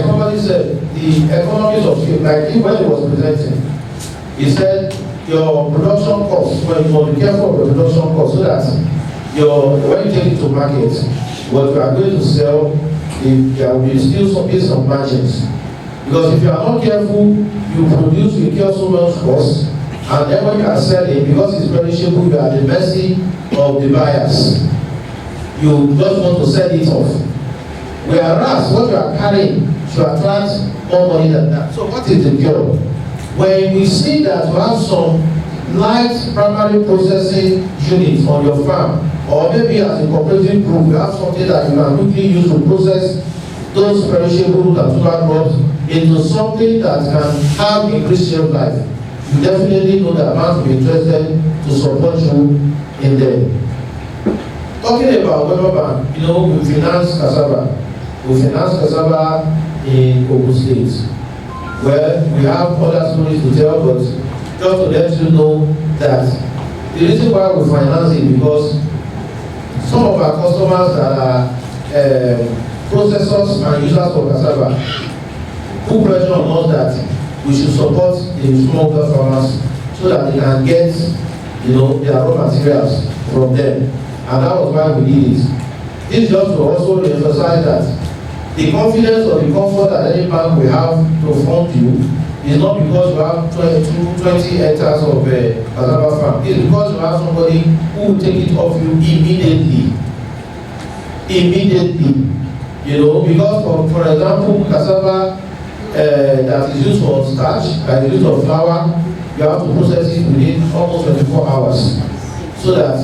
somebody said, the economies of scale, like when he was presenting, he said your production costs, well, you must be careful of your production costs so that when you take it to market, what you are going to sell, there will be still some margins. Because if you are not careful, you produce, you incur so much cost, and then when you are selling, because it's perishable, you are at the mercy of the buyers. You just want to sell it off. Whereas what you are carrying should attract more money than that. So what is the cure? When we see that you have some light primary processing units on your farm, or maybe as a cooperative group, you have something that you can quickly use to process those perishable and tuber crops into something that can have increased shelf life, you definitely know that banks will be interested to support you in them. Talking about Weber Bank, we finance cassava. We finance cassava in Ogun State. Well, we have other stories to tell, but just to let you know that the reason why we finance it because some of our customers that are processors and users of cassava put pressure on us that we should support the smallholder farmers so that they can get their raw materials from them. And that was why we did it. This is just to also emphasize that the confidence or the comfort that any bank will have to fund you is not because you have 20 hectares of cassava farm. It's because you have somebody who will take it off you immediately. Because for example, cassava that is used for starch, that is used for flour, you have to process it within almost 24 hours so that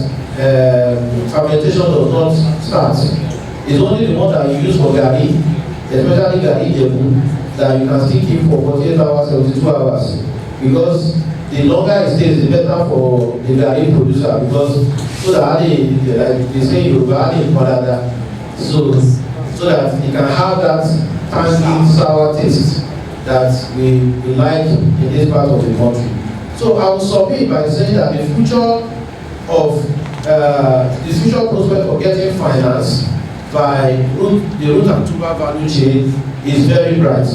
fermentation does not start. It's only the one that you use for gari, especially gari jebu, that you can still keep for 48 hours, 72 hours. Because the longer it stays, the better for the gari producer. Because so that they say you so that you can have that tangy, sour taste that we like in this part of the country. So I will submit by saying that the future prospect of getting finance by the root and tuber value chain is very bright.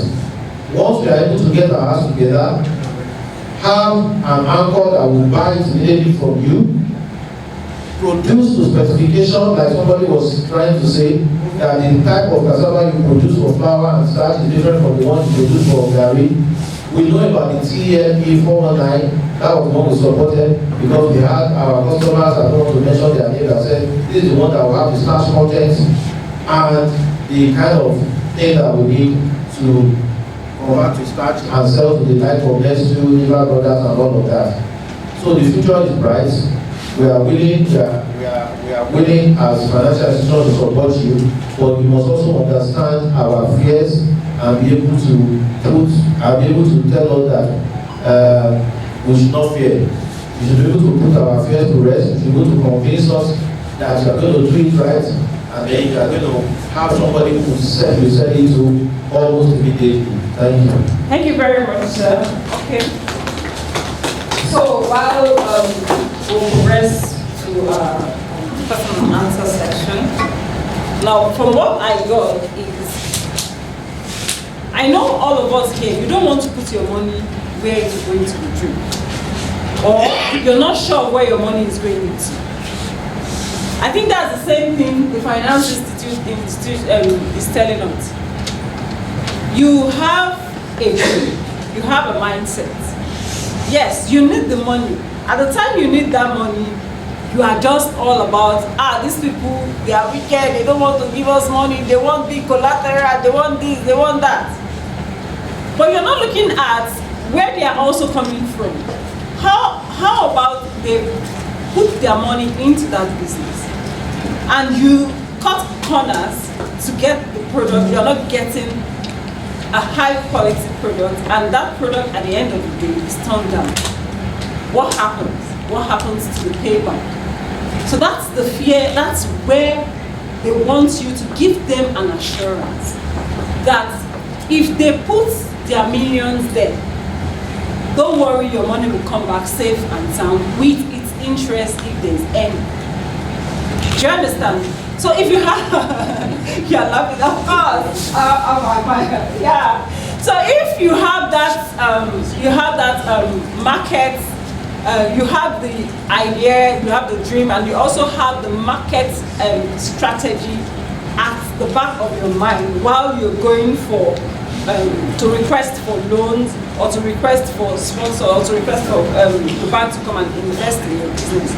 Once we are able to get our house together, have an anchor that will buy it immediately from you, produce to specification, like somebody was trying to say, that the type of cassava you produce for flour and starch is different from the one you produce for gari. We know about the TLE 419, that was the one we supported because we had our customers, I don't want to mention their name, that said, this is the one that will have the starch content and the kind of thing that we need to convert to starch and sell to the like of Nestle, Liver Brothers, and all of that. So the future is bright. We are willing as financial institutions to support you, but you must also understand our fears and be able to tell us that we should not fear. You should be able to put our fears to rest. You should be able to convince us that you are going to do it right, and then you are going to have somebody who you sell it to almost immediately. Thank you. Thank you very much, sir. Okay. So while we'll progress to question and answer section, now from what I got is, I know all of us here, you don't want to put your money where it's going to be true, or you're not sure where your money is going into. I think that's the same thing the Finance Institute is telling us. You have a dream, you have a mindset. Yes, you need the money. At the time you need that money, you are just all about, these people, they are wicked, they don't want to give us money, they want big collateral, they want this, they want that. But you're not looking at where they are also coming from. How about they put their money into that business and you cut corners to get the product, you're not getting a high quality product, and that product at the end of the day is turned down. What happens? What happens to the payback? So that's the fear, that's where they want you to give them an assurance that if they put their millions there, don't worry, your money will come back safe and sound with its interest if there's any. Do you understand? So if you have, you're laughing, of course, yeah. So if you have that, market, you have the idea, you have the dream, and you also have the market strategy at the back of your mind while you're going for, to request for loans, or to request for sponsor, or to request for the bank to come and invest in your business.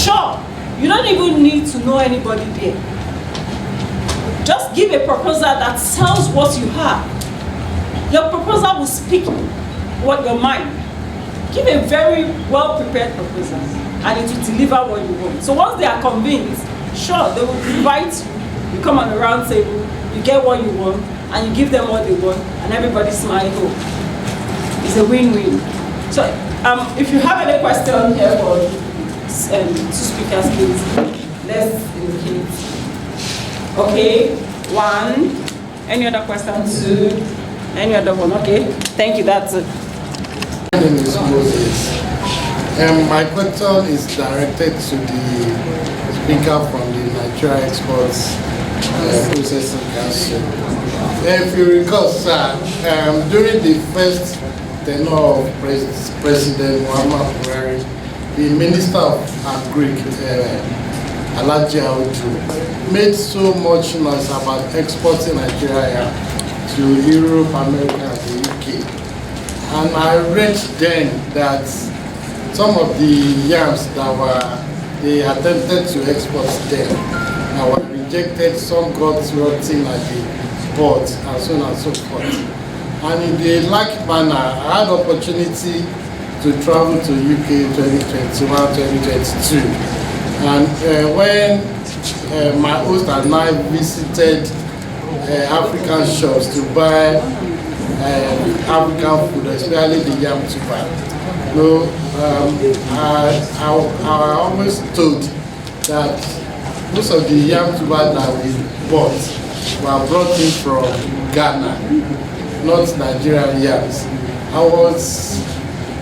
Sure. You don't even need to know anybody there. Just give a proposal that sells what you have. Your proposal will speak what your mind. Give a very well-prepared proposal, and it will deliver what you want. So once they are convinced, sure, they will invite you. You come on the round table, you get what you want, and you give them what they want, and everybody smiles. It's a win-win. So if you have any question here for two speakers, please. Let's indicate. Okay, one. Any other question? Two. Any other one? Okay. Thank you. That's it. My name is Moses. My question is directed to the speaker from the Nigeria Exports Processing Council. If you recall, sir, during the first tenure of President Muhammad Buhari, the Minister of Agri, Alhaji Audu, made so much noise about exporting Nigeria to Europe, America, and the UK. And I read then that some of the yams that they attempted to export them were rejected, some got rotting at the port, and so on and so forth. And in the like manner, I had opportunity to travel to UK 2021-2022, and when my host and I visited African shops to buy African food, especially the yam tuber, I always told that most of the yam tuber that we bought were brought in from Ghana, not Nigerian yams. I was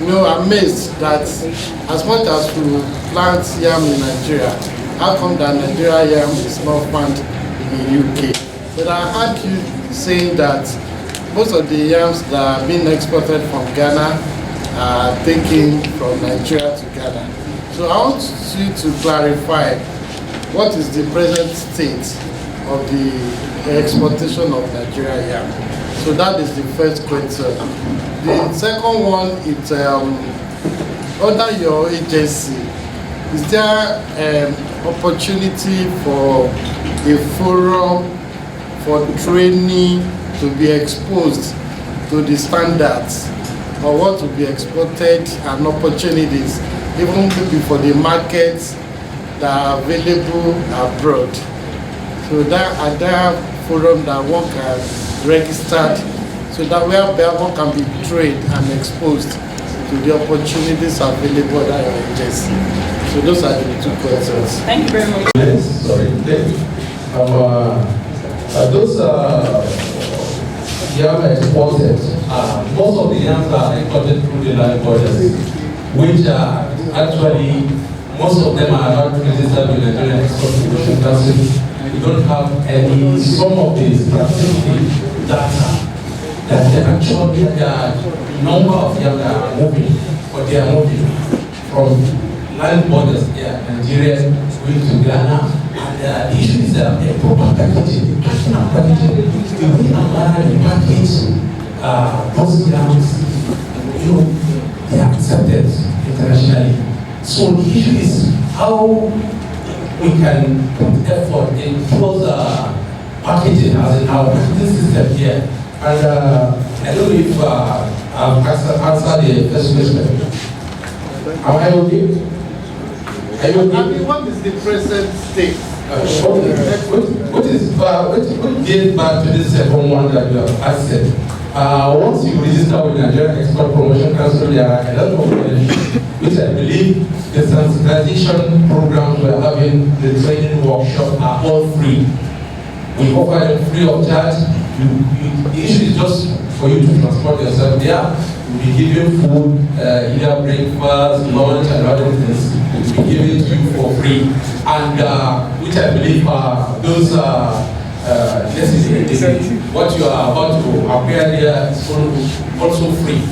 amazed that as much as we plant yam in Nigeria, how come that Nigerian yam is not found in the UK? But I heard you saying that most of the yams that are being exported from Ghana are taken from Nigeria to Ghana. So I want you to clarify what is the present state of the exportation of Nigerian yam. So that is the first question. The second one is under your agency, is there opportunity for a forum for training to be exposed to the standards of what will be exported and opportunities, even maybe for the markets that are available abroad. So that at that forum that one can register, so that whereby one can be trained and exposed to the opportunities available at your agency. So those are the two questions. Thank you very much. Yes, sorry. Those yam exported, most of the yams are exported through the land borders, which are actually, most of them are not registered with the Nigeria Export Promotion Council. We don't have any, some of the statistics data that the number of yam that are moving, but they are moving from land borders, Nigeria, going to Ghana. And the issue is a proper packaging, the way the package those yams, they are accepted internationally. So the issue is how we can put effort in close packaging as in our packaging system here. And I don't know if I've answered the first question. Am I okay? Are you okay? What is the present state? What gave back to this second one that you have asked? Once you register with Nigeria Export Promotion Council, there are a lot of benefits, which I believe the sensitization programs we're having, the training workshop are all free. We offer them free of charge. The issue is just for you to transport yourself there. We'll be giving food, either breakfast, lunch, and other things. We'll be giving it to you for free. And which I believe those what you are about to appear there is also free.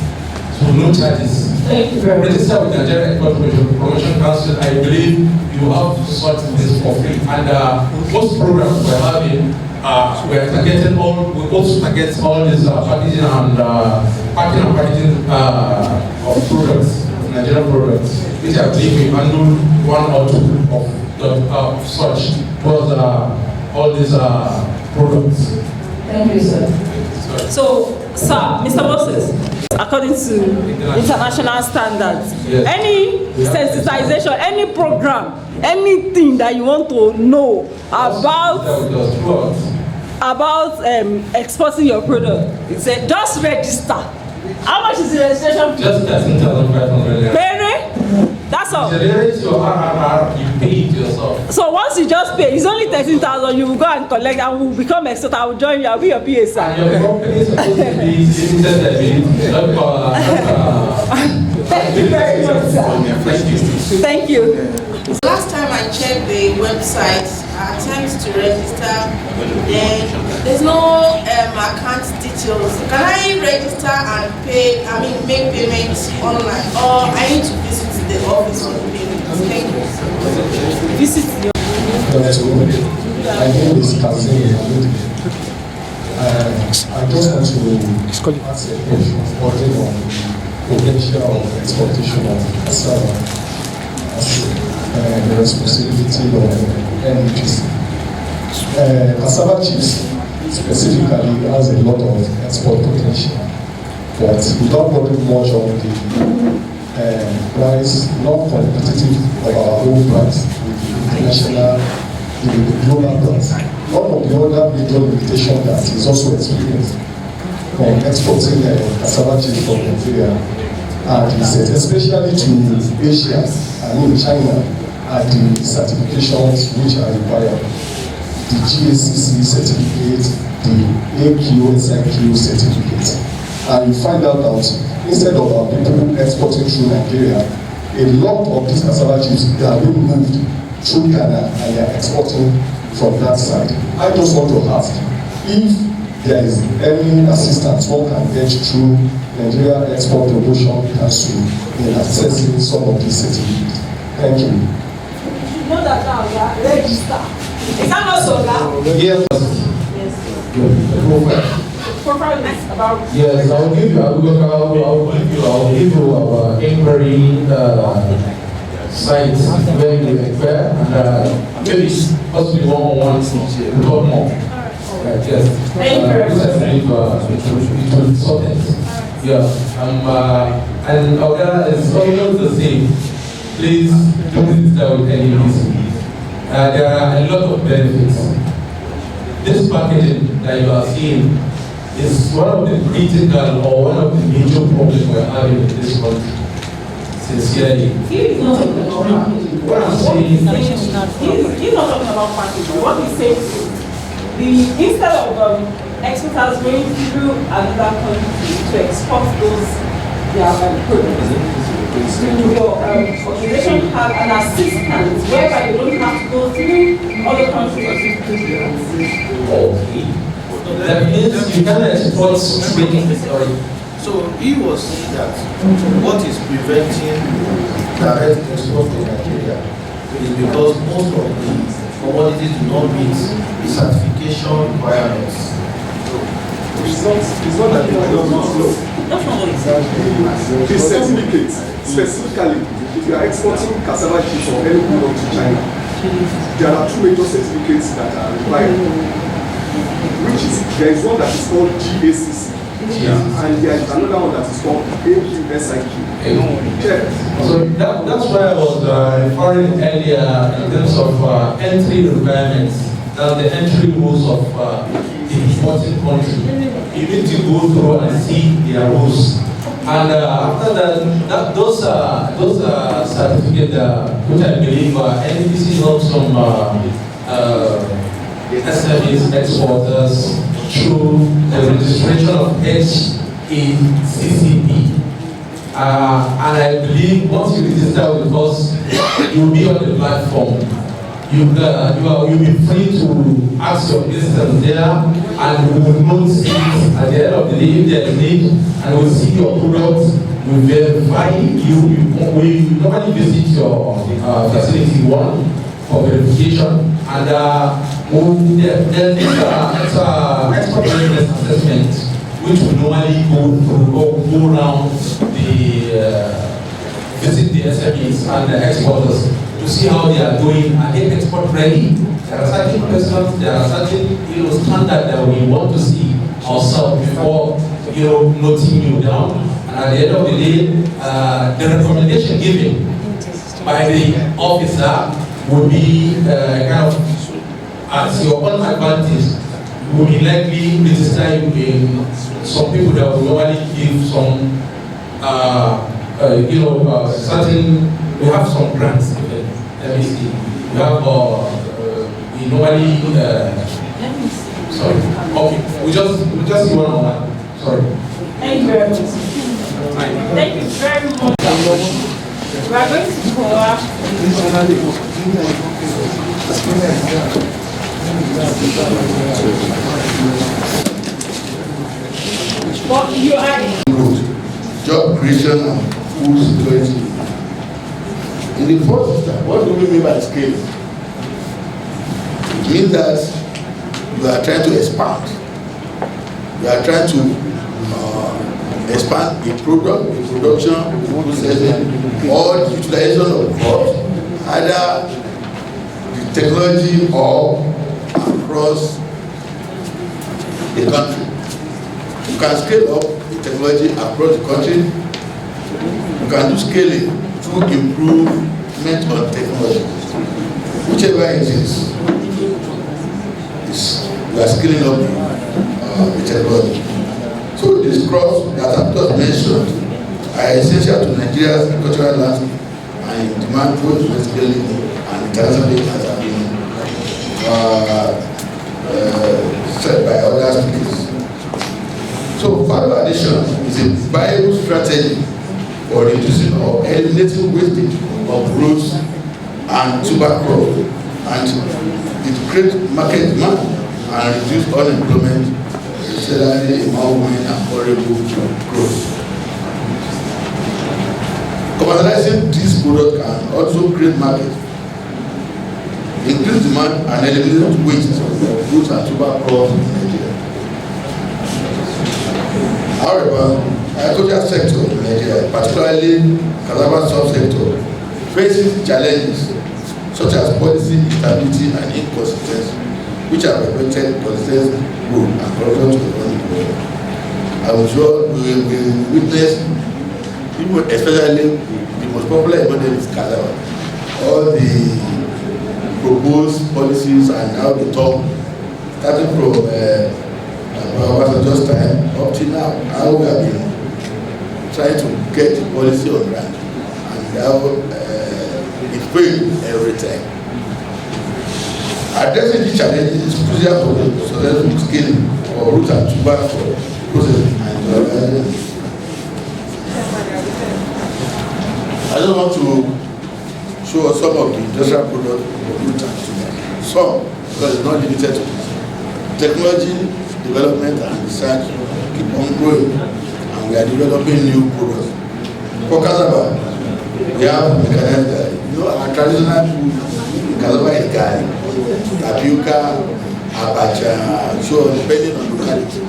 So no charges. Register with Nigeria Export Promotion Council. I believe you have to sort this for free. And most programs we're having, we are targeting all. We also target all these packaging and packaging of products, Nigerian products, which I believe we handle one or two of such towards all these products. Thank you, sir. So, sir, Mr. Moses, according to international standards, yes. Any sensitization, any program, anything that you want to know about exporting your product, say just register. How much is the registration fee? Just 13,500. Pay? That's all. You pay it yourself. So once you just pay, it's only 13,000. You will go and collect, and will become expert. I will join you. I'll be your PA, sir. And your company is supposed to be limited. Thank you very much, sir. Thank you. Last time I checked the website, I attempted to register, then there's no account details. Can I register and pay, make payments online, or I need to visit the office for the payment? Thank you. Visit your My name is Cassava. I just want to ask a question on potential of exportation of cassava as the responsibility of AMEX. Cassava chips specifically has a lot of export potential, but without working much on the price, not competitive of our own price with the international, the global price. One of the other major limitations that is also experienced from exporting cassava chips from Nigeria and especially to Asia, China, are the certifications which are required. The GACC certificate, the AQSIQ certificate. And you find out that instead of our people exporting through Nigeria, a lot of these cassava chips are being moved through Ghana and they are exporting from that side. I just want to ask if there is any assistance one can get through Nigeria Export Promotion Council in accessing some of these certificates. Thank you. You know that now, register. Is that not so now? Yes. Profile is about. Yes, I'll give you our inquiry site where you inquire and maybe possibly one-on-one more. Yes. I believe it will be sorted. Yeah. And Oga is almost the same. Please do this with any reason. There are a lot of benefits. This packaging that you are seeing is one of the critical or one of the major problems we're having in this country. Sincerely. What I'm saying he's not talking about packaging. What he's saying is instead of exporters going through another country to export those their products, your organization have an assistance whereby you don't have to go through other countries. Okay. That means you can export something. So he was saying that what is preventing direct export to Nigeria is because most of the commodities do not meet the certification requirements. It's not that they don't know. The certificates, specifically, if you are exporting cassava chips or any product to China, there are two major certificates that are required. There is one that is called GACC. And there is another one that is called AQSIQ. So that's why I was referring earlier in terms of entry requirements, the entry rules of the importing country. You need to go through and see their rules. And after that, those certificates, which I believe NDC helps some SMEs, exporters, through the registration of HACCP. And I believe once you register with us, you'll be on the platform. You'll be free to ask your questions there, and we will note it at the end of the day if there is need, and we'll see your products, we'll verify you. We normally visit your facility one for verification, and then it's export readiness assessment, which will normally go around visit the SMEs and the exporters to see how they are doing. Are they export ready? There are certain questions, there are certain standards that we want to see ourselves before noting you down. And at the end of the day, the recommendation given by the officer would be kind of at your own advantage. We will likely register you in some people that will normally give some certain. We have some grants. Let me see. We have we normally sorry. Okay. We just see one on one. Sorry. Thank you very much. Thank you very much. We are going to go up. What you are job creation and food security. In the first step, what do we mean by scale? It means that you are trying to expand. You are trying to expand the product, the production, the processing, or the utilization of crops, either the technology or across the country. You can scale up the technology across the country. You can do scaling through improvement on technology. Whichever it is, you are scaling up the technology. So these crops that I've just mentioned are essential to Nigeria's agricultural landscape and demand both domestically and internationally, as have been said by other speakers. So value addition is a viable strategy for reducing or eliminating wastage of growth and tuber crop, and it creates market demand and reduce unemployment, especially among women and vulnerable growth. Commercializing this product can also create market, increase demand and eliminate waste of fruits and tuber crops in Nigeria. However, agricultural sector in Nigeria, particularly cassava subsector, faces challenges such as policy instability and inconsistency which have affected consistent growth and corruption to the economy. I'm sure we will witness, especially the most popular model is Cassava. All the proposed policies and how they talk, starting from just time up to now, how we have been trying to get the policy on ground, and how it's failed every time. Addressing these challenges is crucial for the successful scaling of root and tuber for processing and organizing. I just want to show us some of the industrial products of root and tuber. Some, because it's not limited to this. Technology development and research keep on growing, and we are developing new products. For Cassava, we have mechanized, our traditional food, Cassava is garri, tapioca, abacha, so on, depending on locality.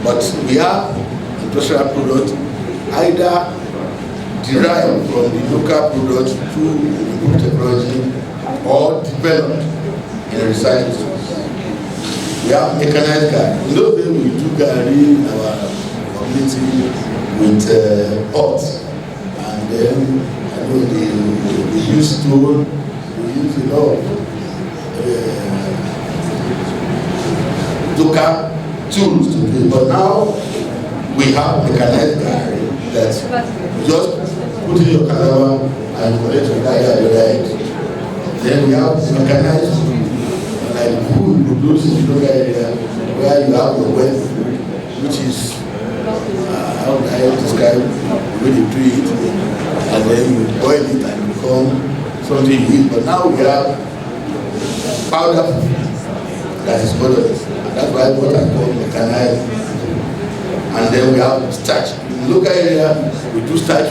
But we have industrial products either derived from the local products through improved technology or developed in a research institute. We have mechanized garri. In those days we do garri in our community with pots, and then we use stone, we use a lot of local tools to do it. But now we have mechanized garri that just put in your cassava and collect your garri at the right. Then we have mechanized like food produced in the local area where you have your wet food, which is how would I describe the way you do it, and then you boil it and become something you eat. But now we have powder food that is odorless. That's why what I call mechanized. And then we have starch. In the local area, we do starch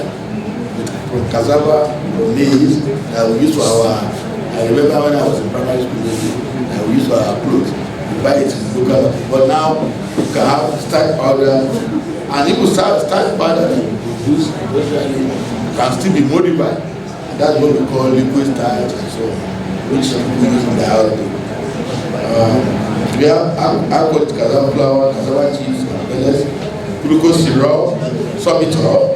from cassava, from maize, that we use for our, I remember when I was in primary school, that we use for our clothes. We buy it in the local market. But now, you can have starch powder, and even starch powder that we produce can still be modified. And that's what we call liquid starch and so on, which we use in the house. We have alcoholic cassava flour, cassava cheese, pellets, glucose syrup, sorbitol,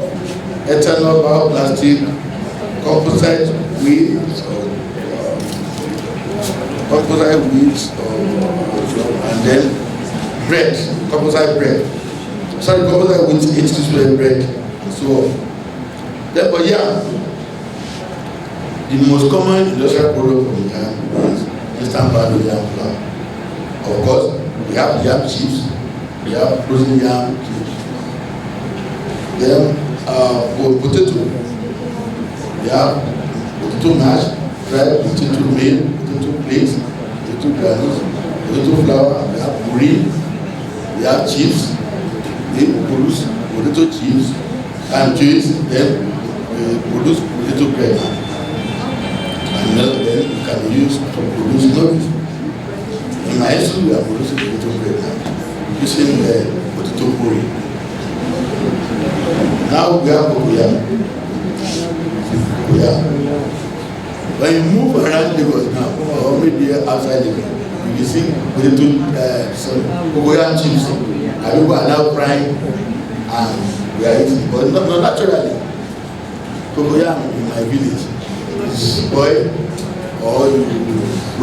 ethanol, bioplastic, composite wheat, and then bread, composite bread. Sorry, composite wheat, HT bread, and so on. Therefore, the most common industrial product from yam is instant powdered yam flour. Of course, we have yam chips, we have frozen yam chips. Then for potato, we have potato mash, dried potato meal, potato plates, potato granules, potato flour, we have puree, we have chips, we produce potato chips and juice, then we produce potato bread. And then it can be used to produce noodles. In my school, we are producing potato bread now, using potato puree. Now we have cocoyam. When you move around Lagos now, or maybe outside Lagos, you will see cocoyam chips. And people are now frying, and we are eating. But not naturally. Cocoyam in my village is boiled, or you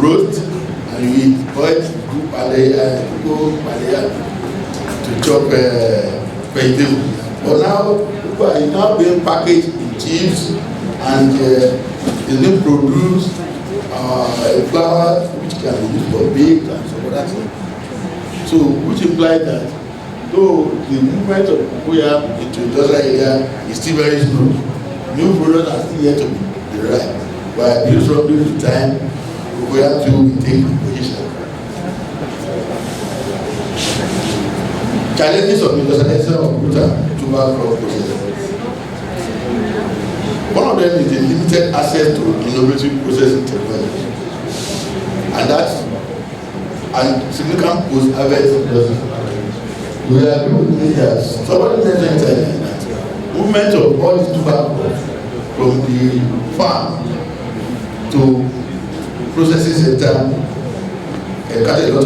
roast, and you eat boiled to chop vegetable. But now people are now being packaged in chips, and it's being produced a flour which can be used for baked and so on. So which implies that though the movement of cocoyam into industrial area is still very slow, new products are still yet to be derived. But due to time, cocoyam too will take position. Challenges of industrialization of root and tuber crop processing. One of them is the limited access to innovative processing technology, and significant post-harvest industry. We agree with me that somebody mentioned that movement of all these tuber crops from the farm to processing center got a lot of